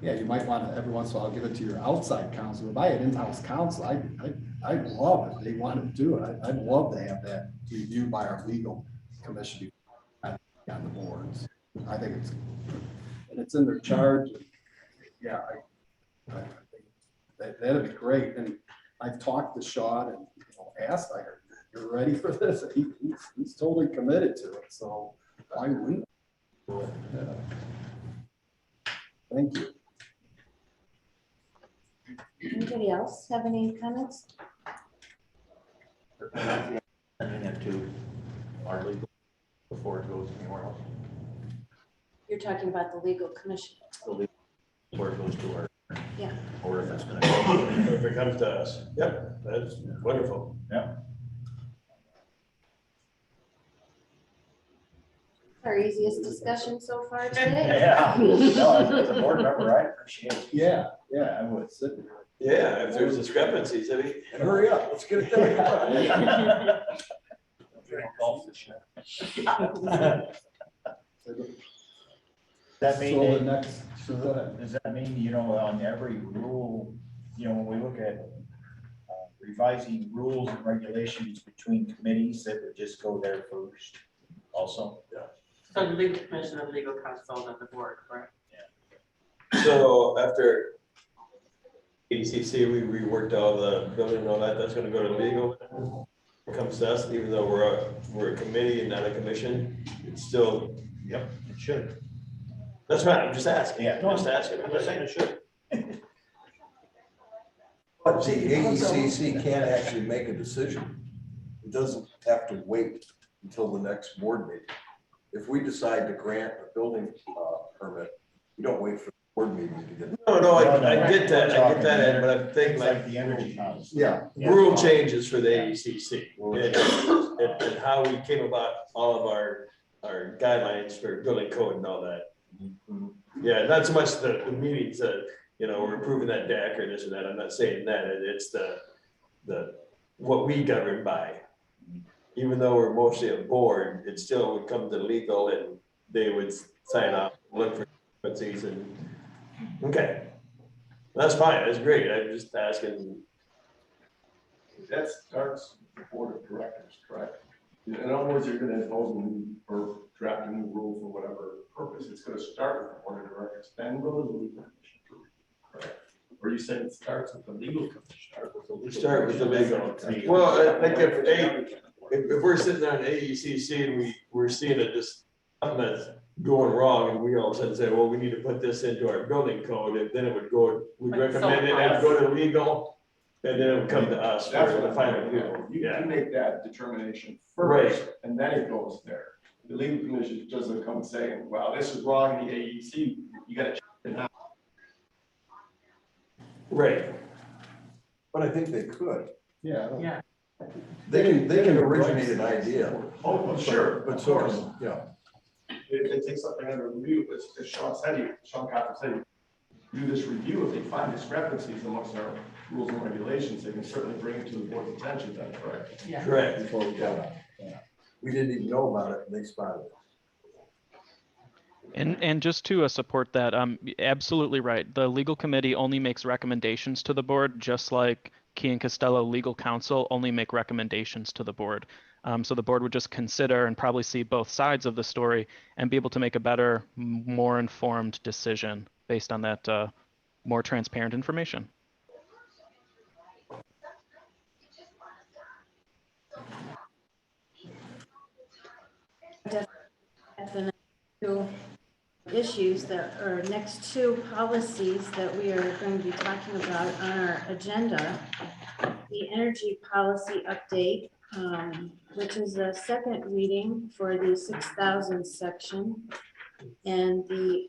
yeah, you might want to every once in a while give it to your outside counsel. If I had in-house counsel, I'd love it. They want to do it. I'd love to have that reviewed by our legal commission on the boards. I think it's in their charge. Yeah, I think that'd be great. And I've talked to Sean and asked, you're ready for this? He's totally committed to it. So why wouldn't I do it? Yeah. Thank you. anybody else have any comments? Sending it to our legal before it goes anywhere else. You're talking about the legal commission. The legal before it goes to our. Yeah. Or if it's going to go. If it comes to us. Yep, that's wonderful. Yeah. Our easiest discussion so far today. Yeah. No, as a board member, I appreciate it. Yeah, I would sit there. Yeah, if there's discrepancies, I mean. Hurry up, let's get it done. That mean, So the next, does that mean, on every rule, when we look at revising rules and regulations between committees, that would just go there first also? So the legal commission and legal counsel and the board, correct? So after ACC, we reworked all the building and all that, that's gonna go to legal. It comes to us, even though we're a committee and not a commission, it's still. Yep, it should. That's right, I'm just asking. Yeah. I'm just asking, I'm just saying it should. But the AECC can't actually make a decision. It doesn't have to wait until the next board meeting. If we decide to grant a building permit, we don't wait for board meeting to get. No, I get that, Ed, but I'm thinking like the energy policy. Yeah. rule changes for the AECC and how we came about all of our guidelines for building code and all that. Yeah, not so much the meetings that, we're approving that deck or this or that. I'm not saying that. It's the what we govern by. Even though we're mostly a board, it still would come to legal and they would sign off, look for frequencies and, okay. That's fine, that's great. I'm just asking. That starts with the board of directors, correct? In other words, you're gonna impose a new or draft a new rule for whatever purpose. It's gonna start with the board of directors, then go to the legal commission. Correct? Or you said it starts with the legal commission. Start with the legal. Well, like if we're sitting on AECC and we're seeing it just something that's going wrong and we all of a sudden say, well, we need to put this into our building code, and then it would go, we'd recommend it, and go to legal, and then it would come to us for the final review. You make that determination Right. first, and then it goes there. The legal commission doesn't come saying, well, this is wrong in the AEC, you gotta check it out. Right. But I think they could. Yeah. They can originate an idea. Oh, sure, But of so, course. yeah. If they take something under review, as Sean said, Sean Cochran said, do this review, if they find discrepancies amongst our rules and regulations, they can certainly bring it to the board's attention, then, correct? Yeah. Correct. Before we got it. We didn't even know about it and they spotted it. And just to support that, absolutely right. The legal committee only makes recommendations to the board, just like Key and Costello legal counsel only make recommendations to the board. So the board would just consider and probably see both sides of the story and be able to make a better, more informed decision based on that more transparent information. At the next two issues that are next two policies that we are going to be talking about on our agenda, the energy policy update, which is a second reading for the 6,000 section, and the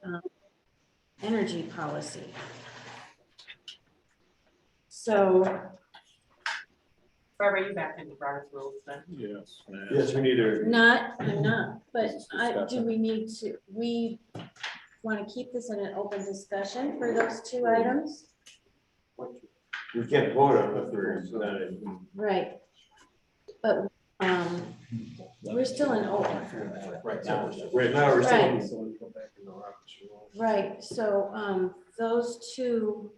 energy policy. So, Barbara, you back into Robert's rules then? Yes. Yes, we need to. I'm not, but do we need to, we want to keep this in an open discussion for those two items? We can't vote on it if we're not in. Right. But we're still in open. Right now, we're still. Right, so those two,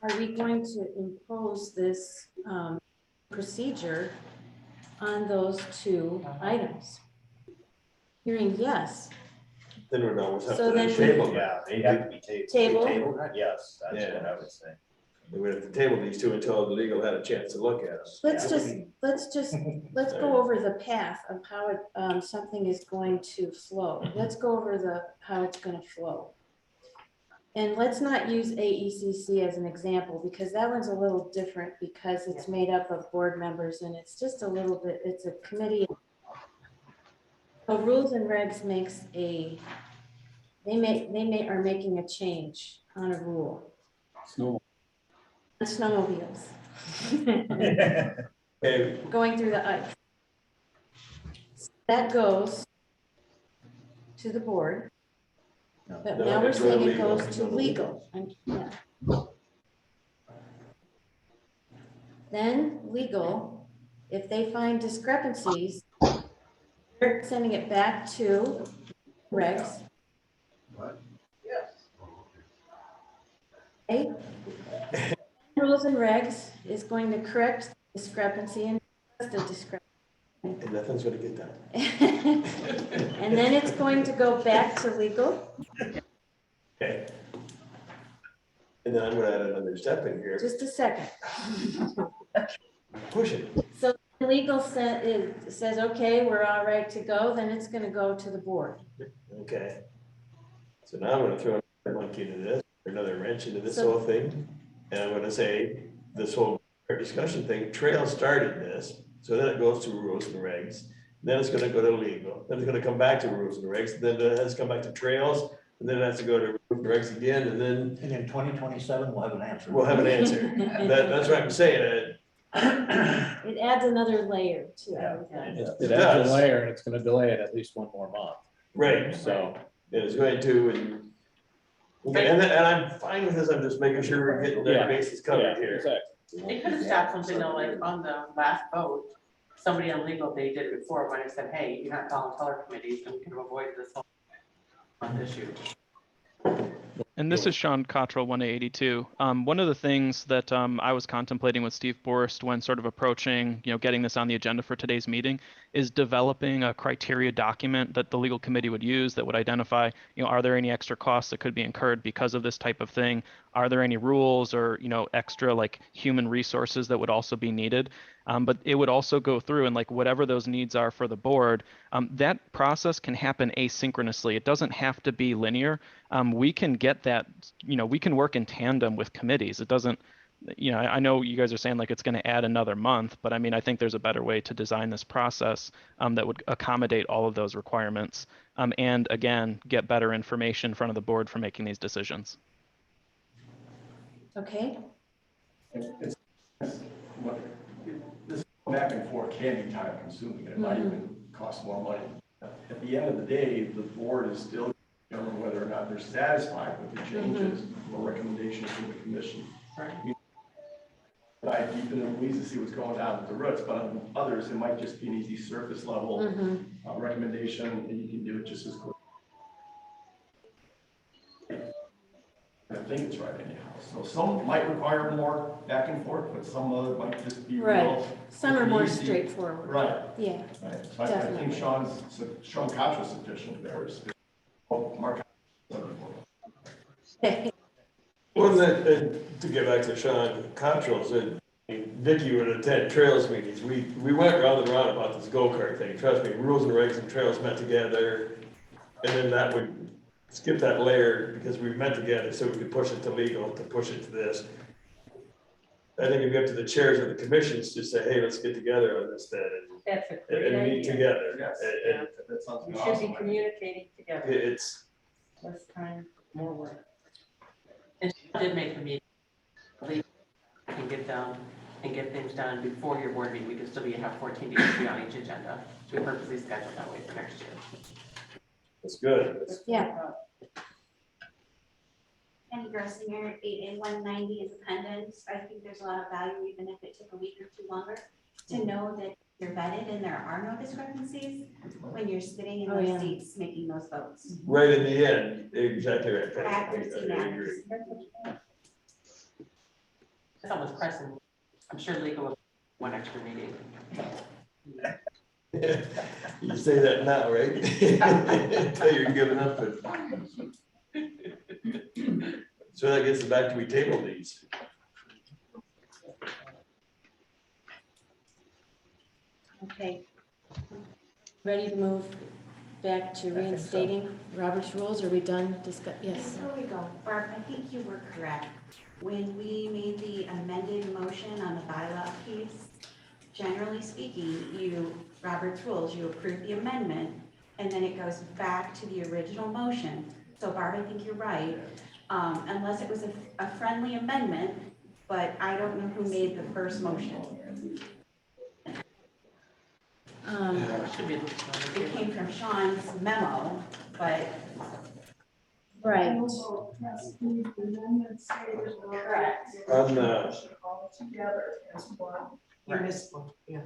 are we going to impose this procedure on those two items? Hearing yes. Then we'd always have So to then we- table. Yeah, they have to be Table? tabled. Yes, that's what I would say. We would have to table these two until the legal had a chance to look at them. Let's go over the path of how it, something is going to flow. Let's go over how it's gonna flow. And let's not use AECC as an example, because that one's a little different because it's made up of board members and it's just a little bit, it's a committee. So rules and regs makes they are making a change on a rule. Snowmobiles. Going through the ice. That goes to the board. But now we're saying it goes to legal. Yeah. Then legal, if they find discrepancies, they're sending it back to regs. What? Okay. Rules and regs is going to correct discrepancy and the discrepancy. And nothing's gonna get done. And then it's going to go back to legal. Okay. And then I'm gonna add another step in here. Just a second. Push it. So legal says, okay, we're all right to go, then it's gonna go to the board. Okay. So now I'm gonna throw another monkey into this, another wrench into this So- whole thing. And I'm gonna say, this whole discussion thing, Trail started this, so then it goes to rules and regs. Then it's gonna go to legal, then it's gonna come back to rules and regs, then it has to come back to trails, and then it has to go to rules and regs again, and then And in 2027, we'll have an answer. we'll have an answer. That's what I'm saying. It adds another layer to everything. It adds a layer and it's gonna delay it at least one more month. Right. So. It is going to, and I'm fine with this, I'm just making sure we're getting the bases covered here. They could have stopped something though, like on the last vote, somebody on legal, they did it before, might have said, hey, you're not calling color committees, and we could have avoided this whole issue. And this is Sean Cottrell, 182. One of the things that I was contemplating with Steve Borst when sort of approaching, getting this on the agenda for today's meeting is developing a criteria document that the legal committee would use that would identify, are there any extra costs that could be incurred because of this type of thing? Are there any rules or, extra like human resources that would also be needed? But it would also go through and like whatever those needs are for the board, that process can happen asynchronously. It doesn't have to be linear. We can get that, we can work in tandem with committees. It doesn't, I know you guys are saying like it's going to add another month, but I mean, I think there's a better way to design this process that would accommodate all of those requirements. And again, get better information in front of the board for making these decisions. Okay. This back and forth can be time consuming, and it might even cost more money. At the end of the day, the board is still determining whether or not they're satisfied with the changes or recommendations from the commission. I deep in the weeds to see what's going on with the roots, but on others, it might just be an easy surface level recommendation, and you can do it just as quick. I think it's right anyhow. So some might require more back and forth, but some other might just be real. Some are more easy. straightforward. Right. Yeah. Right. So I think Sean Contro's suggestion there is, Mark. Well, to get back to Sean Control's, Vicky would attend trails meetings. We went round and round about this go-kart thing. Trust me, rules and regs and trails met together. And then that would skip that layer because we met together so we could push it to legal, to push it to this. I think it'd be up to the chairs of the commissions to say, hey, let's get together on this then. That's a great and meet idea. together. Yes. And that sounds We awesome. should be communicating together. it's Less time, more work. And she did make the meeting. We can get down and get things done before your board meeting. We can still have 14 days to be on each agenda. So we purposely scheduled that way for next year. That's good. Yeah. Penny Grossinger, 8A190 is appendix. I think there's a lot of value, even if it took a week or two longer, to know that you're vetted and there are no discrepancies when you're sitting in those seats making those votes. Right in the end, exactly right. Penny. Accuracy I matters. agree. That's almost pressing. I'm sure legal will one extra meeting. You say that now, right? Until you're giving up. So that gets back to we table these. Okay. Ready to move back to reinstating Robert's rules? Are we done? Yes. Before we go, Barb, I think you were correct. When we made the amended motion on the bylaw piece, generally speaking, Robert's rules, you approve the amendment, and then it goes back to the original motion. So Barb, I think you're right, unless it was a friendly amendment, but I don't know who made the first motion. It came from Sean's memo, but. Right. Correct. On All together as one. You missed one, yeah.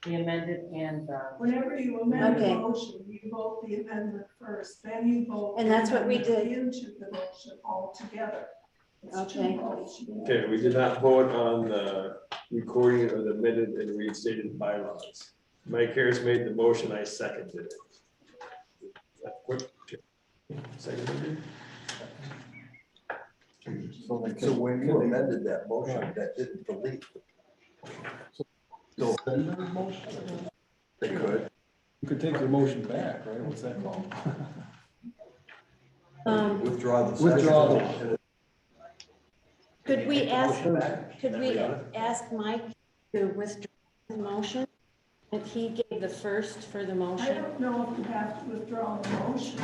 The amended and. Whenever you amend Okay. the motion, you vote the amendment first, then you vote. And that's what we did. Into the motion all together. It's two Okay. votes. okay, we did not vote on the recording of the amended and reinstated bylaws. Mike Harris made the motion, I seconded it. Seconded. So when you amended that motion, that didn't delete. So they could. You could take your motion back, right? What's that called? Withdraw the. Withdraw second. the. Could we ask Mike to withdraw the motion? And he gave the first for the I motion. don't know if you have to withdraw the motion.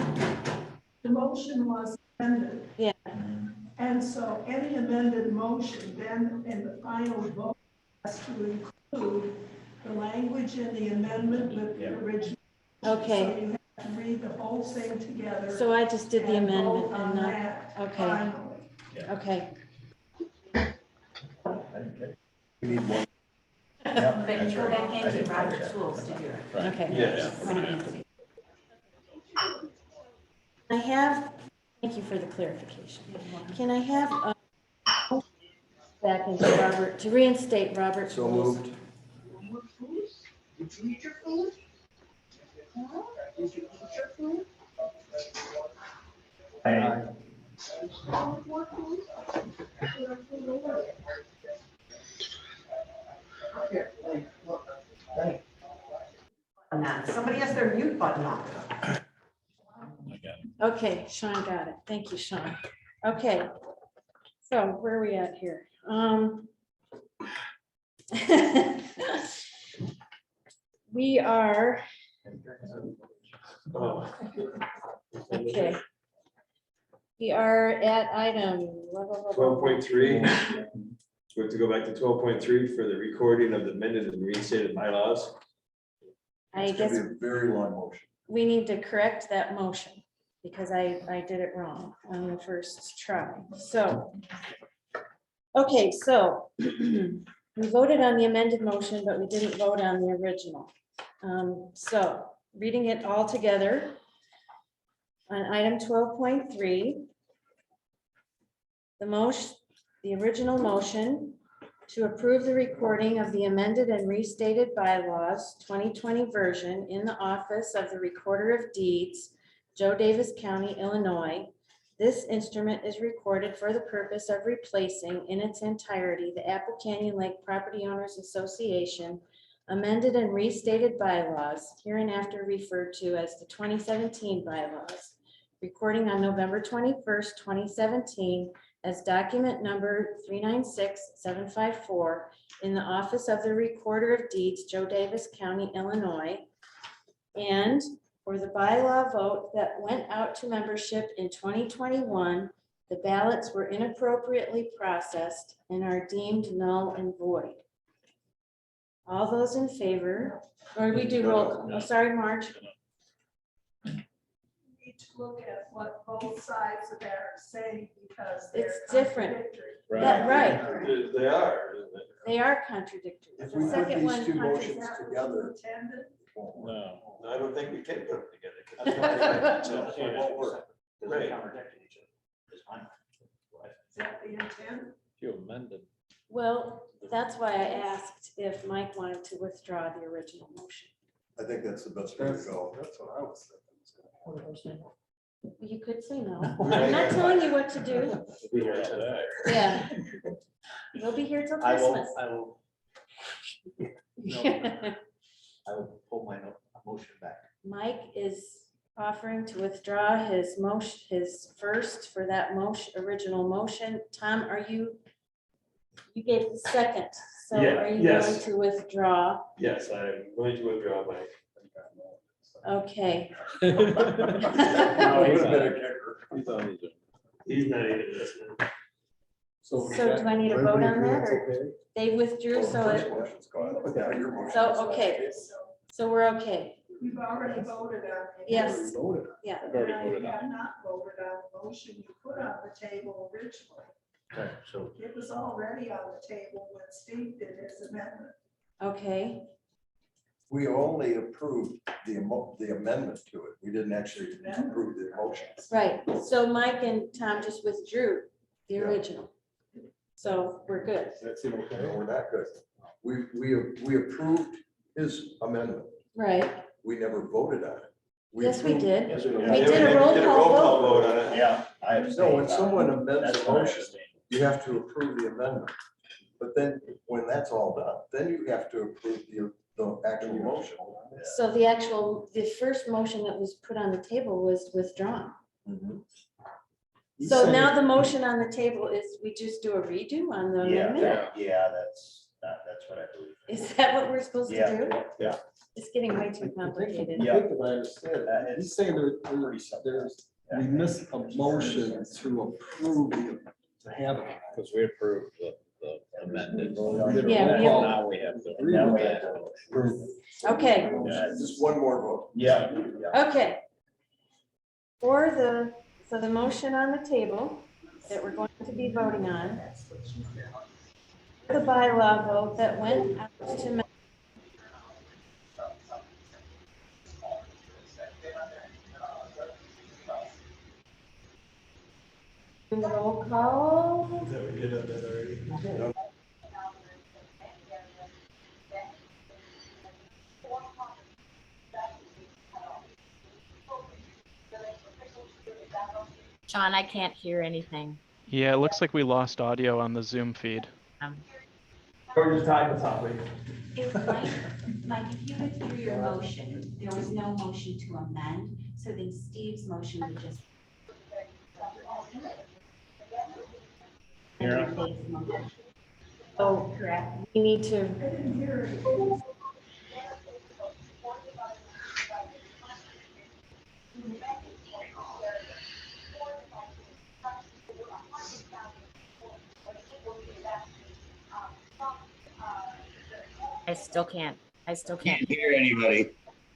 The motion was amended. Yeah. And so any amended motion then in the final vote has to include the language in the amendment with the original. Okay. So you have to read the whole thing together. So I just did the and amendment vote and on not, that okay, finally. okay. We need one. But you go back into Robert's rules to do it. Okay. Yes. I have, thank you for the clarification. Can I have back into Robert, to reinstate Robert's So rules? moved. Did you eat your food? No? Did you eat your food? More food? Here, look. Somebody has their mute button on. Okay, Sean got it. Thank you, Sean. Okay. So where are we at here? We are, okay. We are at item. 12.3. We have to go back to 12.3 for the recording of the amended and restated bylaws. I It's gonna guess be a very long motion. we need to correct that motion because I did it wrong on the first try. So, okay, so we voted on the amended motion, but we didn't vote on the original. So reading it all together on item 12.3, the original motion to approve the recording of the amended and restated bylaws 2020 version in the office of the Recorder of Deeds, Joe Davis County, Illinois. This instrument is recorded for the purpose of replacing in its entirety the Apple Canyon Lake Property Owners Association amended and restated bylaws, hereinafter referred to as the 2017 bylaws, recording on November 21st, 2017, as document number 396754 in the office of the Recorder of Deeds, Joe Davis County, Illinois. And for the bylaw vote that went out to membership in 2021, the ballots were inappropriately processed and are deemed null and void. All those in favor, or we do roll call. Oh, sorry, Marge. Need to look at what both sides of that are saying because they're It's different. contradictory. That, right. They are, isn't it? They are contradictory. If The we put second these one two contradicts- motions together. Intended. No, I don't think we can put them together. It won't work. Because Right. they contradict each other. It's fine. Is that the intent? You amended. Well, that's why I asked if Mike wanted to withdraw the original motion. I think that's the best way to go. That's what I was thinking. You could say no. I'm not telling you what to do. Be here today. Yeah. We'll be here till I Christmas. will, I will pull my motion back. Mike is offering to withdraw his motion, his first for that motion, original motion. Tom, are you gave the second, so Yeah, are you yes. going to withdraw? Yes, I'm going to withdraw my. Okay. No, Would have been a kicker. He's not even listening. So do I need a vote on that, or they withdrew, so it, Yeah, your motion. so, okay, so we're okay. You've already voted on it. Yes. Voted. Yeah, I've already Now, you voted on have not voted on the motion you put on the table originally. Okay, so It was already on the table when Steve did his amendment. okay, We only approved the amendment to it. We didn't actually approve the motion. right. So Mike and Tom just withdrew the Yeah. original. So we're good. We're not good. We approved his amendment. Right. We never voted on it. Yes, we approved- did. Yes, we did. We did a roll call vote. vote on it. Yeah. I No, when abstained. someone amends That's a what I motion, abstained. you have to approve the amendment. But then, when that's all done, then you have to approve the actual motion. So the first motion that was put on the table was withdrawn. So now the motion on the table is we just do a redo on the amendment? Yeah, that's what I believe. Is that what we're supposed to Yeah, do? yeah. It's getting way too complicated. Yeah. I think if I understand, he's saying there's we missed a motion to approve, to have it. Because we approved the amended. Yeah, we have- Now we have to. Now we have to approve. Okay, Just one more vote. Yeah. okay. So the motion on the table that we're going to be voting on, the bylaw vote that went out to roll call. We did that already. John, I can't hear anything. Yeah, it looks like we lost audio on the Zoom feed. We're just talking topic. If Mike, if you went through your motion, there was no motion to amend, so then Steve's motion would just. Yeah. Oh, Correct. we need to. I still can't Can't hear anybody.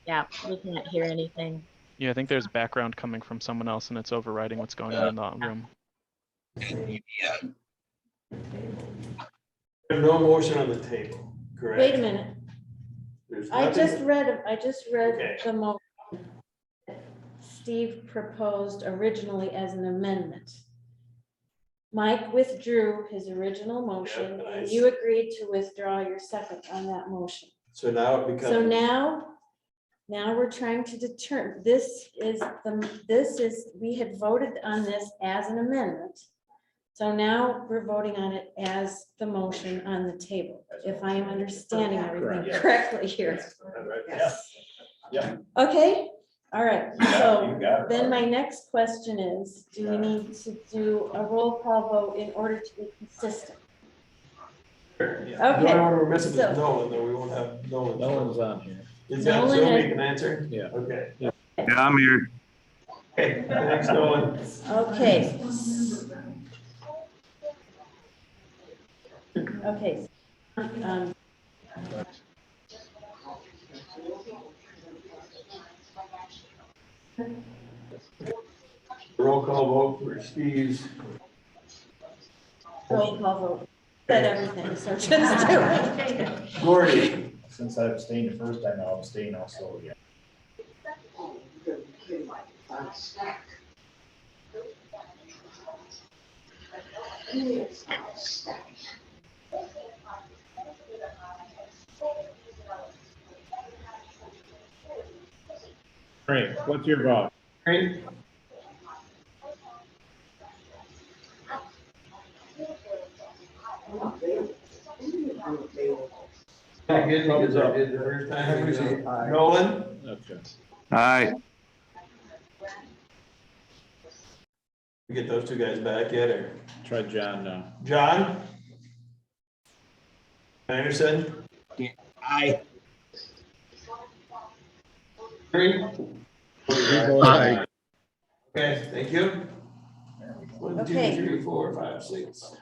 Yeah, we can't hear anything. Yeah, I think there's background coming from someone else and it's overriding what's going on in the room. Yeah. There's no motion on the table, correct? Wait a minute. There's I nothing- just read Okay. the motion Steve proposed originally as an amendment. Mike withdrew his original motion, Yep, and you agreed to withdraw your second on that motion. So now it becomes. So now we're trying to determine, we had voted on this as an amendment. So now we're voting on it as the motion on the table, if I am understanding everything Correct. correctly here. Yes. Yeah. Okay, all right, so You got it. then my next question is, do we need to do a roll call vote in order to be consistent? The Okay, only one we're missing so- is Nolan, though we won't have Nolan. No one's on here. Is that Nolan Zoom, is- you can answer? Yeah. Okay. Yeah. I'm here. Okay, thanks, Nolan. Okay. Okay. Roll call vote for Steve's. Roll call vote, said everything, so just do it. Gordy. Since I abstained the first time, I'll abstain also again. Great, what's your vote? Great. Good, because I did the first time. Nolan? Okay. Aye. We get those two guys back yet, or? Try John now. John? Anderson? Aye. Three? Aye. Okay, thank you. 1, 2, Okay. 3, 4, 5, 6.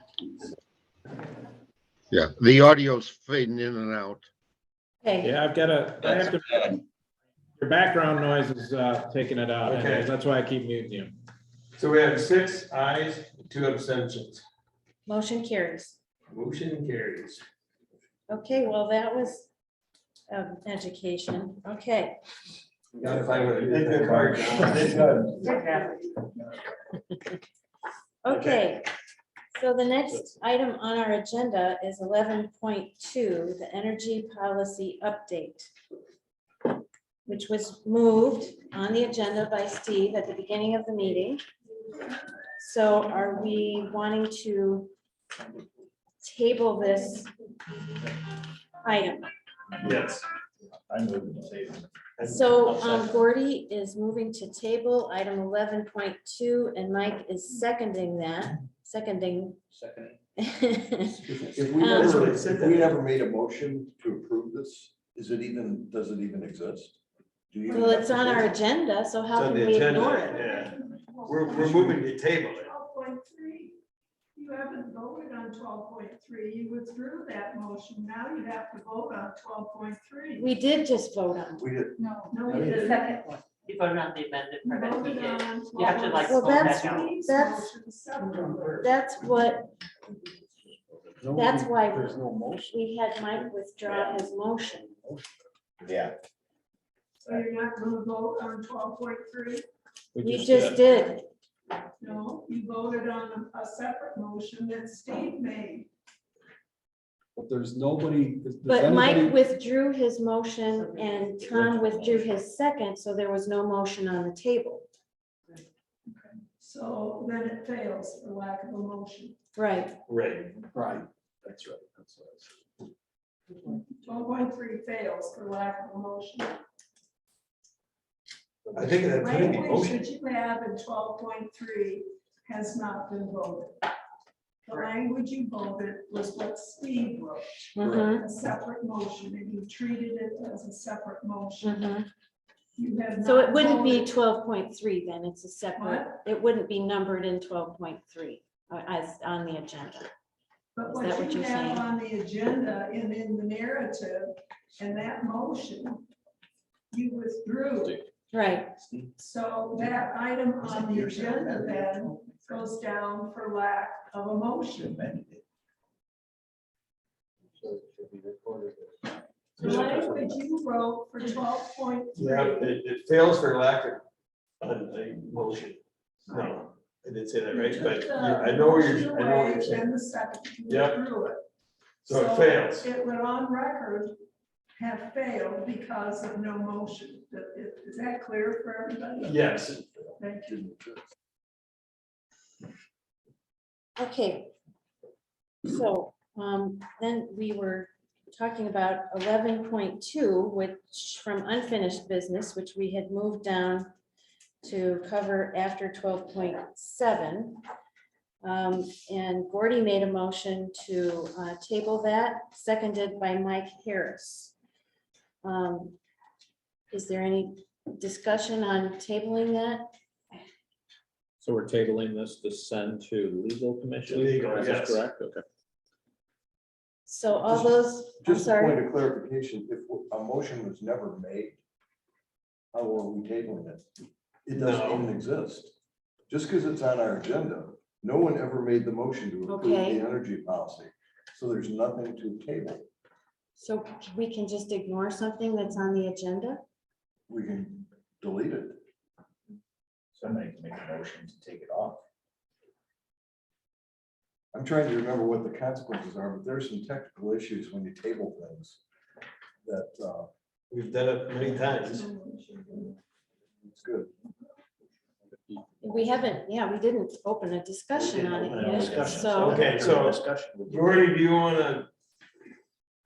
Yeah, the audio's fading in and out. Okay, Yeah, I have to, your background noise is taking it out. Okay. Anyways, that's why I keep muting you. So we have 6 ayes, 2 abstentions. motion carries. Motion carries. Okay, well, that was education, okay. Gotta find what I did Good that card. card. Good. Okay, so the next item on our agenda is 11.2, the energy policy update, which was moved on the agenda by Steve at the beginning of the meeting. So are we wanting to table this item? Yes. I'm moving to table. So Gordy is moving to table item 11.2 and Mike is seconding that, seconding. If we never made a motion to approve this, does it even exist? Do you? Well, it's on our agenda, so how It's on can the we agenda, ignore it? yeah. we're moving to table it. 12.3. You haven't voted on 12.3. You withdrew that motion. Now you have to vote on 12.3. We did just vote on. We did. No, No, you the didn't. second one. You voted on the amended You part, we voted did. on You have to like. Well, vote that's- back out. That's what, that's why There's no motion. we had Mike withdraw his motion. Yeah. So you're not going to vote on 12.3? We just did. No, you voted on a separate motion that Steve made. But there's nobody. does But Mike anybody- withdrew his motion and Tom withdrew his second, so there was no motion on the table. So then it fails for lack of a motion. Right. Right. Right, that's right. That's what I said. 12.3 fails for lack of a motion. I think that could be Language motion. that you have in 12.3 has not been voted. The language you voted was what Steve wrote, Mhm. a separate motion, and you treated it as a separate motion. Mhm. You have So not it wouldn't be voted- 12.3 then, it's a separate, What? it wouldn't be numbered in 12.3 as on the agenda. But Is that what what you you're have saying? on the agenda and in the narrative and that motion, you withdrew. Right. So that item on the agenda then goes down for lack of a motion. The language you wrote for 12.3. Yeah, it fails for lack of a motion. No, I didn't say that right, but I know where you're, I know what you're And saying. the second, you Yep. withdrew it. So it fails. It would on record have failed because of no motion. Is that clear for everybody? Yes. Thank you. Okay. So then we were talking about 11.2, which from unfinished business, which we had moved down to cover after 12.7. And Gordy made a motion to table that, seconded by Mike Harris. Is there any discussion on tabling that? So we're tabling this to send to legal commission? Legal, Is this yes. correct? Okay. So all those, I'm Just a point sorry, of clarification, if a motion was never made, how are we tabling it? It doesn't No. even exist. Just because it's on our agenda, no one ever made the motion to approve Okay. the energy policy. So there's nothing to table. so we can just ignore something that's on the agenda? We can delete it. Somebody can make a motion to take it off. I'm trying to remember what the consequences are, but there's some technical issues when you table things that, We've done it many times. it's good. We haven't, yeah, we didn't open a discussion on it yet, Discussion. so. Okay, so Discussion. Gordy, do you wanna,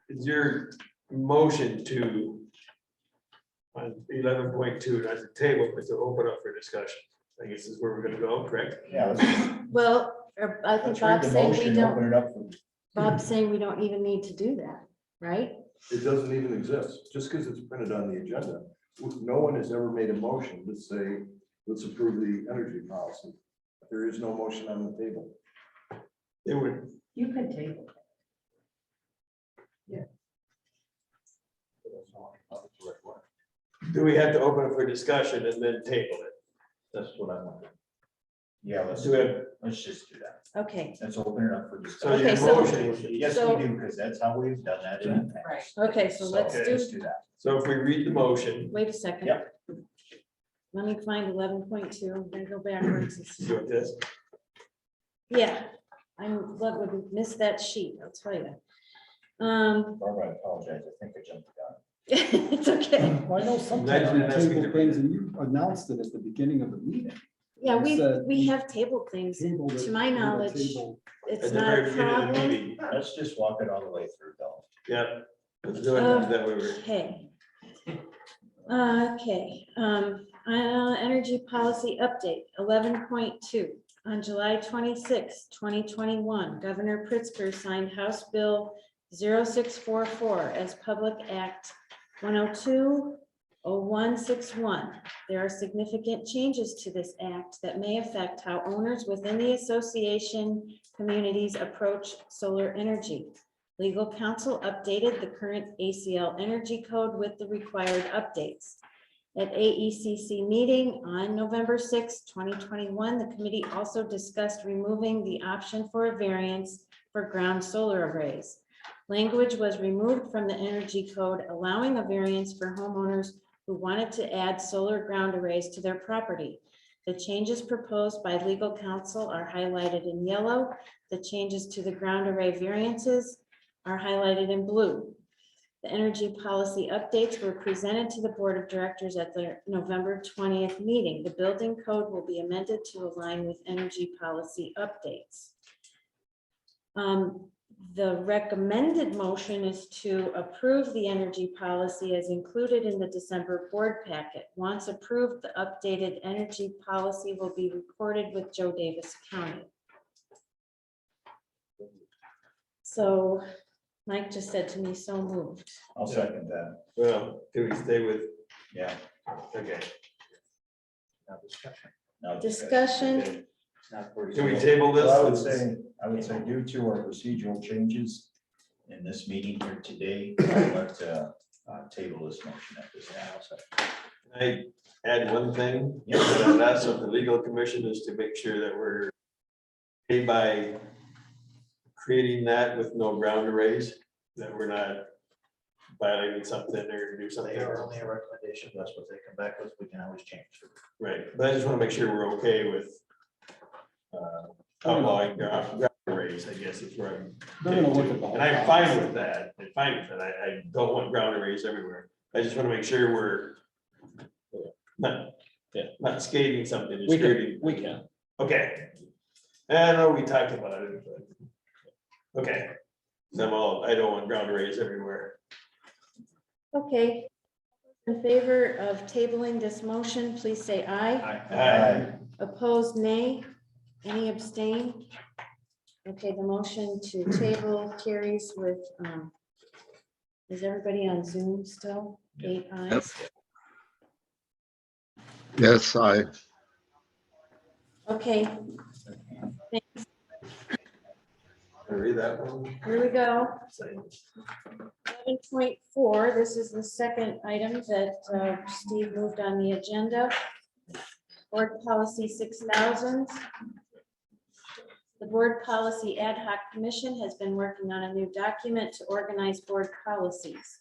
is your motion to on 11.2, not to table, but to open up for discussion? I guess is where we're gonna go, correct? Yeah, Well, I think let's read Bob's the saying we motion, open don't, it up for. Bob's saying we don't even need to do that, right? It doesn't even exist, just because it's printed on the agenda. No one has ever made a motion to say, let's approve the energy policy. There is no motion on the table. It would, You could table. do we have to open it for discussion and then table it? That's what I want. Yeah, let's Do we have, let's just do that. Okay, Let's open it up for so discussion. your Okay, so- motion, Yes, so- we do, because that's how we've done that in the past. okay, so let's Okay. do, Let's do that. so if we read the motion, wait a second. Yep. Let me find 11.2, I'm gonna go backwards. do it this. Yeah, I'm, glad we missed that sheet, I'll tell you. Barbara, I apologize. I think I jumped the gun. It's okay. Well, I know sometimes we table things and you announced it at the beginning of the meeting. Yeah, You said we have tabled things, tabled it, to my we're gonna knowledge, table- it's At the not very a beginning of the problem. meeting. Let's just walk it all the way through, Bill. Yeah, let's do it that way. Okay. Okay, energy policy update, 11.2. On July 26, 2021, Governor Pritzker signed House Bill 0644 as Public Act 102, 0161. There are significant changes to this act that may affect how owners within the association communities approach solar energy. Legal counsel updated the current ACL energy code with the required updates. At AECC meeting on November 6, 2021, the committee also discussed removing the option for a variance for ground solar arrays. Language was removed from the energy code, allowing a variance for homeowners who wanted to add solar ground arrays to their property. The changes proposed by legal counsel are highlighted in yellow. The changes to the ground array variances are highlighted in blue. The energy policy updates were presented to the board of directors at the November 20th meeting. The building code will be amended to align with energy policy updates. The recommended motion is to approve the energy policy as included in the December board packet. Once approved, the updated energy policy will be recorded with Joe Davis County. So Mike just said to me, so moved. I'll second that. Well, do we stay with, Yeah. okay, Now discussion. Now Discussion. Okay. It's not for- can we table this? Well, I would say due to our procedural changes in this meeting here today, I'd like to table this motion at this time. Can I add one thing? Yeah. That's what the legal commission is to make sure that we're paid by creating that with no ground arrays, that we're not violating something or do something. They are only a recommendation. That's what they come back with. We can always change. Right, but I just want to make sure we're okay with outlawing ground arrays, I guess is where I'm. They're gonna look at the whole And I'm fine with that. I'm fine with that. I don't want ground arrays everywhere. I just want to make sure we're not skating something. and skirting. We can. Okay. I know we talked about it, but. Okay. I don't want ground arrays everywhere. Okay. In favor of tabling this motion, please say aye. Aye. Opposed, nay. Any abstain? Okay, the motion to table carries with, is everybody on Zoom still? 8 ayes. Yes, Okay, Read that one. here we go. 11.4, this is the second item that Steve moved on the agenda. Board Policy 6000. The Board Policy Ad Hoc Commission has been working on a new document to organize board policies.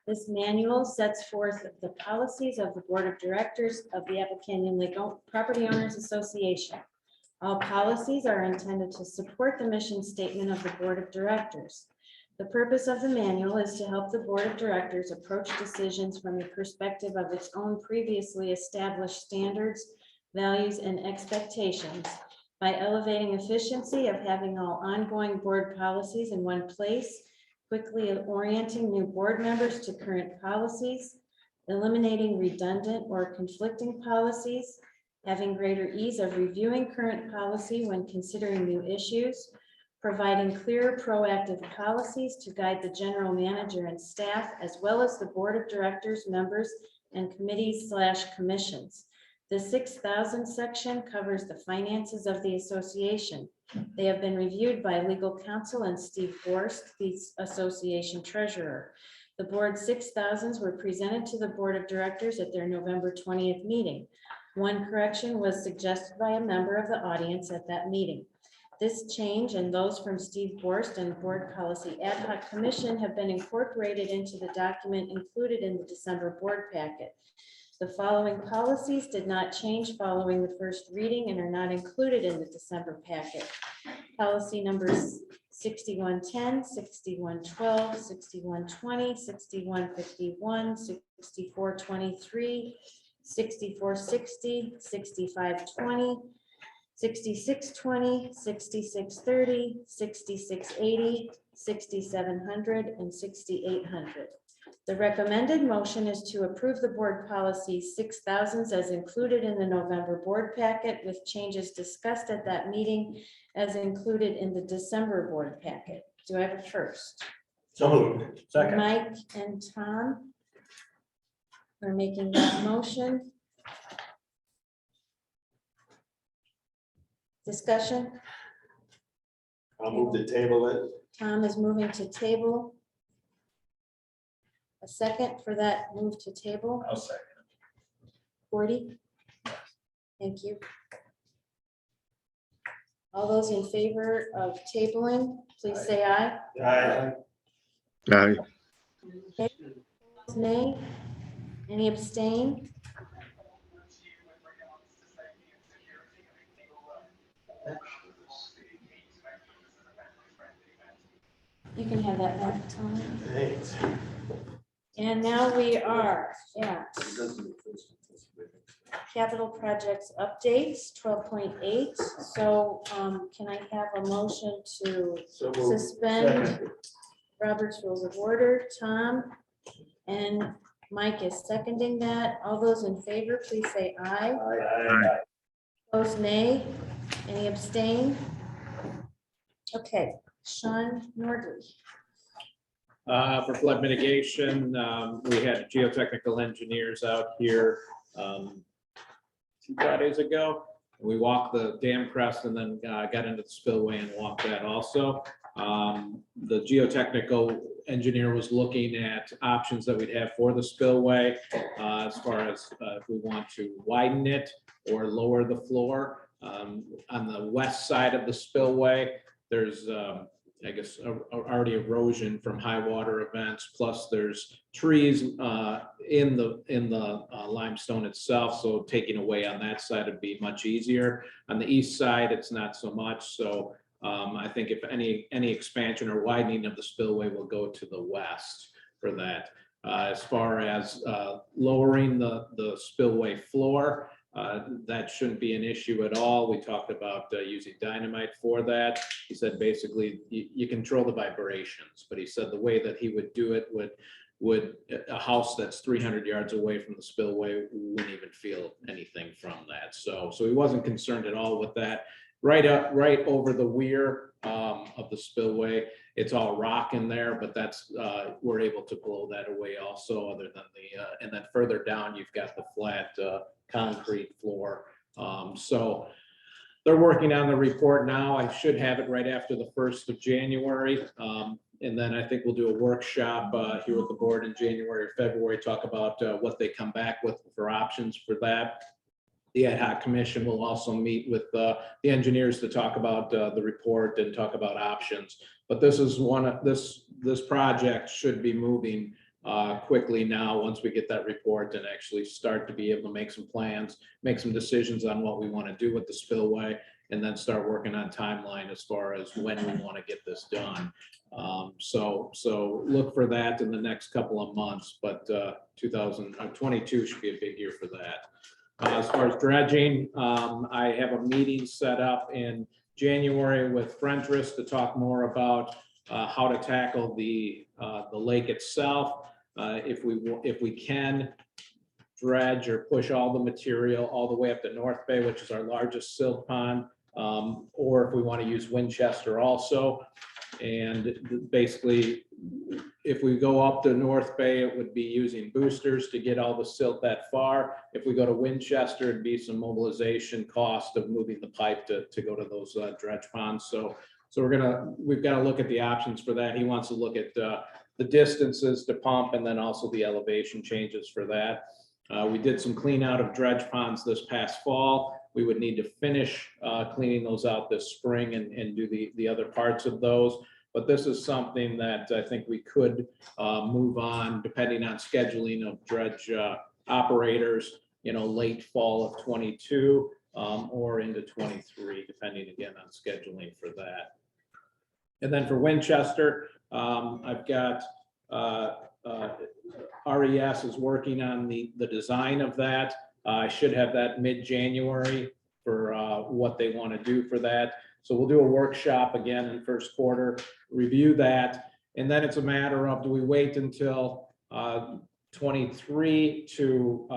This manual sets forth the policies of the Board of Directors of the Apple Canyon Lake Property Owners Association. All policies are intended to support the mission statement of the Board of Directors. The purpose of the manual is to help the Board of Directors approach decisions from the perspective of its own previously established standards, values, and expectations by elevating efficiency of having all ongoing board policies in one place, quickly orienting new board members to current policies, eliminating redundant or conflicting policies, having greater ease of reviewing current policy when considering new issues, providing clear proactive policies to guide the general manager and staff, as well as the board of directors, members, and committees/commissions. The 6000 section covers the finances of the association. They have been reviewed by legal counsel and Steve Forst, the association treasurer. The board 6000s were presented to the board of directors at their November 20th meeting. One correction was suggested by a member of the audience at that meeting. This change and those from Steve Forst and Board Policy Ad Hoc Commission have been incorporated into the document included in the December board packet. The following policies did not change following the first reading and are not included in the December packet. Policy numbers 6110, 6112, 6120, 6151, 6423, 6460, 6520, 6620, 6630, 6680, 6700, and 6800. The recommended motion is to approve the board policy 6000s as included in the November board packet with changes discussed at that meeting as included in the December board packet. Do I have a first? So moved. Second. Mike and Tom. for making that motion. Discussion? I'll move the table it. Tom is moving to table. A second for that move to table. I'll second. 40? Thank you. All those in favor of tabling, please say aye. Aye. Aye. Nay? Any abstain? You can have that back, Tom. Thanks. And now we are at capital projects updates, 12.8. So can I have a motion to So moved. suspend Second. Robert's Rules of Order? Tom and Mike is seconding that. All those in favor, please say aye. Aye. Opposed, nay. Any abstain? Okay, Sean Nordley. For flood mitigation, we had geotechnical engineers out here 2 Fridays ago. We walked the dam crest and then got into the spillway and walked that also. The geotechnical engineer was looking at options that we'd have for the spillway as far as if we want to widen it or lower the floor. On the west side of the spillway, there's I guess already erosion from high water events, plus there's trees in the limestone itself, so taking away on that side would be much easier. On the east side, it's not so much, so I think if any expansion or widening of the spillway will go to the west for that. As far as lowering the spillway floor, that shouldn't be an issue at all. We talked about using dynamite for that. He said basically you control the vibrations, but he said the way that he would do it would a house that's 300 yards away from the spillway wouldn't even feel anything from that. So he wasn't concerned at all with that. Right over the weir of the spillway, it's all rock in there, but that's we're able to blow that away also, other than the and then further down you've got the flat concrete floor. So they're working on the report now. I should have it right after the 1st of January. And then I think we'll do a workshop here with the board in January or February, talk about what they come back with for options for that. The ad hoc commission will also meet with the engineers to talk about the report and talk about options. But this is this project should be moving quickly now once we get that report and actually start to be able to make some plans, make some decisions on what we want to do with the spillway, and then start working on timeline as far as when we want to get this done. So look for that in the next couple of months, but 2022 should be a big year for that. As far as dredging, I have a meeting set up in January with Frentress to talk more about how to tackle the lake itself. If we can dredge or push all the material all the way up to North Bay, which is our largest silt pond, or if we want to use Winchester also. And basically, if we go up to North Bay, it would be using boosters to get all the silt that far. If we go to Winchester, it'd be some mobilization cost of moving the pipe to go to those dredge ponds. So we've got to look at the options for that. He wants to look at the distances to pump and then also the elevation changes for that. We did some clean out of dredge ponds this past fall. We would need to finish cleaning those out this spring and do the other parts of those. But this is something that I think we could move on depending on scheduling of dredge operators, late fall of 22 or into 23, depending again on scheduling for that. And then for Winchester, I've got RES is working on the design of that. I should have that mid-January for what they want to do for that. So we'll do a workshop again in first quarter, review that. And then it's a matter of, do we wait until 23 to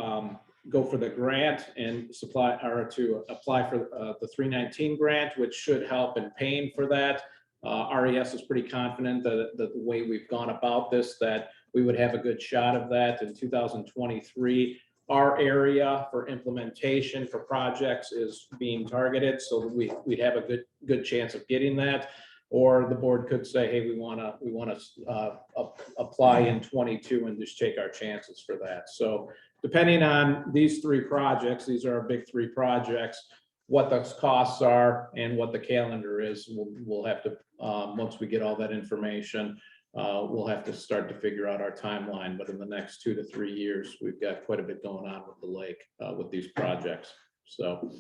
go for the grant and to apply for the 319 grant, which should help in paying for that. RES is pretty confident that the way we've gone about this, that we would have a good shot of that in 2023. Our area for implementation for projects is being targeted, so we'd have a good chance of getting that. Or the board could say, hey, we want to apply in 22 and just take our chances for that. So depending on these three projects, these are our big three projects, what those costs are and what the calendar is, we'll have to, once we get all that information, we'll have to start to figure out our timeline. But in the next 2 to 3 years, we've got quite a bit going on with the lake, with these projects. So,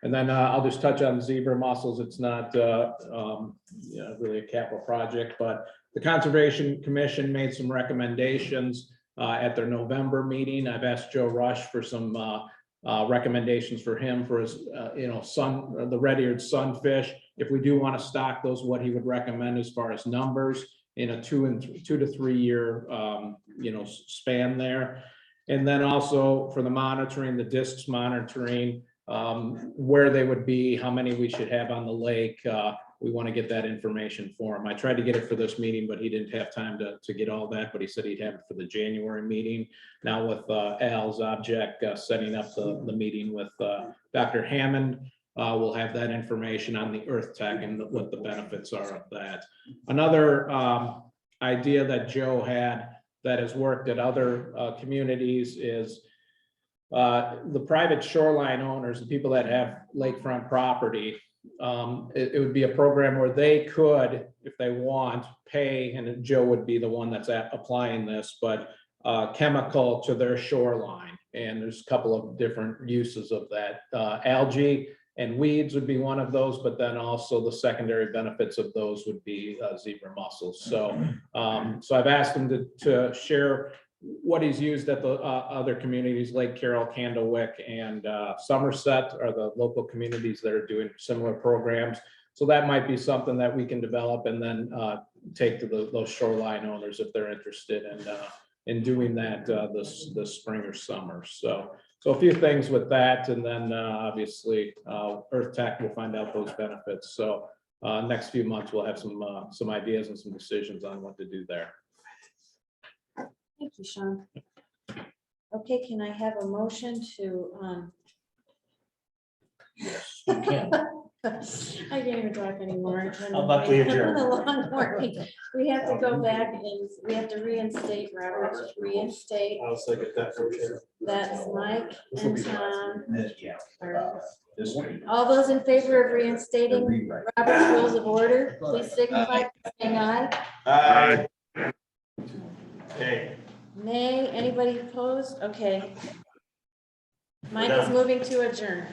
and then I'll just touch on zebra mussels. It's not really a capital project, but the Conservation Commission made some recommendations at their November meeting. I've asked Joe Rush for some recommendations for him for his, the red-eared sunfish. If we do want to stock those, what he would recommend as far as numbers in a 2 to 3 year, span there. And then also for the monitoring, the discs monitoring, where they would be, how many we should have on the lake. We want to get that information for him. I tried to get it for this meeting, but he didn't have time to get all that, but he said he'd have it for the January meeting. Now with Al's object setting up the meeting with Dr. Hammond, we'll have that information on the earth tech and what the benefits are of that. Another idea that Joe had that has worked at other communities is the private shoreline owners, the people that have lakefront property. It would be a program where they could, if they want, pay, and Joe would be the one that's applying this, but chemical to their shoreline. And there's a couple of different uses of that. Algae and weeds would be one of those, but then also the secondary benefits of those would be zebra mussels. So, so I've asked him to share what he's used at the other communities, Lake Carroll, Candlewick, and Somerset are the local communities that are doing similar programs. So that might be something that we can develop and then take to those shoreline owners if they're interested in doing that this spring or summer. So a few things with that, and then obviously Earth Tech will find out those benefits. So next few months we'll have some ideas and some decisions on what to do there. Thank you, Sean. Okay, can I have a motion to, Yes, you can. I can't even talk anymore. How about we adjourn? The long morning. We have to go back and we have to reinstate Robert, reinstate. I'll second that for sure. That's Mike and Tom. Yeah. Or- This one. All those in favor of reinstating Robert's rules of order, please signify by saying aye. Aye. Okay. Nay, anybody opposed? Okay. Mike is moving to adjourn.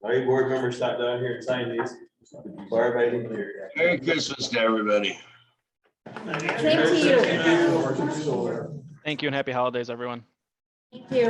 All right, board members, stop down here and sign these. Before everybody leaves here. Merry Christmas to everybody. Thank you. Thank you and happy holidays, everyone. Thank you.